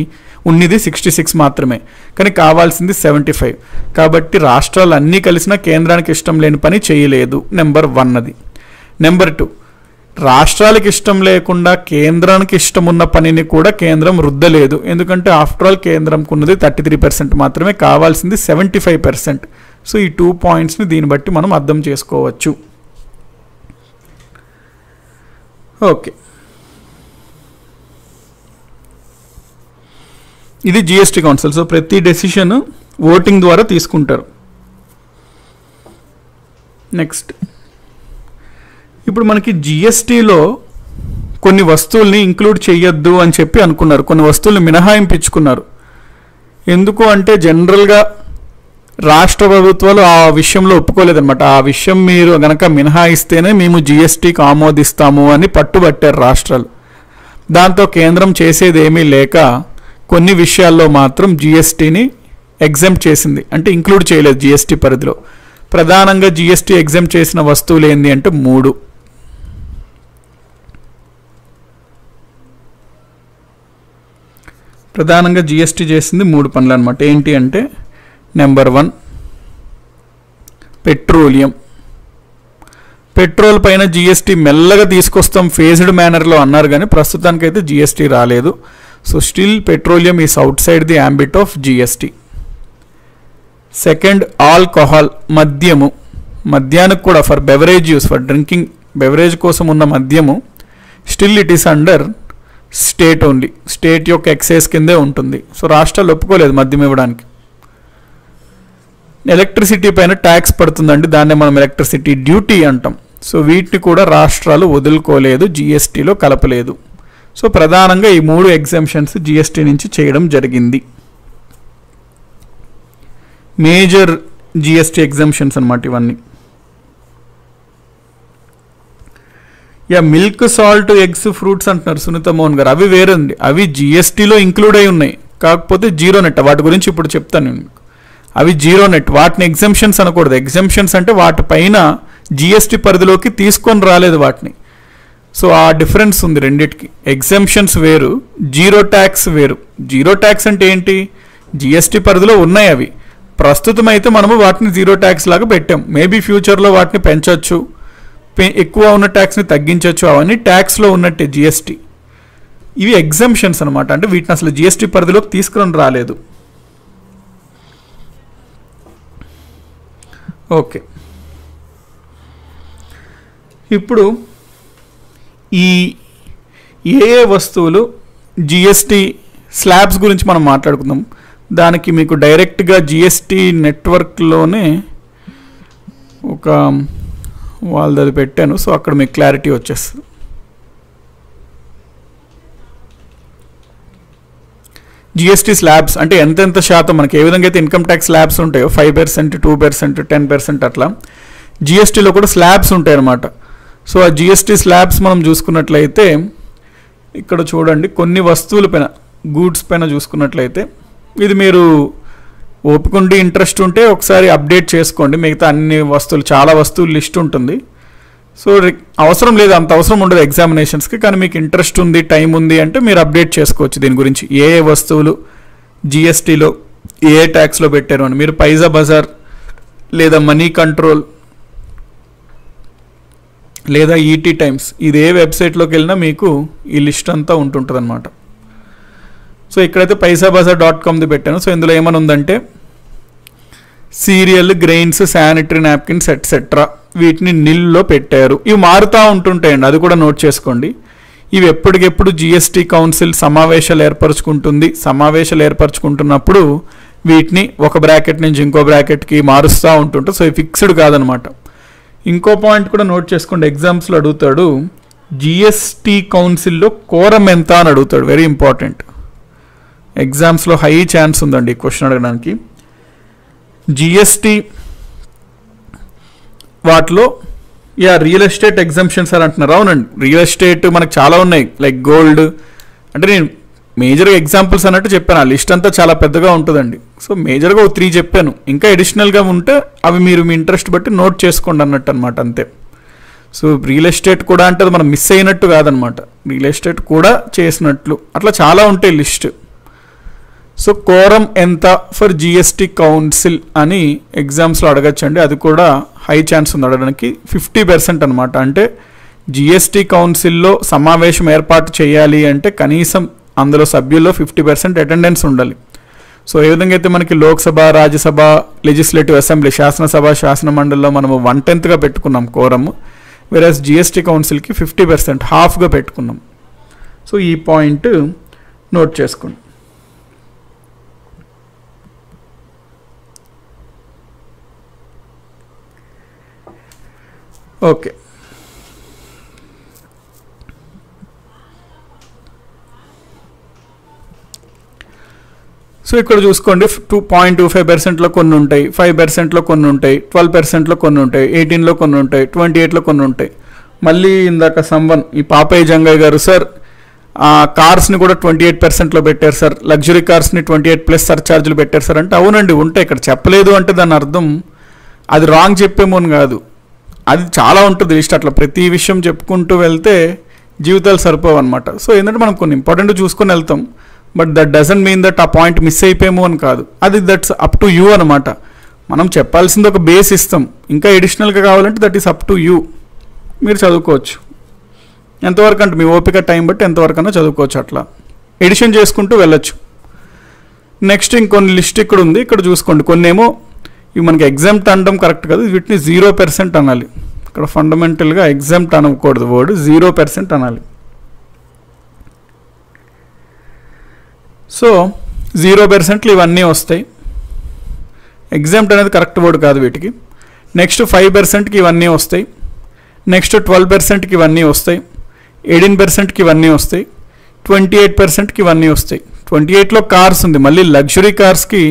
ఉన్నది 66 మాత్రమే, కానీ కావాల్సింది 75. కాబట్టి రాష్ట్రాలు అన్నీ కలిసినా కేంద్రానికి ఇష్టం లేని పని చేయలేదు. నెంబర్ 1 అది. నెంబర్ 2, రాష్ట్రాలకు ఇష్టం లేకుండా కేంద్రానికి ఇష్టం ఉన్న పనిని కూడా కేంద్రం రుద్దలేదు. ఎందుకంటే ఆఫ్టర్ ఆల్ కేంద్రంకు ఉన్నది 33% మాత్రమే, కావాల్సింది 75%. సో ఈ 2 పాయింట్స్ని దీన్ని బట్టి మనం అర్థం చేసుకోవచ్చు. ఓకే, ఇది జిఎస్టీ కౌన్సిల్. సో ప్రతి డెసిషన్ ఓటింగ్ ద్వారా తీసుకుంటారు. నెక్స్ట్, ఇప్పుడు మనకి జిఎస్టీలో కొన్ని వస్తువుల్ని ఇంక్లూడ్ చేయొద్దు అని చెప్పి అనుకున్నారు, కొన్ని వస్తువుల్ని మినహాయింపించుకున్నారు. ఎందుకు అంటే జనరల్గా రాష్ట్ర ప్రభుత్వాలు ఆ విషయంలో ఒప్పుకోలేదన్నమాట. ఆ విషయం మీరు గనక మినహాయిస్తేనే మేము జిఎస్టీకి ఆమోదిస్తాము అని పట్టుబట్టారు రాష్ట్రాలు. దాంతో కేంద్రం చేసేది ఏమీ లేక కొన్ని విషయాల్లో మాత్రం జిఎస్టీని ఎగ్జెంప్ట్ చేసింది, అంటే ఇంక్లూడ్ చేయలేదు జిఎస్టీ పరిధిలో. ప్రధానంగా జిఎస్టీ ఎగ్జెంప్ట్ చేసిన వస్తువులు ఏంటి అంటే 3. ప్రధానంగా జిఎస్టీ చేసింది 3 పనులు అనమాట. ఏంటి అంటే, నెంబర్ 1 పెట్రోలియం. పెట్రోల్ పైన జిఎస్టీ మెల్లగా తీసుకొస్తాం ఫేజ్డ్ మేనర్లో అన్నారు, కానీ ప్రస్తుతానికైతే జిఎస్టీ రాలేదు. So still petroleum is out side the ambit of GST. Second, alcohol, మద్యము. మద్యానికి కూడా for beverage use, for drinking beverage కోసం ఉన్న మద్యము still it is under state only, state యొక్క ఎక్సైజ్ కిందే ఉంటుంది. సో రాష్ట్రాలు ఒప్పుకోలేదు మద్యం ఇవ్వడానికి. ఎలక్ట్రిసిటీ పైన ట్యాక్స్ పడుతుందండి, దాన్నే మనం ఎలక్ట్రిసిటీ డ్యూటీ అంటాం. సో వీటిని కూడా రాష్ట్రాలు వదులుకోలేదు, జిఎస్టీలో కలపలేదు. సో ప్రధానంగా ఈ 3 ఎగ్జంప్షన్స్ జిఎస్టీ నుంచి చేయడం జరిగింది. మేజర్ జిఎస్టీ ఎగ్జంప్షన్స్ అన్నమాట ఇవన్నీ. మిల్క్, సాల్ట్, ఎగ్స్, ఫ్రూట్స్ అంటున్నారు సునీత మోహన్ గారు. అవి వేరండి, అవి జిఎస్టీలో ఇంక్లూడ్ అయి ఉన్నాయి, కాకపోతే జీరో నెట్. వాటి గురించి ఇప్పుడు చెప్తాను నేను. అవి జీరో నెట్, వాటిని ఎగ్జంప్షన్స్ అనకూడదు. ఎగ్జంప్షన్స్ అంటే వాటిపైన జిఎస్టీ పరిధిలోకి తీసుకొని రాలేదు వాటిని. సో ఆ డిఫరెన్స్ ఉంది రెండిటికి. ఎగ్జంప్షన్స్ వేరు, జీరో ట్యాక్స్ వేరు. జీరో ట్యాక్స్ అంటే ఏంటి, జిఎస్టీ పరిధిలో ఉన్నాయి అవి. ప్రస్తుతం అయితే మనము వాటిని జీరో ట్యాక్స్ లాగా పెట్టాం. మేబీ ఫ్యూచర్లో వాటిని పెంచవచ్చు, ఎక్కువ ఉన్న ట్యాక్స్ని తగ్గించవచ్చు. అవన్నీ ట్యాక్స్లో ఉన్నట్టే జిఎస్టీ. ఇవి ఎగ్జంప్షన్స్ అనమాట, అంటే వీటిని అసలు జిఎస్టీ పరిధిలోకి తీసుకుని రాలేదు. ఓకే, ఇప్పుడు ఈ ఏ వస్తువులు జిఎస్టీ స్లాబ్స్ గురించి మనం మాట్లాడుకుందాం. దానికి మీకు డైరెక్ట్గా జిఎస్టీ నెట్వర్క్లోనే ఒక వాళ్ళది పెట్టాను, సో అక్కడ మీకు క్లారిటీ వచ్చేస్తుంది. జిఎస్టీ స్లాబ్స్ అంటే ఎంతెంత శాతం మనకి ఏ విధంగా అయితే ఇన్కమ్ ట్యాక్స్ స్లాబ్స్ ఉంటాయో 5%, 2%, 10% అట్లా జిఎస్టీలో కూడా స్లాబ్స్ ఉంటాయి అన్నమాట. సో ఆ జిఎస్టీ స్లాబ్స్ మనం చూసుకున్నట్లయితే ఇక్కడ చూడండి, కొన్ని వస్తువుల పైన, గూడ్స్ పైన చూసుకున్నట్లయితే, ఇది మీరు ఓపికండి ఇంట్రెస్ట్ ఉంటే ఒకసారి అప్డేట్ చేసుకోండి. మిగతా అన్ని వస్తువులు, చాలా వస్తువులు లిస్ట్ ఉంటుంది. సో అవసరం లేదు, అంత అవసరం ఉండదు ఎగ్జామినేషన్స్కి, కానీ మీకు ఇంట్రెస్ట్ ఉంది, టైం ఉంది అంటే మీరు అప్డేట్ చేసుకోవచ్చు దీని గురించి. ఏ ఏ వస్తువులు జిఎస్టీలో ఏ ట్యాక్స్లో పెట్టారు అని. మీరు పైజా బజార్ లేదా మనీ కంట్రోల్ లేదా ఈటీ టైమ్స్, ఇది ఏ వెబ్సైట్లోకి వెళ్ళినా మీకు ఈ లిస్ట్ అంతా ఉంటుంటుంది అనమాట. సో ఇక్కడైతే paisabazar.comది పెట్టాను. సో ఇందులో ఏమని ఉందంటే, serial, grains, sanitary napkins etcetera వీటిని నిల్లో పెట్టారు. ఇవి మారుతూ ఉంటుంటాయండి, అది కూడా నోట్ చేసుకోండి. ఇవి ఎప్పటికెప్పుడు జిఎస్టీ కౌన్సిల్ సమావేశాలు ఏర్పరచుకుంటుంది. సమావేశాలు ఏర్పరచుకుంటున్నప్పుడు వీటిని ఒక బ్రాకెట్ నుంచి ఇంకో బ్రాకెట్కి మారుస్తూ ఉంటుంటారు. సో ఇవి ఫిక్స్డ్ కాదనమాట. ఇంకో పాయింట్ కూడా నోట్ చేసుకోండి, ఎగ్జామ్స్లో అడుగుతాడు, జిఎస్టీ కౌన్సిల్లో కోరం ఎంత అని అడుగుతాడు. వెరీ ఇంపార్టెంట్, ఎగ్జామ్స్లో హై ఛాన్స్ ఉందండి ఈ క్వశ్చన్ అడగడానికి. జిఎస్టీ వాటిలో yeah, real estate exemption sir అంటున్నారు. అవునండి, రియల్ ఎస్టేట్ మనకు చాలా ఉన్నాయి, లైక్ గోల్డ్. అంటే నేను మేజర్గా ఎగ్జాంపుల్స్ అన్నట్టు చెప్పాను, ఆ లిస్ట్ అంతా చాలా పెద్దగా ఉంటుందండి. సో మేజర్గా 3 చెప్పాను, ఇంకా అడిషనల్గా ఉంటే అవి మీరు మీ ఇంట్రెస్ట్ బట్టి నోట్ చేసుకోండి అన్నట్టు అనమాట, అంతే. సో రియల్ ఎస్టేట్ కూడా అంటే అది మనం మిస్ అయినట్టు కాదనమాట, రియల్ ఎస్టేట్ కూడా చేసినట్లు, అట్లా చాలా ఉంటాయి లిస్ట్. సో కోరం ఎంత ఫర్ జిఎస్టీ కౌన్సిల్ అని ఎగ్జామ్స్లో అడగచ్చండి, అది కూడా హై ఛాన్స్ ఉంది అడగడానికి. 50% అనమాట. అంటే జిఎస్టీ కౌన్సిల్లో సమావేశం ఏర్పాటు చేయాలి అంటే కనీసం అందులో సభ్యుల్లో 50% అటెండెన్స్ ఉండాలి. సో ఏ విధంగా అయితే మనకి లోక్సభ, రాజ్యసభ, లెజిస్లేటివ్ అసెంబ్లీ, శాసనసభ, శాసనమండలిలో మనము 1/10గా పెట్టుకున్నాం కోరము, వేరస్ జిఎస్టీ కౌన్సిల్కి 50%, హాఫ్గా పెట్టుకున్నాం. సో ఈ పాయింట్ నోట్ చేసుకోండి. ఓకే, సో ఇక్కడ చూసుకోండి, 2.25%లో కొన్ని ఉంటాయి, 5%లో కొన్ని ఉంటాయి, 12%లో కొన్ని ఉంటాయి, 18లో కొన్ని ఉంటాయి, 28లో కొన్ని ఉంటాయి. మళ్ళీ ఇందాక సంవన్ ఈ పాపయ్య జంగయ్య గారు, సార్ కార్స్ని కూడా 28%లో పెట్టారు సార్, లగ్జరీ కార్స్ని 28+ సర్ఛార్జీలు పెట్టారు సార్ అంటే, అవునండి ఉంటాయి, ఇక్కడ చెప్పలేదు అంటే దాని అర్థం అది రాంగ్ చెప్పేమో అని కాదు, అది చాలా ఉంటుంది లిస్ట్. అట్లా ప్రతి విషయం చెప్పుకుంటూ వెళ్తే జీవితాలు సరిపోవు అనమాట. సో ఏంటంటే మనం కొన్ని ఇంపార్టెంట్ చూసుకొని వెళ్తాం, but that doesn't mean that ఆ పాయింట్ మిస్ అయిపోయాము అని కాదు, అది దట్స్ అప్ టు యూ అనమాట. మనం చెప్పాల్సింది ఒక బేస్ ఇస్తాం, ఇంకా ఎడిషనల్గా కావాలంటే that is up to you, మీరు చదువుకోవచ్చు ఎంతవరకు అంటే మీ ఓపిక టైం బట్టి ఎంతవరకు అన్నా చదువుకోవచ్చు, అట్లా ఎడిషన్ చేసుకుంటూ వెళ్ళొచ్చు. నెక్స్ట్ ఇంకొన్ని లిస్ట్ ఇక్కడ ఉంది, ఇక్కడ చూసుకోండి. కొన్ని ఏమో ఇవి మనకి ఎగ్జామ్ట్ అనడం కరెక్ట్ కాదు, వీటిని 0% అనాలి. ఇక్కడ ఫండమెంటల్గా ఎగ్జామ్ట్ అనకూడదు, వర్డ్ 0% అనాలి. సో 0%లో ఇవన్నీ వస్తాయి, ఎగ్జామ్ట్ అనేది కరెక్ట్ వర్డ్ కాదు వీటికి. నెక్స్ట్ 5%కి ఇవన్నీ వస్తాయి, నెక్స్ట్ 12%కి ఇవన్నీ వస్తాయి, 18%కి ఇవన్నీ వస్తాయి, 28%కి ఇవన్నీ వస్తాయి. 28లో కార్స్ ఉంది, మళ్ళీ లగ్జరీ కార్స్కి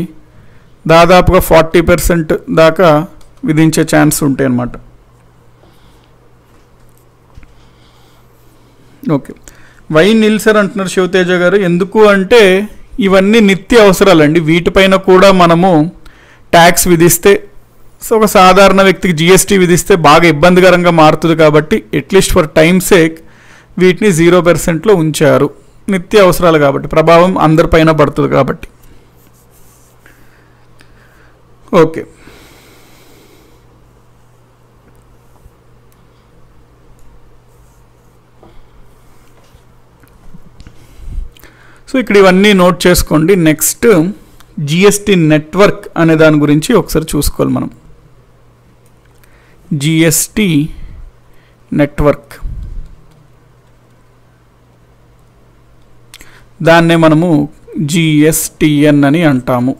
దాదాపుగా 40% దాకా విధించే ఛాన్స్ ఉంటాయి అన్నమాట. ఓకే, వై నిల్సర్ అంటున్నారు శివతేజ గారు. ఎందుకు అంటే ఇవన్నీ నిత్య అవసరాలండి, వీటిపైన కూడా మనము ట్యాక్స్ విధిస్తే, సో ఒక సాధారణ వ్యక్తికి జిఎస్టీ విధిస్తే బాగా ఇబ్బందికరంగా మారుతుంది కాబట్టి అట్లీస్ట్ ఫర్ టైమ్ సేక్ వీటిని 0%లో ఉంచారు. నిత్య అవసరాలు కాబట్టి, ప్రభావం అందరిపైన పడుతుంది కాబట్టి. ఓకే, సో ఇక్కడ ఇవన్నీ నోట్ చేసుకోండి. నెక్స్ట్ జిఎస్టీ నెట్వర్క్ అనే దాని గురించి ఒకసారి చూసుకోవాలి మనం. జిఎస్టీ నెట్వర్క్, దాన్నే మనము జిఎస్టిఎన్ అని అంటాము.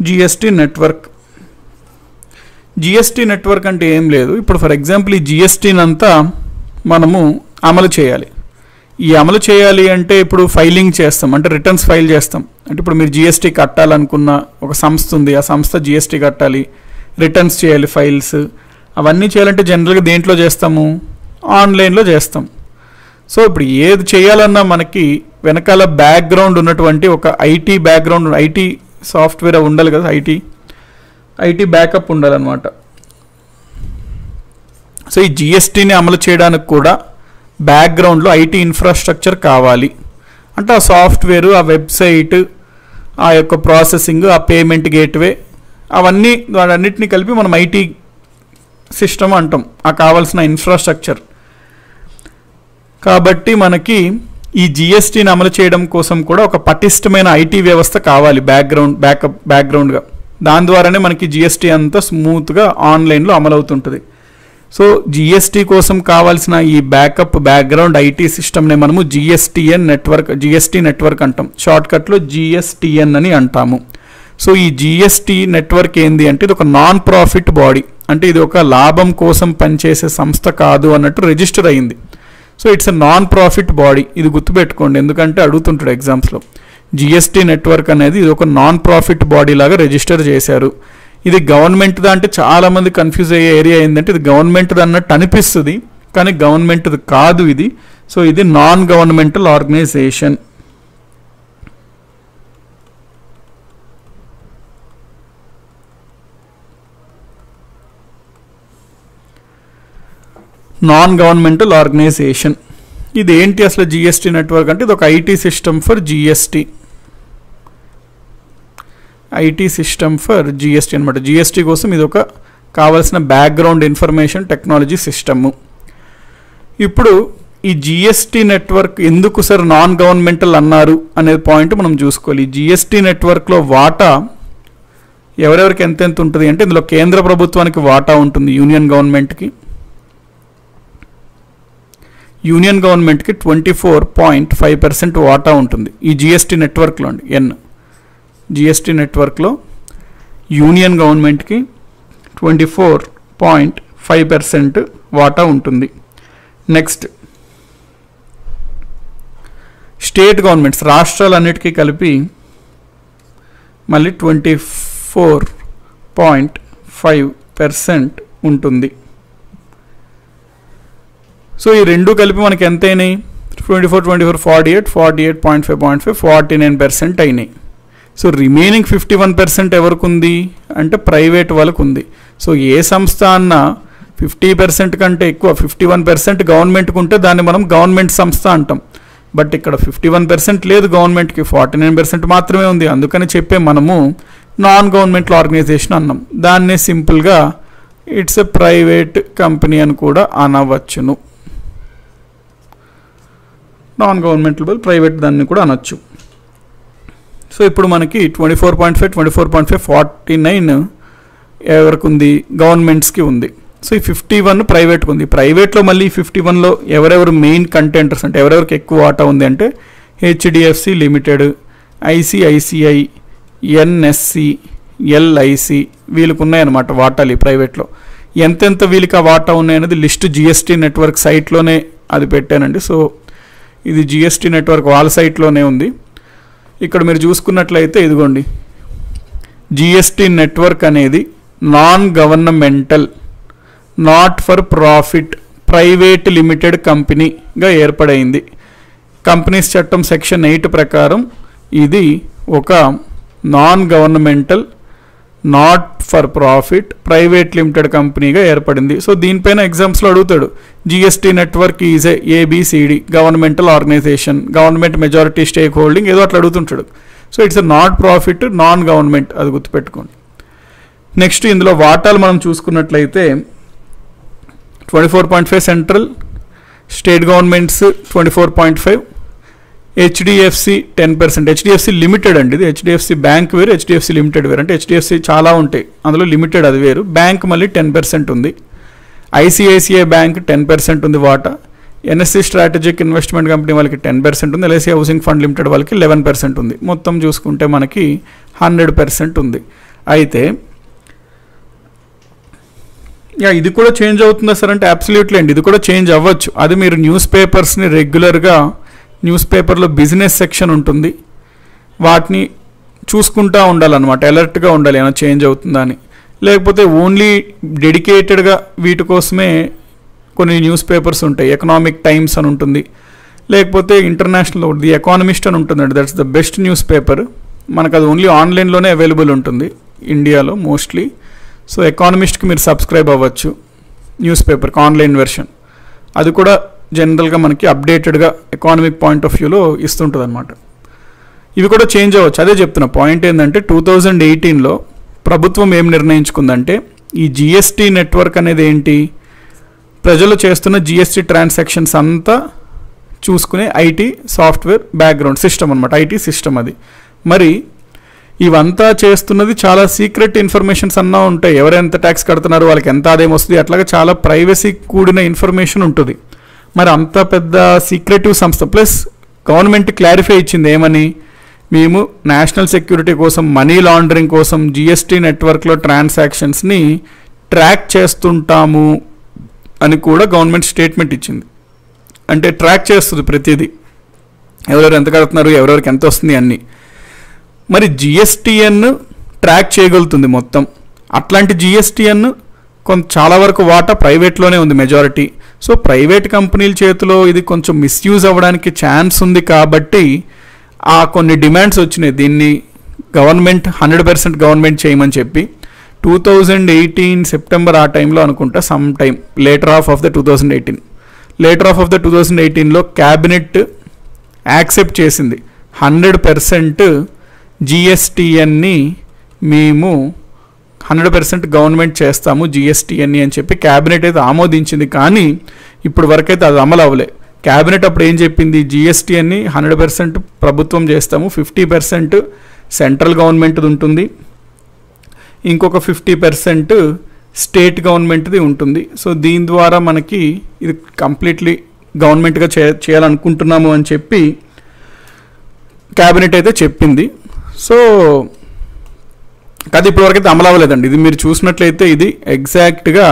జిఎస్టీ నెట్వర్క్, జిఎస్టీ నెట్వర్క్ అంటే ఏం లేదు, ఇప్పుడు ఫర్ ఎగ్జాంపుల్ ఈ జిఎస్టీని అంతా మనము అమలు చేయాలి. ఈ అమలు చేయాలి అంటే ఇప్పుడు ఫైలింగ్ చేస్తాం, అంటే రిటర్న్స్ ఫైల్ చేస్తాం. అంటే ఇప్పుడు మీరు జిఎస్టీ కట్టాలనుకున్న ఒక సంస్థ ఉంది, ఆ సంస్థ జిఎస్టీ కట్టాలి, రిటర్న్స్ చేయాలి, ఫైల్స్ అవన్నీ చేయాలంటే జనరల్గా దేంట్లో చేస్తాము, ఆన్లైన్లో చేస్తాం. సో ఇప్పుడు ఏది చేయాలన్నా మనకి వెనకాల బ్యాక్గ్రౌండ్ ఉన్నటువంటి ఒక ఐటీ బ్యాక్గ్రౌండ్, ఐటీ సాఫ్ట్వేర్ ఉండాలి కదా, ఐటీ బ్యాకప్ ఉండాలన్నమాట. సో ఈ జిఎస్టీని అమలు చేయడానికి కూడా బ్యాక్గ్రౌండ్లో ఐటీ ఇన్ఫ్రాస్ట్రక్చర్ కావాలి. అంటే ఆ సాఫ్ట్వేరు, ఆ వెబ్సైట్, ఆ యొక్క ప్రాసెసింగ్, ఆ పేమెంట్ గేట్వే, అవన్నీ వాటన్నిటిని కలిపి మనం ఐటీ సిస్టమ్ అంటాం, ఆ కావాల్సిన ఇన్ఫ్రాస్ట్రక్చర్. కాబట్టి మనకి ఈ జిఎస్టీని అమలు చేయడం కోసం కూడా ఒక పటిష్టమైన ఐటీ వ్యవస్థ కావాలి బ్యాక్గ్రౌండ్గా. దాని ద్వారానే మనకి జిఎస్టీ అంతా స్మూత్గా ఆన్లైన్లో అమలవుతుంటుంది. సో జిఎస్టీ కోసం కావాల్సిన ఈ బ్యాక్గ్రౌండ్ ఐటీ సిస్టమ్నే మనము జిఎస్టీ నెట్వర్క్ అంటాం, షార్ట్కట్లో జిఎస్టిఎన్ అని అంటాము. సో ఈ జిఎస్టీ నెట్వర్క్ ఏంది అంటే ఇది ఒక నాన్ ప్రాఫిట్ బాడీ, అంటే ఇది ఒక లాభం కోసం పనిచేసే సంస్థ కాదు అన్నట్టు రిజిస్టర్ అయ్యింది. So it's a non profit body, ఇది గుర్తుపెట్టుకోండి, ఎందుకంటే అడుగుతుంటాడు ఎగ్జామ్స్లో. జిఎస్టీ నెట్వర్క్ అనేది ఇది ఒక నాన్ ప్రాఫిట్ బాడీ లాగా రిజిస్టర్ చేశారు. ఇది గవర్నమెంట్దా అంటే చాలామంది కన్ఫ్యూజ్ అయ్యే ఏరియా ఏంటంటే ఇది గవర్నమెంట్ది అన్నట్టు అనిపిస్తుంది, కానీ గవర్నమెంట్ది కాదు ఇది. సో ఇది non governmental organisation. Non governmental organisation ఇది ఏంటి అసలు? జిఎస్టీ నెట్వర్క్ అంటే ఇది ఒక IT system for GST, IT system for GST అనమాట. జిఎస్టీ కోసం ఇది ఒక కావాల్సిన బ్యాక్గ్రౌండ్ ఇన్ఫర్మేషన్ టెక్నాలజీ సిస్టము. ఇప్పుడు ఈ జిఎస్టీ నెట్వర్క్ ఎందుకు సార్ నాన్ గవర్నమెంటల్ అన్నారు అనే పాయింట్ మనం చూసుకోవాలి. ఈ జిఎస్టీ నెట్వర్క్లో వాటా ఎవరెవరికి ఎంతెంత ఉంటుంది అంటే ఇందులో కేంద్ర ప్రభుత్వానికి వాటా ఉంటుంది, యూనియన్ గవర్నమెంట్కి 24.5% వాటా ఉంటుంది ఈ జిఎస్టీ నెట్వర్క్లో అండి. జిఎస్టీ నెట్వర్క్లో యూనియన్ గవర్నమెంట్కి 24.5% వాటా ఉంటుంది. నెక్స్ట్ స్టేట్ గవర్నమెంట్స్ రాష్ట్రాలన్నిటికీ కలిపి మళ్ళీ 24.5% ఉంటుంది. సో ఈ రెండు కలిపి మనకి ఎంత అయినాయి? 24 48 48.5 49% అయినాయి. సో రిమైనింగ్ 51% ఎవరికి ఉంది అంటే ప్రైవేట్ వాళ్ళకు ఉంది. సో ఏ సంస్థ అన్న 50% కంటే ఎక్కువ 51% గవర్నమెంట్కి ఉంటే దాన్ని మనం గవర్నమెంట్ సంస్థ అంటాం. బట్ ఇక్కడ 51% లేదు గవర్నమెంట్కి, 49% మాత్రమే ఉంది. అందుకని చెప్పే మనము నాన్ గవర్నమెంటల్ ఆర్గనైజేషన్ అన్నాం. దాన్నే సింపుల్గా ఇట్స్ ఎ ప్రైవేట్ కంపెనీ అని కూడా అనవచ్చును. నాన్ గవర్నమెంటల్ ప్రైవేట్ దాన్ని కూడా అనొచ్చు. సో ఇప్పుడు మనకి 24.5 49 ఎవరికి ఉంది? గవర్నమెంట్స్కి ఉంది. సో ఈ 51 ప్రైవేట్కి ఉంది. ప్రైవేట్లో మళ్ళీ 51లో ఎవరెవరు మెయిన్ కంటెంటర్స్ అంటే ఎవరెవరికి ఎక్కువ వాటా ఉంది అంటే HDFC limited, ICICI, NSC, LIC వీళ్ళకు ఉన్నాయన్నమాట వాటాలు. ఈ ప్రైవేట్లో ఎంతెంత వీళ్ళకి ఆ వాటా ఉన్నాయనేది లిస్ట్ జిఎస్టీ నెట్వర్క్ సైట్లోనే అది పెట్టానండి. సో ఇది జిఎస్టీ నెట్వర్క్ వాళ్ళ సైట్లోనే ఉంది. ఇక్కడ మీరు చూసుకున్నట్లయితే ఇదిగోండి, జిఎస్టీ నెట్వర్క్ అనేది non governmental not for profit private limited కంపెనీగా ఏర్పడైంది. కంపెనీస్ చట్టం సెక్షన్ 8 ప్రకారం ఇది ఒక non governmental not for profit private limited కంపెనీగా ఏర్పడింది. సో దీనిపైన ఎగ్జామ్స్లో అడుగుతాడు, GST network is ABCD governmental organisation, government majority stake holding ఏదో అట్లా అడుగుతుంటాడు. So it's not profit non government, అది గుర్తుపెట్టుకోండి. నెక్స్ట్ ఇందులో వాటాలు మనం చూసుకున్నట్లయితే 24.5 central, state governments 24.5, HDFC 10%. HDFC limited అండి, ఇది హెచ్డిఎఫ్సి బ్యాంక్ వేరు, హెచ్డిఎఫ్సి లిమిటెడ్ వేరు. అంటే హెచ్డిఎఫ్సి చాలా ఉంటాయి, అందులో లిమిటెడ్ అది వేరు. బ్యాంక్ మళ్ళీ 10% ఉంది. ఐసిఐసిఐ బ్యాంక్ 10% ఉంది వాటా. ఎన్ఎస్సి స్ట్రాటజిక్ ఇన్వెస్ట్మెంట్ కంపెనీ వాళ్ళకి 10% ఉంది. ఎల్ఐసి హౌసింగ్ ఫండ్ లిమిటెడ్ వాళ్ళకి 11% ఉంది. మొత్తం చూసుకుంటే మనకి 100% ఉంది. అయితే ఇది కూడా చేంజ్ అవుతుందా సార్ అంటే అబ్సల్యూట్లీ అండి, ఇది కూడా చేంజ్ అవ్వచ్చు. అది మీరు న్యూస్ పేపర్స్ని రెగ్యులర్గా న్యూస్ పేపర్లో బిజినెస్ సెక్షన్ ఉంటుంది, వాటిని చూసుకుంటూ ఉండాలన్నమాట, అలర్ట్గా ఉండాలి ఏమైనా చేంజ్ అవుతుందా అని. లేకపోతే ఓన్లీ డెడికేటెడ్గా వీటి కోసమే కొన్ని న్యూస్ పేపర్స్ ఉంటాయి. ఎకనామిక్ టైమ్స్ అని ఉంటుంది, లేకపోతే ఇంటర్నేషనల్ ది ఎకానమిస్ట్ అని ఉంటుందండి. That's the best news paper. మనకు అది ఓన్లీ ఆన్లైన్లోనే అవైలబుల్ ఉంటుంది ఇండియాలో మోస్ట్లీ. సో ఎకానమిస్ట్కి మీరు సబ్స్క్రైబ్ అవ్వచ్చు న్యూస్ పేపర్కి, ఆన్లైన్ వెర్షన్. అది కూడా జనరల్గా మనకి అప్డేటెడ్గా ఎకానమిక్ పాయింట్ ఆఫ్ వ్యూలో ఇస్తుంటుంది అనమాట. ఇవి కూడా చేంజ్ అవ్వచ్చు. అదే చెప్తున్నా పాయింట్ ఏంటంటే 2018లో ప్రభుత్వం ఏం నిర్ణయించుకుందంటే ఈ జిఎస్టీ నెట్వర్క్ అనేది ఏంటి, ప్రజలు చేస్తున్న జిఎస్టీ ట్రాన్సాక్షన్స్ అంతా చూసుకునే ఐటీ సాఫ్ట్వేర్ బ్యాక్గ్రౌండ్ సిస్టమ్ అనమాట, ఐటీ సిస్టమ్ అది. మరి ఇవంతా చేస్తున్నది చాలా సీక్రెట్ ఇన్ఫర్మేషన్స్ అన్నా ఉంటాయి. ఎవరెంత ట్యాక్స్ కడుతున్నారు, వాళ్ళకి ఎంత ఆదాయం వస్తుంది, అట్లాగే చాలా ప్రైవసీ కూడిన ఇన్ఫర్మేషన్ ఉంటుంది. మరి అంత పెద్ద సీక్రెటివ్ సంస్థ ప్లస్ గవర్నమెంట్ క్లారిఫై ఇచ్చింది ఏమని, మేము నేషనల్ సెక్యూరిటీ కోసం, మనీ లాండరింగ్ కోసం జిఎస్టీ నెట్వర్క్లో ట్రాన్సాక్షన్స్ని ట్రాక్ చేస్తుంటాము అని కూడా గవర్నమెంట్ స్టేట్మెంట్ ఇచ్చింది. అంటే ట్రాక్ చేస్తుంది ప్రతిదీ, ఎవరెవరు ఎంత కడుతున్నారు, ఎవరెవరికి ఎంత వస్తుంది అన్నీ. మరి జిఎస్టీఎన్ ట్రాక్ చేయగలుగుతుంది మొత్తం. అట్లాంటి జిఎస్టిఎన్ చాలా వరకు వాటా ప్రైవేట్లోనే ఉంది మెజారిటీ. సో ప్రైవేట్ కంపెనీల చేతిలో ఇది కొంచెం మిస్యూజ్ అవ్వడానికి ఛాన్స్ ఉంది కాబట్టి కొన్ని డిమాండ్స్ వచ్చినాయి దీన్ని గవర్నమెంట్ 100% గవర్నమెంట్ చేయమని చెప్పి. 2018 సెప్టెంబర్ ఆ టైంలో అనుకుంటా, some time later half of the 2018లో క్యాబినెట్ యాక్సెప్ట్ చేసింది 100% జిఎస్టిఎన్ని మేము 100% గవర్నమెంట్ చేస్తాము జిఎస్టిఎన్ని అని చెప్పి క్యాబినెట్ అయితే ఆమోదించింది. కానీ ఇప్పుడు వరకైతే అది అమలు అవ్వలే. క్యాబినెట్ అప్పుడు ఏం చెప్పింది, జిఎస్టిఎన్ని 100% ప్రభుత్వం చేస్తాము, 50% సెంట్రల్ గవర్నమెంట్ది ఉంటుంది, ఇంకొక 50% స్టేట్ గవర్నమెంట్ది ఉంటుంది. సో దీని ద్వారా మనకి ఇది కంప్లీట్లీ గవర్నమెంట్గా చేయాలనుకుంటున్నాము అని చెప్పి క్యాబినెట్ అయితే చెప్పింది. సో అది ఇప్పటివరకైతే అమలు అవ్వలేదండి. ఇది మీరు చూసినట్లయితే ఇది ఎగ్జాక్ట్గా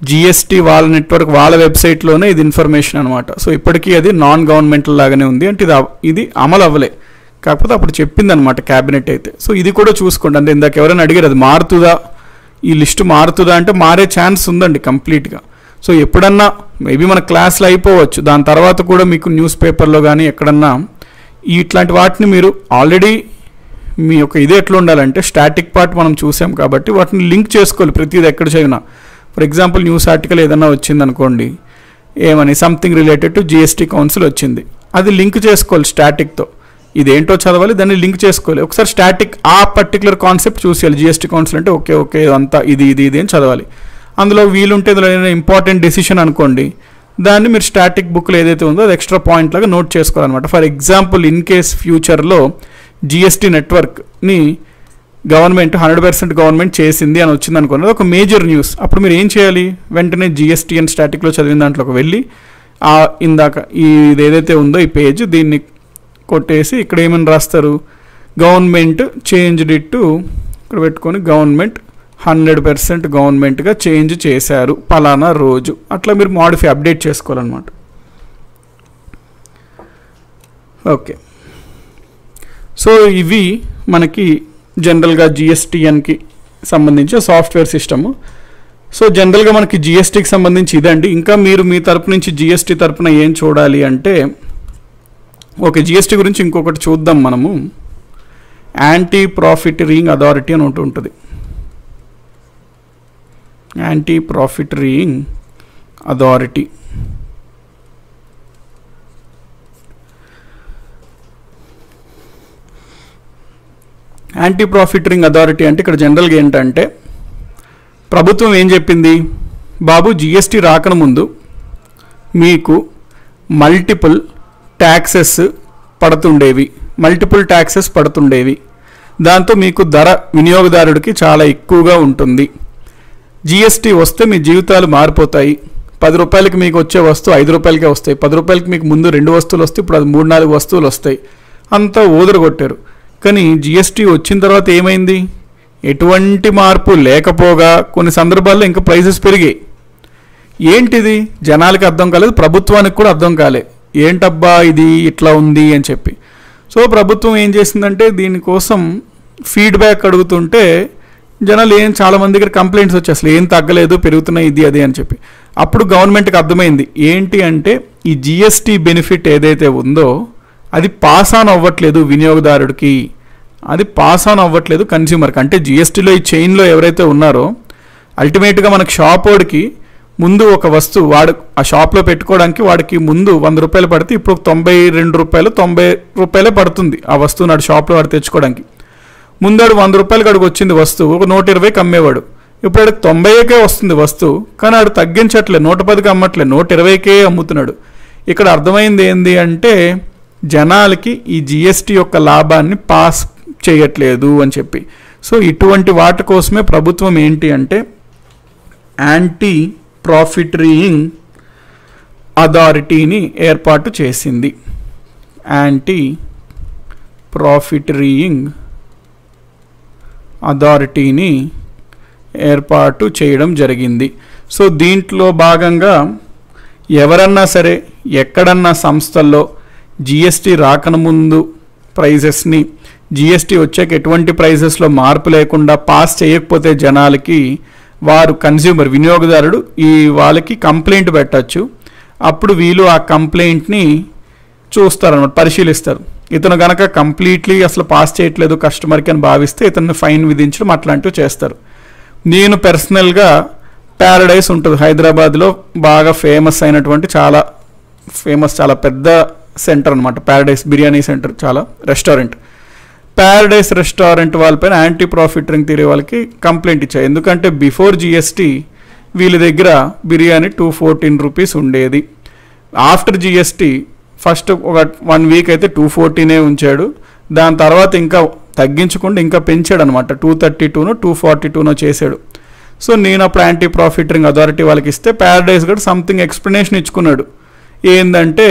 జిఎస్టీ వాళ్ళ నెట్వర్క్ వాళ్ళ వెబ్సైట్లోనే ఇది ఇన్ఫర్మేషన్ అనమాట. సో ఇప్పటికీ అది నాన్ గవర్నమెంటల్ లాగానే ఉంది, అంటే ఇది అమలు అవ్వలే. కాకపోతే అప్పుడు చెప్పింది అనమాట క్యాబినెట్ అయితే. సో ఇది కూడా చూసుకోండి. అంటే ఇందాక ఎవరైనా అడిగారు అది మారుతుందా, ఈ లిస్టు మారుతుందా అంటే మారే ఛాన్స్ ఉందండి కంప్లీట్గా. సో ఎప్పుడన్నా మేబీ మన క్లాస్లో అయిపోవచ్చు, దాని తర్వాత కూడా మీకు న్యూస్ పేపర్లో కానీ ఎక్కడన్నా ఇట్లాంటి వాటిని మీరు ఆల్రెడీ మీ యొక్క ఇది ఎట్లా ఉండాలంటే స్టాటిక్ పార్ట్ మనం చూసాం కాబట్టి వాటిని లింక్ చేసుకోవాలి ప్రతిది ఎక్కడ చదివినా. ఫర్ ఎగ్జాంపుల్ న్యూస్ ఆర్టికల్ ఏదైనా వచ్చింది అనుకోండి, ఏమని something related to GST council వచ్చింది, అది లింక్ చేసుకోవాలి స్టాటిక్తో. ఇదేంటో చదవాలి, దాన్ని లింక్ చేసుకోవాలి. ఒకసారి స్టాటిక్ ఆ పర్టికులర్ కాన్సెప్ట్ చూసేయాలి. జిఎస్టీ కౌన్సిల్ అంటే ఓకే అంతా ఇది అని చదవాలి. అందులో వీలుంటే ఇందులో ఏదైనా ఇంపార్టెంట్ డెసిషన్ అనుకోండి, దాన్ని మీరు స్టాటిక్ బుక్లో ఏదైతే ఉందో అది ఎక్స్ట్రా పాయింట్ లాగా నోట్ చేసుకోవాలన్నమాట. ఫర్ ఎగ్జాంపుల్ ఇన్ కేస్ ఫ్యూచర్లో జిఎస్టీ నెట్వర్క్ని గవర్నమెంట్ 100% గవర్నమెంట్ చేసింది అని వచ్చింది అనుకోండి, అది ఒక మేజర్ న్యూస్. అప్పుడు మీరు ఏం చేయాలి, వెంటనే జిఎస్టీ అని స్టాటిక్లో చదివిన దాంట్లోకి వెళ్ళి ఇందాక ఇది ఏదైతే ఉందో ఈ పేజ్ దీన్ని కొట్టేసి ఇక్కడ ఏమని రాస్తారు, గవర్నమెంట్ చేంజ్డ్ ఇట్ టు, ఇక్కడ పెట్టుకొని గవర్నమెంట్ 100% గవర్నమెంట్గా చేంజ్ చేశారు పలానా రోజు, అట్లా మీరు అప్డేట్ చేసుకోవాలన్నమాట. ఓకే, సో ఇవి మనకి జనరల్గా జిఎస్టిఎన్కి సంబంధించి సాఫ్ట్వేర్ సిస్టము. సో జనరల్గా మనకి జిఎస్టీకి సంబంధించి ఇదండి. ఇంకా మీరు మీ తరపు నుంచి జిఎస్టీ తరపున ఏం చూడాలి అంటే, ఓకే జిఎస్టీ గురించి ఇంకొకటి చూద్దాం మనము. యాంటీ ప్రాఫిటరింగ్ అథారిటీ అని ఒకటి ఉంటుంది. యాంటీ ప్రాఫిటరింగ్ అథారిటీ అంటే ఇక్కడ జనరల్గా ఏంటంటే ప్రభుత్వం ఏం చెప్పింది, బాబు జిఎస్టీ రాకముందు మీకు మల్టిపుల్ ట్యాక్సెస్ పడుతుండేవి, దాంతో మీకు ధర వినియోగదారుడికి చాలా ఎక్కువగా ఉంటుంది. జిఎస్టీ వస్తే మీ జీవితాలు మారిపోతాయి. 10 రూపాయలకి మీకు వచ్చే వస్తువు 5 రూపాయలకే వస్తాయి. 10 రూపాయలకి మీకు ముందు 2 వస్తువులు వస్తాయి, ఇప్పుడు అది 3-4 వస్తువులు వస్తాయి. అంతా ఊదరగొట్టారు. కానీ జిఎస్టీ వచ్చిన తర్వాత ఏమైంది, ఎటువంటి మార్పు లేకపోగా కొన్ని సందర్భాల్లో ఇంకా ప్రైసెస్ పెరిగాయి. ఏంటిది జనాలకి అర్థం కాలేదు, ప్రభుత్వానికి కూడా అర్థం కాలే, ఏంటబ్బా ఇది ఇట్లా ఉంది అని చెప్పి. సో ప్రభుత్వం ఏం చేసిందంటే దీనికోసం ఫీడ్బ్యాక్ అడుగుతుంటే జనాలు చాలామంది దగ్గర కంప్లైంట్స్ వచ్చి అసలు ఏం తగ్గలేదు, పెరుగుతున్నాయి ఇది అది అని చెప్పి. అప్పుడు గవర్నమెంట్కి అర్థమైంది ఏంటి అంటే ఈ జిఎస్టీ బెనిఫిట్ ఏదైతే ఉందో అది పాస్ ఆన్ అవ్వట్లేదు వినియోగదారుడికి, అది పాస్ ఆన్ అవ్వట్లేదు కన్స్యూమర్కి. అంటే జిఎస్టీలో ఈ చైన్లో ఎవరైతే ఉన్నారో అల్టిమేట్గా మనకు షాప్ వాడికి ముందు ఒక వస్తువు వాడు ఆ షాప్లో పెట్టుకోవడానికి వాడికి ముందు 100 రూపాయలు పడితే ఇప్పుడు 92 రూపాయలు 90 రూపాయలే పడుతుంది ఆ వస్తువు నాడు షాప్లో వాడు తెచ్చుకోవడానికి. ముందాడు 100 రూపాయలకి అడుగు వచ్చింది వస్తువు, ఒక 120కి అమ్మేవాడు. ఇప్పుడు ఆడికి 90కే వస్తుంది వస్తువు, కానీ ఆడు తగ్గించట్లేదు, 110కి అమ్మట్లేదు, 120కే అమ్ముతున్నాడు. ఇక్కడ అర్థమైంది ఏంది అంటే జనాలకి ఈ జిఎస్టీ యొక్క లాభాన్ని పాస్ చేయట్లేదు అని చెప్పి. సో ఇటువంటి వాటి కోసమే ప్రభుత్వం ఏంటి అంటే యాంటీ ప్రాఫిటరింగ్ అథారిటీని ఏర్పాటు చేసింది. యాంటీ ప్రాఫిటరింగ్ అథారిటీని ఏర్పాటు చేయడం జరిగింది. సో దీంట్లో భాగంగా ఎవరన్నా సరే ఎక్కడన్నా సంస్థల్లో జిఎస్టీ రాకముందు ప్రైజెస్ని జిఎస్టీ వచ్చాక ఎటువంటి ప్రైజెస్లో మార్పు లేకుండా పాస్ చేయకపోతే జనాలకి వారు కన్జ్యూమర్ వినియోగదారుడు వాళ్ళకి కంప్లైంట్ పెట్టచ్చు. అప్పుడు వీళ్ళు ఆ కంప్లైంట్ని చూస్తారన్నమాట, పరిశీలిస్తారు. ఇతను కనుక కంప్లీట్లీ అసలు పాస్ చేయట్లేదు కస్టమర్కి అని భావిస్తే ఇతన్ని ఫైన్ విధించడం అట్లాంటివి చేస్తారు. నేను పర్సనల్గా ప్యారడైస్ ఉంటుంది హైదరాబాద్లో బాగా ఫేమస్ అయినటువంటి చాలా పెద్ద సెంటర్ అనమాట, ప్యారడైస్ బిర్యానీ సెంటర్, చాలా రెస్టారెంట్. ప్యారడైస్ రెస్టారెంట్ వాళ్ళపైన యాంటీ ప్రాఫిటరింగ్ థియరీ వాళ్ళకి కంప్లైంట్ ఇచ్చాయి. ఎందుకంటే బిఫోర్ జిఎస్టీ వీళ్ళ దగ్గర బిర్యానీ 214 రూపీస్ ఉండేది. ఆఫ్టర్ జిఎస్టీ ఫస్ట్ ఒక 1 వీక్ అయితే 214 ఉంచాడు. దాని తర్వాత ఇంకా తగ్గించకుండా ఇంకా పెంచాడు అనమాట, 232నో 242నో చేశాడు. సో నేను అప్పుడు యాంటీ ప్రాఫిటరింగ్ అథారిటీ వాళ్ళకి ఇస్తే ప్యారడైస్ కూడా సంథింగ్ ఎక్స్ప్లెనేషన్ ఇచ్చుకున్నాడు. ఏంటంటే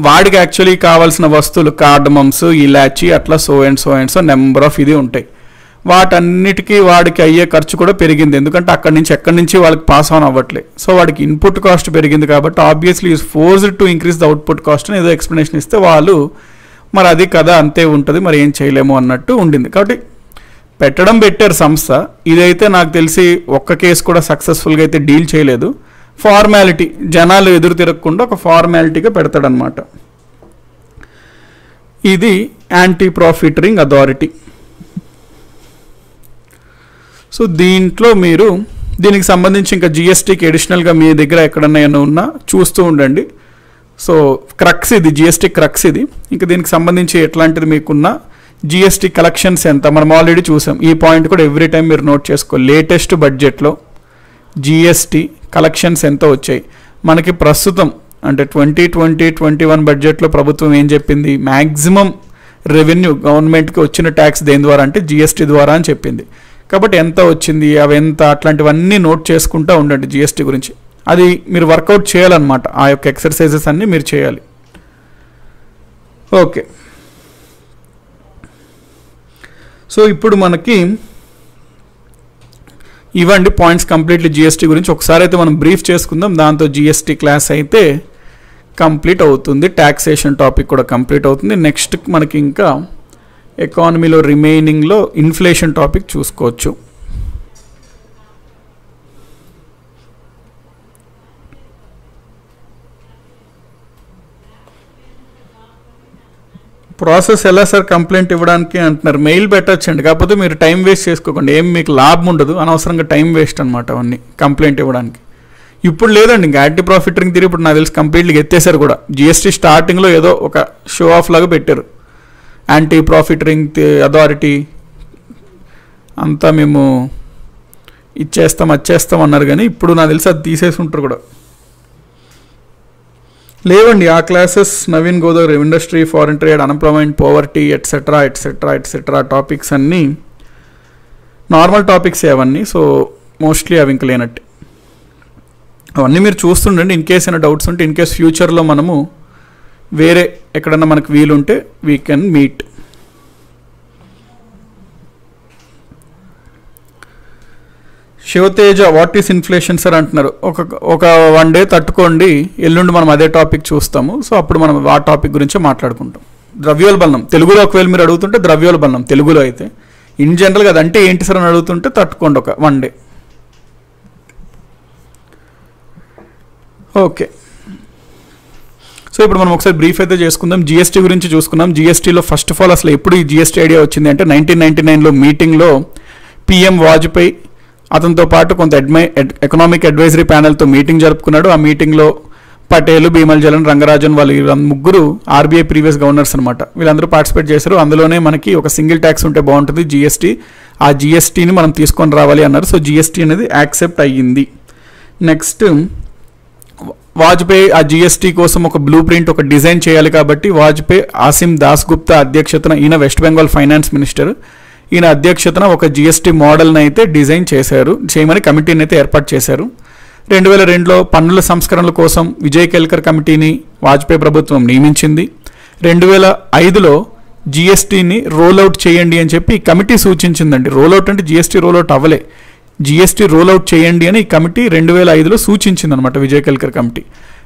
వాడికి యాక్చువల్లీ కావాల్సిన వస్తువులు కార్డమమ్స్, ఇలాచి, అట్లా so and so number of ఇది ఉంటాయి. వాటన్నిటికీ వాడికి అయ్యే ఖర్చు కూడా పెరిగింది. ఎందుకంటే ఎక్కడి నుంచి వాళ్ళకి పాస్ ఆన్ అవ్వట్లేదు. సో వాడికి ఇన్పుట్ కాస్ట్ పెరిగింది కాబట్టి obviously is forced to increase the output cost అని ఏదో ఎక్స్ప్లెనేషన్ ఇస్తే వాళ్ళు మరి అది కదా అంతే ఉంటుంది, మరి ఏం చేయలేము అన్నట్టు ఉండింది. కాబట్టి పెట్టారు సంస్థ. ఇదైతే నాకు తెలిసి ఒక్క కేసు కూడా సక్సెస్ఫుల్గా అయితే డీల్ చేయలేదు. ఫార్మాలిటీ, జనాలు ఎదురు తిరగకుండా ఒక ఫార్మాలిటీగా పెడతాడనమాట. ఇది యాంటీ ప్రాఫిటరింగ్ అథారిటీ. సో దీంట్లో మీరు దీనికి సంబంధించి ఇంకా జిఎస్టీకి అడిషనల్గా మీ దగ్గర ఎక్కడన్నా ఏమైనా ఉన్నా చూస్తూ ఉండండి. సో క్రక్స్ ఇది, జిఎస్టీ క్రక్స్ ఇది. ఇంకా దీనికి సంబంధించి ఎట్లాంటిది మీకున్న జిఎస్టీ కలెక్షన్స్ ఎంత మనం ఆల్రెడీ చూసాం. ఈ పాయింట్ కూడా ఎవ్రీ టైం మీరు నోట్ చేసుకో. లేటెస్ట్ బడ్జెట్లో జిఎస్టీ కలెక్షన్స్ ఎంత వచ్చాయి మనకి ప్రస్తుతం, అంటే 2020-21 బడ్జెట్లో ప్రభుత్వం ఏం చెప్పింది, మ్యాక్సిమం రెవెన్యూ గవర్నమెంట్కి వచ్చిన ట్యాక్స్ దేని ద్వారా అంటే జిఎస్టీ ద్వారా అని చెప్పింది. కాబట్టి ఎంత వచ్చింది, అవి ఎంత, అట్లాంటివన్నీ నోట్ చేసుకుంటూ ఉండండి జిఎస్టీ గురించి. అది మీరు వర్కౌట్ చేయాలన్నమాట. ఆ యొక్క ఎక్సర్సైజెస్ అన్నీ మీరు చేయాలి. ఓకే, సో ఇప్పుడు మనకి ఇవ్వండి పాయింట్స్ కంప్లీట్లీ జిఎస్టీ గురించి. ఒకసారి అయితే మనం బ్రీఫ్ చేసుకుందాం, దాంతో జిఎస్టీ క్లాస్ అయితే కంప్లీట్ అవుతుంది. ట్యాక్సేషన్ టాపిక్ కూడా కంప్లీట్ అవుతుంది. నెక్స్ట్ మనకి ఇంకా ఎకానమీలో రిమైనింగ్లో ఇన్ఫ్లేషన్ టాపిక్ చూసుకోవచ్చు. ప్రాసెస్ ఎలా సార్ కంప్లైంట్ ఇవ్వడానికి అంటున్నారు. మెయిల్ పెట్టచ్చండి, కాకపోతే మీరు టైం వేస్ట్ చేసుకోకండి. ఏం మీకు లాభం ఉండదు, అనవసరంగా టైం వేస్ట్ అనమాట అవన్నీ కంప్లైంట్ ఇవ్వడానికి. ఇప్పుడు లేదండి ఇంకా యాంటీ ప్రాఫిటరింగ్ థియరీ ఇప్పుడు నాకు తెలిసి కంప్లీట్గా ఎత్తేసారు కూడా. జిఎస్టీ స్టార్టింగ్లో ఏదో ఒక షో ఆఫ్ లాగా పెట్టారు, యాంటీ ప్రాఫిటరింగ్ అథారిటీ అంతా మేము వచ్చేస్తాం అన్నారు. కానీ ఇప్పుడు నాకు తెలిసి అది తీసేసి ఉంటారు కూడా. లేవండి ఆ classes. Naveen Godavari, industry, foreign trade, unemployment, poverty, etcetera topics అన్నీ నార్మల్ టాపిక్స్ అవన్నీ. సో మోస్ట్లీ అవి ఇంకా లేనట్టే. అవన్నీ మీరు చూస్తుండండి. ఇన్ కేస్ అయినా డౌట్స్ ఉంటే, ఇన్ కేస్ ఫ్యూచర్లో మనము వేరే ఎక్కడన్నా మనకు వీలుంటే we can meet. Shiva Teja, what is inflation sir అంటున్నారు. ఒక 1 డే తట్టుకోండి, ఎల్లుండి మనం అదే టాపిక్ చూస్తాము. సో అప్పుడు మనం ఆ టాపిక్ గురించి మాట్లాడుకుంటాం. ద్రవ్యోల్బణం తెలుగులో ఒకవేళ మీరు అడుగుతుంటే ద్రవ్యోల్బణం తెలుగులో అయితే, ఇన్ జనరల్గా అదంటే ఏంటి సార్ అని అడుగుతుంటే తట్టుకోండి ఒక 1 డే. ఓకే, సో ఇప్పుడు మనం ఒకసారి బ్రీఫ్ అయితే చేసుకుందాం. జిఎస్టీ గురించి చూసుకున్నాం. జిఎస్టీలో ఫస్ట్ ఆఫ్ ఆల్ అసలు ఎప్పుడు ఈ జిఎస్టీ ఐడియా వచ్చింది అంటే 1999లో మీటింగ్లో పిఎం వాజ్పేయి అతనితో పాటు కొంత ఎకనామిక్ అడ్వైజరీ ప్యానెల్తో మీటింగ్ జరుపుకున్నాడు. ఆ మీటింగ్లో పటేల్, భీమల్ రంగరాజన్ వాళ్ళు ముగ్గురు ఆర్బీఐ ప్రీవియస్ గవర్నర్స్ అనమాట, వీళ్ళందరూ పార్టిసిపేట్ చేశారు. అందులోనే మనకి ఒక సింగిల్ ట్యాక్స్ ఉంటే బాగుంటుంది జిఎస్టీ, ఆ జిఎస్టీని మనం తీసుకొని రావాలి అన్నారు. సో జిఎస్టీ అనేది యాక్సెప్ట్ అయ్యింది. నెక్స్ట్ వాజ్పేయి ఆ జిఎస్టీ కోసం ఒక బ్లూ ప్రింట్, ఒక డిజైన్ చేయాలి కాబట్టి వాజ్పేయి ఆసిమ్ దాస్ గుప్తా అధ్యక్షతన, ఈయన వెస్ట్ బెంగాల్ ఫైనాన్స్ మినిస్టర్, ఈయన అధ్యక్షతన ఒక జిఎస్టీ మోడల్ని అయితే డిజైన్ చేయమని కమిటీని అయితే ఏర్పాటు చేశారు. 2002లో పన్నుల సంస్కరణల కోసం విజయ్ కేల్కర్ కమిటీని వాజ్పేయి ప్రభుత్వం నియమించింది. 2005లో జిఎస్టీని రోల్అవుట్ చేయండి అని చెప్పి ఈ కమిటీ సూచించిందండి. రోల్అవుట్ అంటే జిఎస్టీ రోల్అవుట్ అవ్వలే, జిఎస్టీ రోల్అవుట్ చేయండి అని ఈ కమిటీ 2005లో సూచించింది అనమాట, విజయ్ కేల్కర్ కమిటీ.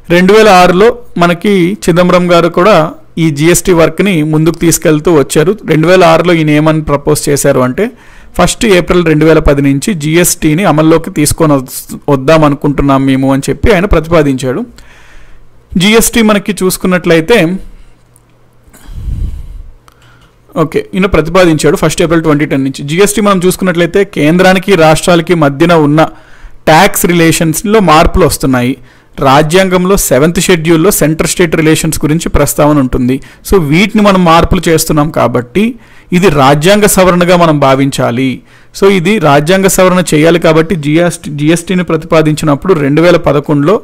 2006లో మనకి చిదంబరం గారు కూడా ఈ జిఎస్టీ వర్క్ని ముందుకు తీసుకెళ్తూ వచ్చారు. 2006లో ఈయన ఏమని ప్రపోజ్ చేశారు అంటే 1 ఏప్రిల్ 2010 నుంచి జిఎస్టీని అమల్లోకి తీసుకొని వద్దాం అనుకుంటున్నాం మేము అని చెప్పి ఆయన ప్రతిపాదించాడు. జిఎస్టీ మనకి చూసుకున్నట్లయితే ఈయన ప్రతిపాదించాడు 1 ఏప్రిల్ 2010 నుంచి. జిఎస్టీ మనం చూసుకున్నట్లయితే కేంద్రానికి రాష్ట్రాలకి మధ్యన ఉన్న ట్యాక్స్ రిలేషన్స్లో మార్పులు వస్తున్నాయి. రాజ్యాంగంలో 7th షెడ్యూల్లో సెంటర్ స్టేట్ రిలేషన్స్ గురించి ప్రస్తావన ఉంటుంది. సో వీటిని మనం మార్పులు చేస్తున్నాం కాబట్టి ఇది రాజ్యాంగ సవరణగా మనం భావించాలి. సో ఇది రాజ్యాంగ సవరణ చేయాలి కాబట్టి జిఎస్టీని ప్రతిపాదించినప్పుడు 2011లో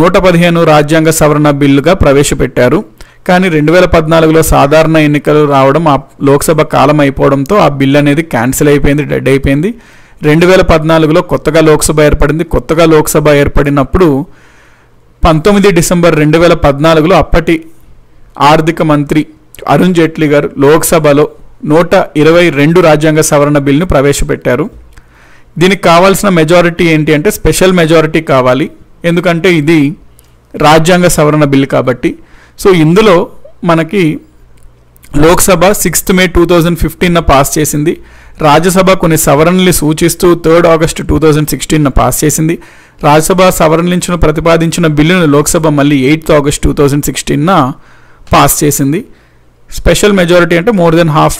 115 రాజ్యాంగ సవరణ బిల్లుగా ప్రవేశపెట్టారు. కానీ 2014లో సాధారణ ఎన్నికలు రావడం, ఆ లోక్సభ కాలం అయిపోవడంతో ఆ బిల్ అనేది క్యాన్సిల్ అయిపోయింది, డెడ్ అయిపోయింది. 2014లో కొత్తగా లోక్సభ ఏర్పడింది. కొత్తగా లోక్సభ ఏర్పడినప్పుడు 19 డిసెంబర్ 2014లో అప్పటి ఆర్థిక మంత్రి అరుణ్ జైట్లీ గారు లోక్సభలో 122 రాజ్యాంగ సవరణ బిల్లును ప్రవేశపెట్టారు. దీనికి కావాల్సిన మెజారిటీ ఏంటి అంటే స్పెషల్ మెజారిటీ కావాలి, ఎందుకంటే ఇది రాజ్యాంగ సవరణ బిల్ కాబట్టి. సో ఇందులో మనకి లోక్సభ 6th మే 2015 పాస్ చేసింది. రాజ్యసభ కొన్ని సవరణల్ని సూచిస్తూ 3rd ఆగస్టు 2016 పాస్ చేసింది. రాజ్యసభ సవరణలను ప్రతిపాదించిన బిల్లును లోక్సభ మళ్ళీ 8th ఆగస్టు 2016 పాస్ చేసింది. స్పెషల్ మెజారిటీ అంటే more than half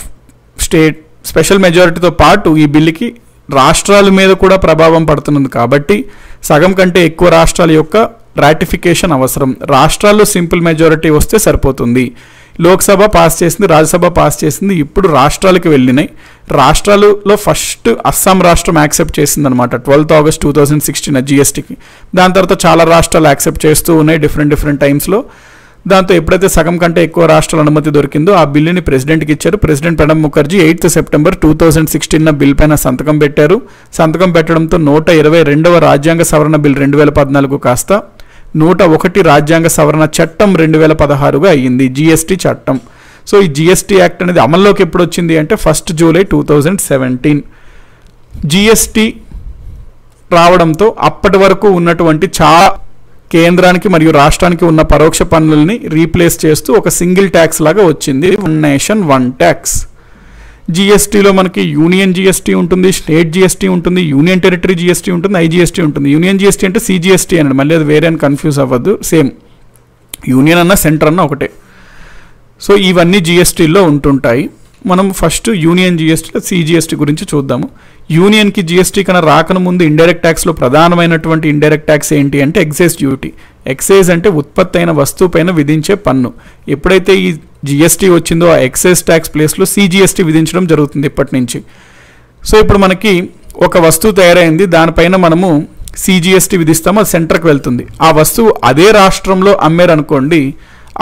state. Special మెజారిటీతో పాటు ఈ బిల్లుకి రాష్ట్రాల మీద కూడా ప్రభావం పడుతున్నది కాబట్టి సగం కంటే ఎక్కువ రాష్ట్రాల యొక్క రాటిఫికేషన్ అవసరం. రాష్ట్రాల్లో సింపుల్ మెజారిటీ వస్తే సరిపోతుంది. లోక్సభ పాస్ చేసింది, రాజ్యసభ పాస్ చేసింది, ఇప్పుడు రాష్ట్రాలకు వెళ్ళినాయి. రాష్ట్రాలలో ఫస్ట్ అస్సాం రాష్ట్రం యాక్సెప్ట్ చేసింది అనమాట 12th ఆగస్ట్ 2016 జిఎస్టీకి. దాని తర్వాత చాలా రాష్ట్రాలు యాక్సెప్ట్ చేస్తూ ఉన్నాయి డిఫరెంట్ టైమ్స్లో. దాంతో ఎప్పుడైతే సగం కంటే ఎక్కువ రాష్ట్రాల అనుమతి దొరికిందో ఆ బిల్లుని ప్రెసిడెంట్కి ఇచ్చారు. President Pranab Mukherjee 8th September 2016 bill పైన సంతకం పెట్టారు. సంతకం పెట్టడంతో 122వ రాజ్యాంగ సవరణ బిల్ 2014 కాస్త 101 రాజ్యాంగ సవరణ చట్టం 2016గా అయ్యింది, జిఎస్టీ చట్టం. సో ఈ జిఎస్టీ యాక్ట్ అనేది అమల్లోకి ఎప్పుడు వచ్చింది అంటే 1 జూలై 2017. జిఎస్టీ రావడంతో అప్పటి వరకు ఉన్నటువంటి చాలా కేంద్రానికి మరియు రాష్ట్రానికి ఉన్న పరోక్ష పన్నుల్ని రీప్లేస్ చేస్తూ ఒక సింగిల్ ట్యాక్స్ లాగా వచ్చింది, వన్ నేషన్ వన్ ట్యాక్స్. జిఎస్టీలో మనకి యూనియన్ జిఎస్టీ ఉంటుంది, స్టేట్ జిఎస్టీ ఉంటుంది, యూనియన్ టెరిటరీ జిఎస్టీ ఉంటుంది, ఐజిఎస్టీ ఉంటుంది. యూనియన్ జిఎస్టీ అంటే సిజిఎస్టీ అన్నాడు, మళ్ళీ అది వేరే అని కన్ఫ్యూజ్ అవ్వద్దు, సేమ్ యూనియన్ అన్న సెంటర్ అన్న ఒకటే. సో ఇవన్నీ జిఎస్టీలో ఉంటుంటాయి. మనం ఫస్ట్ యూనియన్ జిఎస్టీలో సిజిఎస్టీ గురించి చూద్దాము. యూనియన్కి జిఎస్టీ కన్నా రాకముందు ఇండైరెక్ట్ ట్యాక్స్లో ప్రధానమైనటువంటి ఇండైరెక్ట్ ట్యాక్స్ ఏంటి అంటే ఎక్సైజ్ డ్యూటీ. ఎక్సైజ్ అంటే ఉత్పత్తి అయిన వస్తువు పైన విధించే పన్ను. ఎప్పుడైతే ఈ జిఎస్టీ వచ్చిందో ఆ ఎక్సైజ్ ట్యాక్స్ ప్లేస్లో సిజిఎస్టీ విధించడం జరుగుతుంది ఇప్పటి నుంచి. సో ఇప్పుడు మనకి ఒక వస్తువు తయారైంది, దానిపైన మనము సిజిఎస్టీ విధిస్తాము, అది సెంటర్కి వెళ్తుంది. ఆ వస్తువు అదే రాష్ట్రంలో అమ్మారనుకోండి,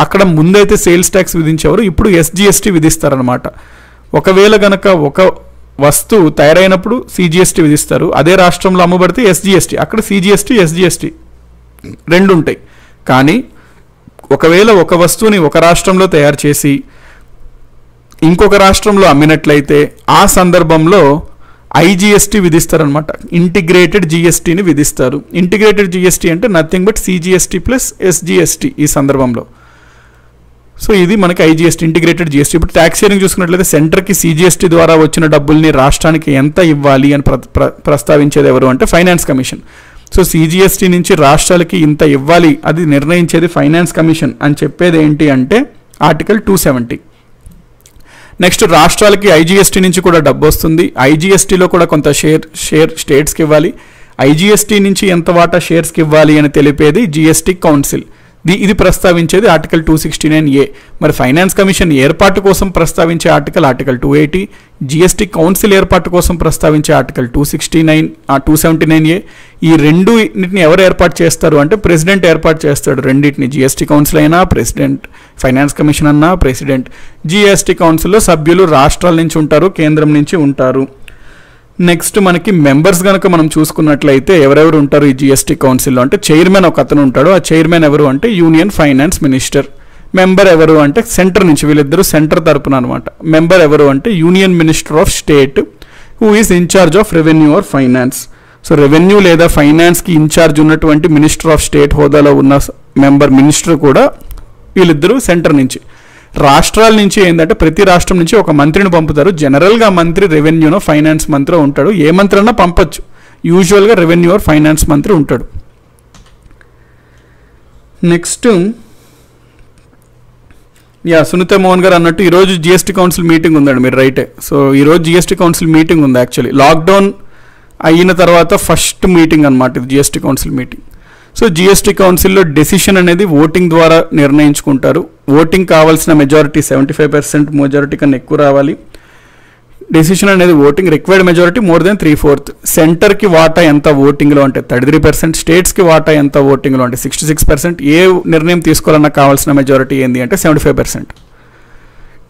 అక్కడ ముందైతే సేల్స్ ట్యాక్స్ విధించేవారు, ఇప్పుడు ఎస్జిఎస్టీ విధిస్తారనమాట. ఒకవేళ గనక ఒక వస్తువు తయారైనప్పుడు సిజిఎస్టీ విధిస్తారు, అదే రాష్ట్రంలో అమ్మబడితే ఎస్జిఎస్టీ, అక్కడ సిజిఎస్టీ ఎస్జిఎస్టీ రెండు ఉంటాయి. కానీ ఒకవేళ ఒక వస్తువుని ఒక రాష్ట్రంలో తయారు చేసి ఇంకొక రాష్ట్రంలో అమ్మినట్లయితే ఆ సందర్భంలో ఐజిఎస్టీ విధిస్తారనమాట, ఇంటిగ్రేటెడ్ జిఎస్టీని విధిస్తారు. ఇంటిగ్రేటెడ్ జిఎస్టీ అంటే nothing but CGST plus SGST ఈ సందర్భంలో. సో ఇది మనకి ఐజిఎస్టీ, ఇంటిగ్రేటెడ్ జిఎస్టీ. ఇప్పుడు ట్యాక్స్ షేరింగ్ చూసుకున్నట్లయితే సెంటర్కి సిజిఎస్టీ ద్వారా వచ్చిన డబ్బుల్ని రాష్ట్రానికి ఎంత ఇవ్వాలి అని ప్రస్తావించేది ఎవరు అంటే ఫైనాన్స్ కమిషన్. సో సిజిఎస్టీ నుంచి రాష్ట్రాలకి ఇంత ఇవ్వాలి అది నిర్ణయించేది ఫైనాన్స్ కమిషన్ అని చెప్పేది ఏంటి అంటే ఆర్టికల్ 270. నెక్స్ట్ రాష్ట్రాలకి ఐజిఎస్టీ నుంచి కూడా డబ్బు వస్తుంది. ఐజిఎస్టీలో కూడా కొంత షేర్ స్టేట్స్కి ఇవ్వాలి. ఐజిఎస్టీ నుంచి ఎంత వాటా షేర్స్కి ఇవ్వాలి అని తెలిపేది జిఎస్టీ కౌన్సిల్. ఇది ప్రస్తావించేది ఆర్టికల్ 269A. మరి ఫైనాన్స్ కమిషన్ ఏర్పాటు కోసం ప్రస్తావించే ఆర్టికల్ 280, జిఎస్టీ కౌన్సిల్ ఏర్పాటు కోసం ప్రస్తావించే ఆర్టికల్ 279A. ఈ రెండింటిని ఎవరు ఏర్పాటు చేస్తారు అంటే ప్రెసిడెంట్ ఏర్పాటు చేస్తాడు రెండింటిని. జిఎస్టీ కౌన్సిల్ అయినా ప్రెసిడెంట్, ఫైనాన్స్ కమిషన్ అన్నా ప్రెసిడెంట్. జిఎస్టీ కౌన్సిల్లో సభ్యులు రాష్ట్రాల నుంచి ఉంటారు, కేంద్రం నుంచి ఉంటారు. నెక్స్ట్ మనకి మెంబర్స్ కనుక మనం చూసుకున్నట్లయితే ఎవరెవరు ఉంటారు ఈ జిఎస్టీ కౌన్సిల్లో అంటే చైర్మన్ ఒక అతను ఉంటాడు. ఆ చైర్మన్ ఎవరు అంటే యూనియన్ ఫైనాన్స్ మినిస్టర్. మెంబర్ ఎవరు అంటే సెంటర్ నుంచి, వీళ్ళిద్దరూ సెంటర్ తరపున అనమాట. మెంబర్ ఎవరు అంటే union minister of state who is incharge of revenue or finance. So revenue లేదా ఫైనాన్స్కి ఇన్ఛార్జ్ ఉన్నటువంటి మినిస్టర్ ఆఫ్ స్టేట్ హోదాలో ఉన్న మినిస్టర్ కూడా వీళ్ళిద్దరూ సెంటర్ నుంచి. రాష్ట్రాల నుంచి ఏంటంటే ప్రతి రాష్ట్రం నుంచి ఒక మంత్రిని పంపుతారు. జనరల్గా మంత్రి రెవెన్యూనో ఫైనాన్స్ మంత్రి ఉంటాడు. ఏ మంత్రి అన్నా పంపొచ్చు. యూజువల్గా రెవెన్యూ ఆర్ ఫైనాన్స్ మంత్రి ఉంటాడు. నెక్స్ట్ సునీత మోహన్ గారు అన్నట్టు ఈరోజు జిఎస్టీ కౌన్సిల్ మీటింగ్ ఉందండి. మీరు రైటే. సో ఈరోజు జిఎస్టీ కౌన్సిల్ మీటింగ్ ఉంది. యాక్చువల్లీ లాక్డౌన్ అయిన తర్వాత ఫస్ట్ మీటింగ్ అనమాట ఇది GST council meeting. So GST కౌన్సిల్లో డెసిషన్ అనేది ఓటింగ్ ద్వారా నిర్ణయించుకుంటారు. ఓటింగ్ కావాల్సిన మెజారిటీ 75% మెజారిటీ కన్నా ఎక్కువ రావాలి. డెసిషన్ అనేది voting required majority more than 3/4. సెంటర్కి వాటా ఎంత ఓటింగ్లో అంటే 33%, స్టేట్స్కి వాటా ఎంత ఓటింగ్లో అంటే 66%. ఏ నిర్ణయం తీసుకోవాలన్నా కావాల్సిన మెజారిటీ ఏంది అంటే 75%.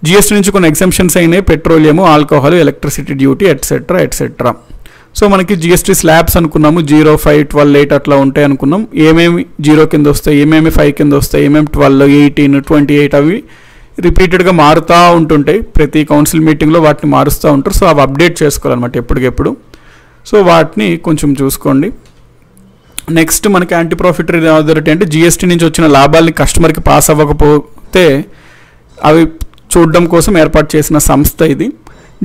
జిఎస్టీ నుంచి కొన్ని ఎగ్జంప్షన్స్ అయినాయి. Petroleum, alcohol, electricity duty etcetera etcetera. So మనకి జిఎస్టీ స్లాబ్స్ అనుకున్నాము 0, 5, 12, 8 అట్లా ఉంటాయి అనుకున్నాం. ఏమేమి 0 కింద వస్తాయి, ఏమేమి 5 కింద వస్తాయి, ఏమేమి 12, 18, 28 అవి రిపీటెడ్గా మారుతూ ఉంటుంటాయి. ప్రతి కౌన్సిల్ మీటింగ్లో వాటిని మారుస్తూ ఉంటారు. సో అవి అప్డేట్ చేసుకోవాలన్నమాట ఎప్పటికెప్పుడు. సో వాటిని కొంచెం చూసుకోండి. నెక్స్ట్ మనకి యాంటీ ప్రాఫిటరీ అథారిటీ అంటే జిఎస్టీ నుంచి వచ్చిన లాభాలని కస్టమర్కి పాస్ అవ్వకపోతే అవి చూడడం కోసం ఏర్పాటు చేసిన సంస్థ ఇది.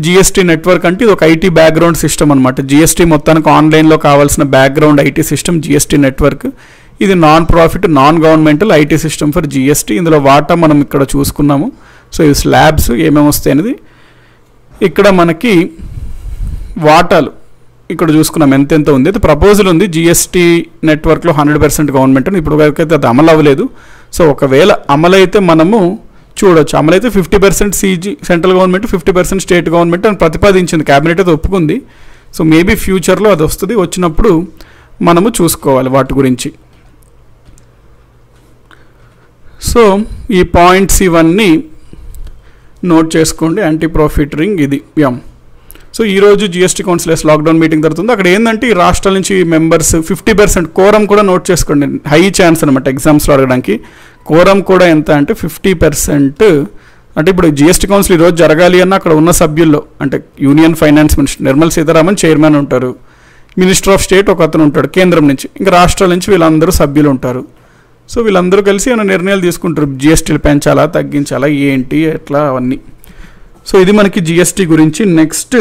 జిఎస్టీ నెట్వర్క్ అంటే ఇది ఒక ఐటీ బ్యాక్గ్రౌండ్ సిస్టమ్ అనమాట. జిఎస్టీ మొత్తానికి ఆన్లైన్లో కావాల్సిన background IT system GST network. ఇది non profit non governmental IT system for GST. ఇందులో వాటా మనం ఇక్కడ చూసుకున్నాము. సో ఇవి స్లాబ్స్ ఏమేమి వస్తాయి అనేది ఇక్కడ మనకి వాటాలు ఇక్కడ చూసుకున్నాం ఎంతెంత ఉంది. అయితే ప్రపోజల్ ఉంది జిఎస్టీ నెట్వర్క్లో 100% గవర్నమెంట్ అని. ఇప్పుడు వరకు అయితే అది అమలు అవ్వలేదు. సో ఒకవేళ అమలైతే మనము చూడొచ్చు. అమలైతే 50% CG central government, 50% state government అని ప్రతిపాదించింది. క్యాబినెట్ అయితే ఒప్పుకుంది. సో మేబీ ఫ్యూచర్లో అది వస్తుంది. వచ్చినప్పుడు మనము చూసుకోవాలి వాటి గురించి. సో ఈ పాయింట్స్ ఇవన్నీ నోట్ చేసుకోండి. యాంటీ ప్రాఫిటరింగ్ ఇది సో ఈరోజు జిఎస్టీ కౌన్సిల్ లాక్డౌన్ మీటింగ్ జరుగుతుంది. అక్కడ ఏంటంటే ఈ రాష్ట్రాల నుంచి మెంబర్స్ 50% కోరం కూడా నోట్ చేసుకోండి. హై ఛాన్స్ అనమాట ఎగ్జామ్స్లో అడగడానికి. కోరం కూడా ఎంత అంటే 50%. అంటే ఇప్పుడు జిఎస్టీ కౌన్సిల్ ఈరోజు జరగాలి అన్న అక్కడ ఉన్న సభ్యుల్లో అంటే union finance minister Nirmala Sitharaman chairman ఉంటారు. మినిస్టర్ ఆఫ్ స్టేట్ ఒక అతను ఉంటాడు కేంద్రం నుంచి. ఇంకా రాష్ట్రాల నుంచి వీళ్ళందరూ సభ్యులు ఉంటారు. సో వీళ్ళందరూ కలిసి ఏమైనా నిర్ణయాలు తీసుకుంటారు. జిఎస్టీలు పెంచాలా, తగ్గించాలా, ఏంటి, ఎట్లా అవన్నీ. సో ఇది మనకి జిఎస్టీ గురించి. నెక్స్ట్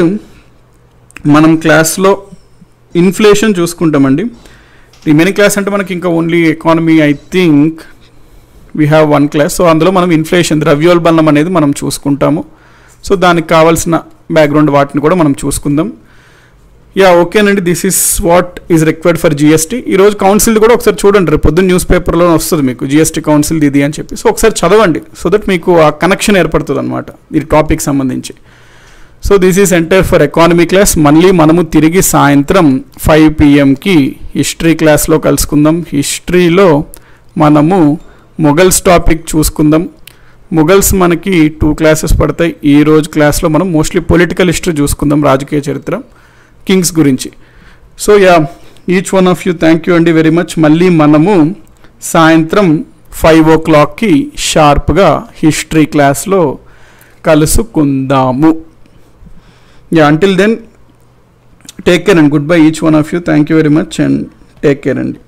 మనం క్లాస్లో ఇన్ఫ్లేషన్ చూసుకుంటామండి. రిమైనింగ్ క్లాస్ అంటే మనకి ఇంకా only economy I think we have 1 class. So అందులో మనం ఇన్ఫ్లేషన్ ద్రవ్యోల్బణం అనేది మనం చూసుకుంటాము. సో దానికి కావాల్సిన బ్యాక్గ్రౌండ్ వాటిని కూడా మనం చూసుకుందాం. ఓకేనండి. This is what is required for GST. ఈరోజు కౌన్సిల్ కూడా ఒకసారి చూడండి. రేపు పొద్దున్న న్యూస్ పేపర్లో వస్తుంది మీకు జిఎస్టీ కౌన్సిల్ ఇది అని చెప్పి. సో ఒకసారి చదవండి. సో దట్ మీకు ఆ కనెక్షన్ ఏర్పడుతుంది అనమాట ఈ టాపిక్ సంబంధించి. So this is entire for economy class. మళ్ళీ మనము తిరిగి సాయంత్రం 5 PM హిస్టరీ క్లాస్లో కలుసుకుందాం. హిస్టరీలో మనము మొఘల్స్ టాపిక్ చూసుకుందాం. మొఘల్స్ మనకి 2 క్లాసెస్ పడతాయి. ఈరోజు క్లాస్లో మనం మోస్ట్లీ పొలిటికల్ హిస్టరీ చూసుకుందాం, రాజకీయ చరిత్ర, కింగ్స్ గురించి. So each one of you thank you అండి వెరీ మచ్. మళ్ళీ మనము సాయంత్రం 5 o'clock షార్ప్గా హిస్టరీ క్లాస్లో కలుసుకుందాము. Until then take care and goodbye each one of you. Thank you very much and take care అండి.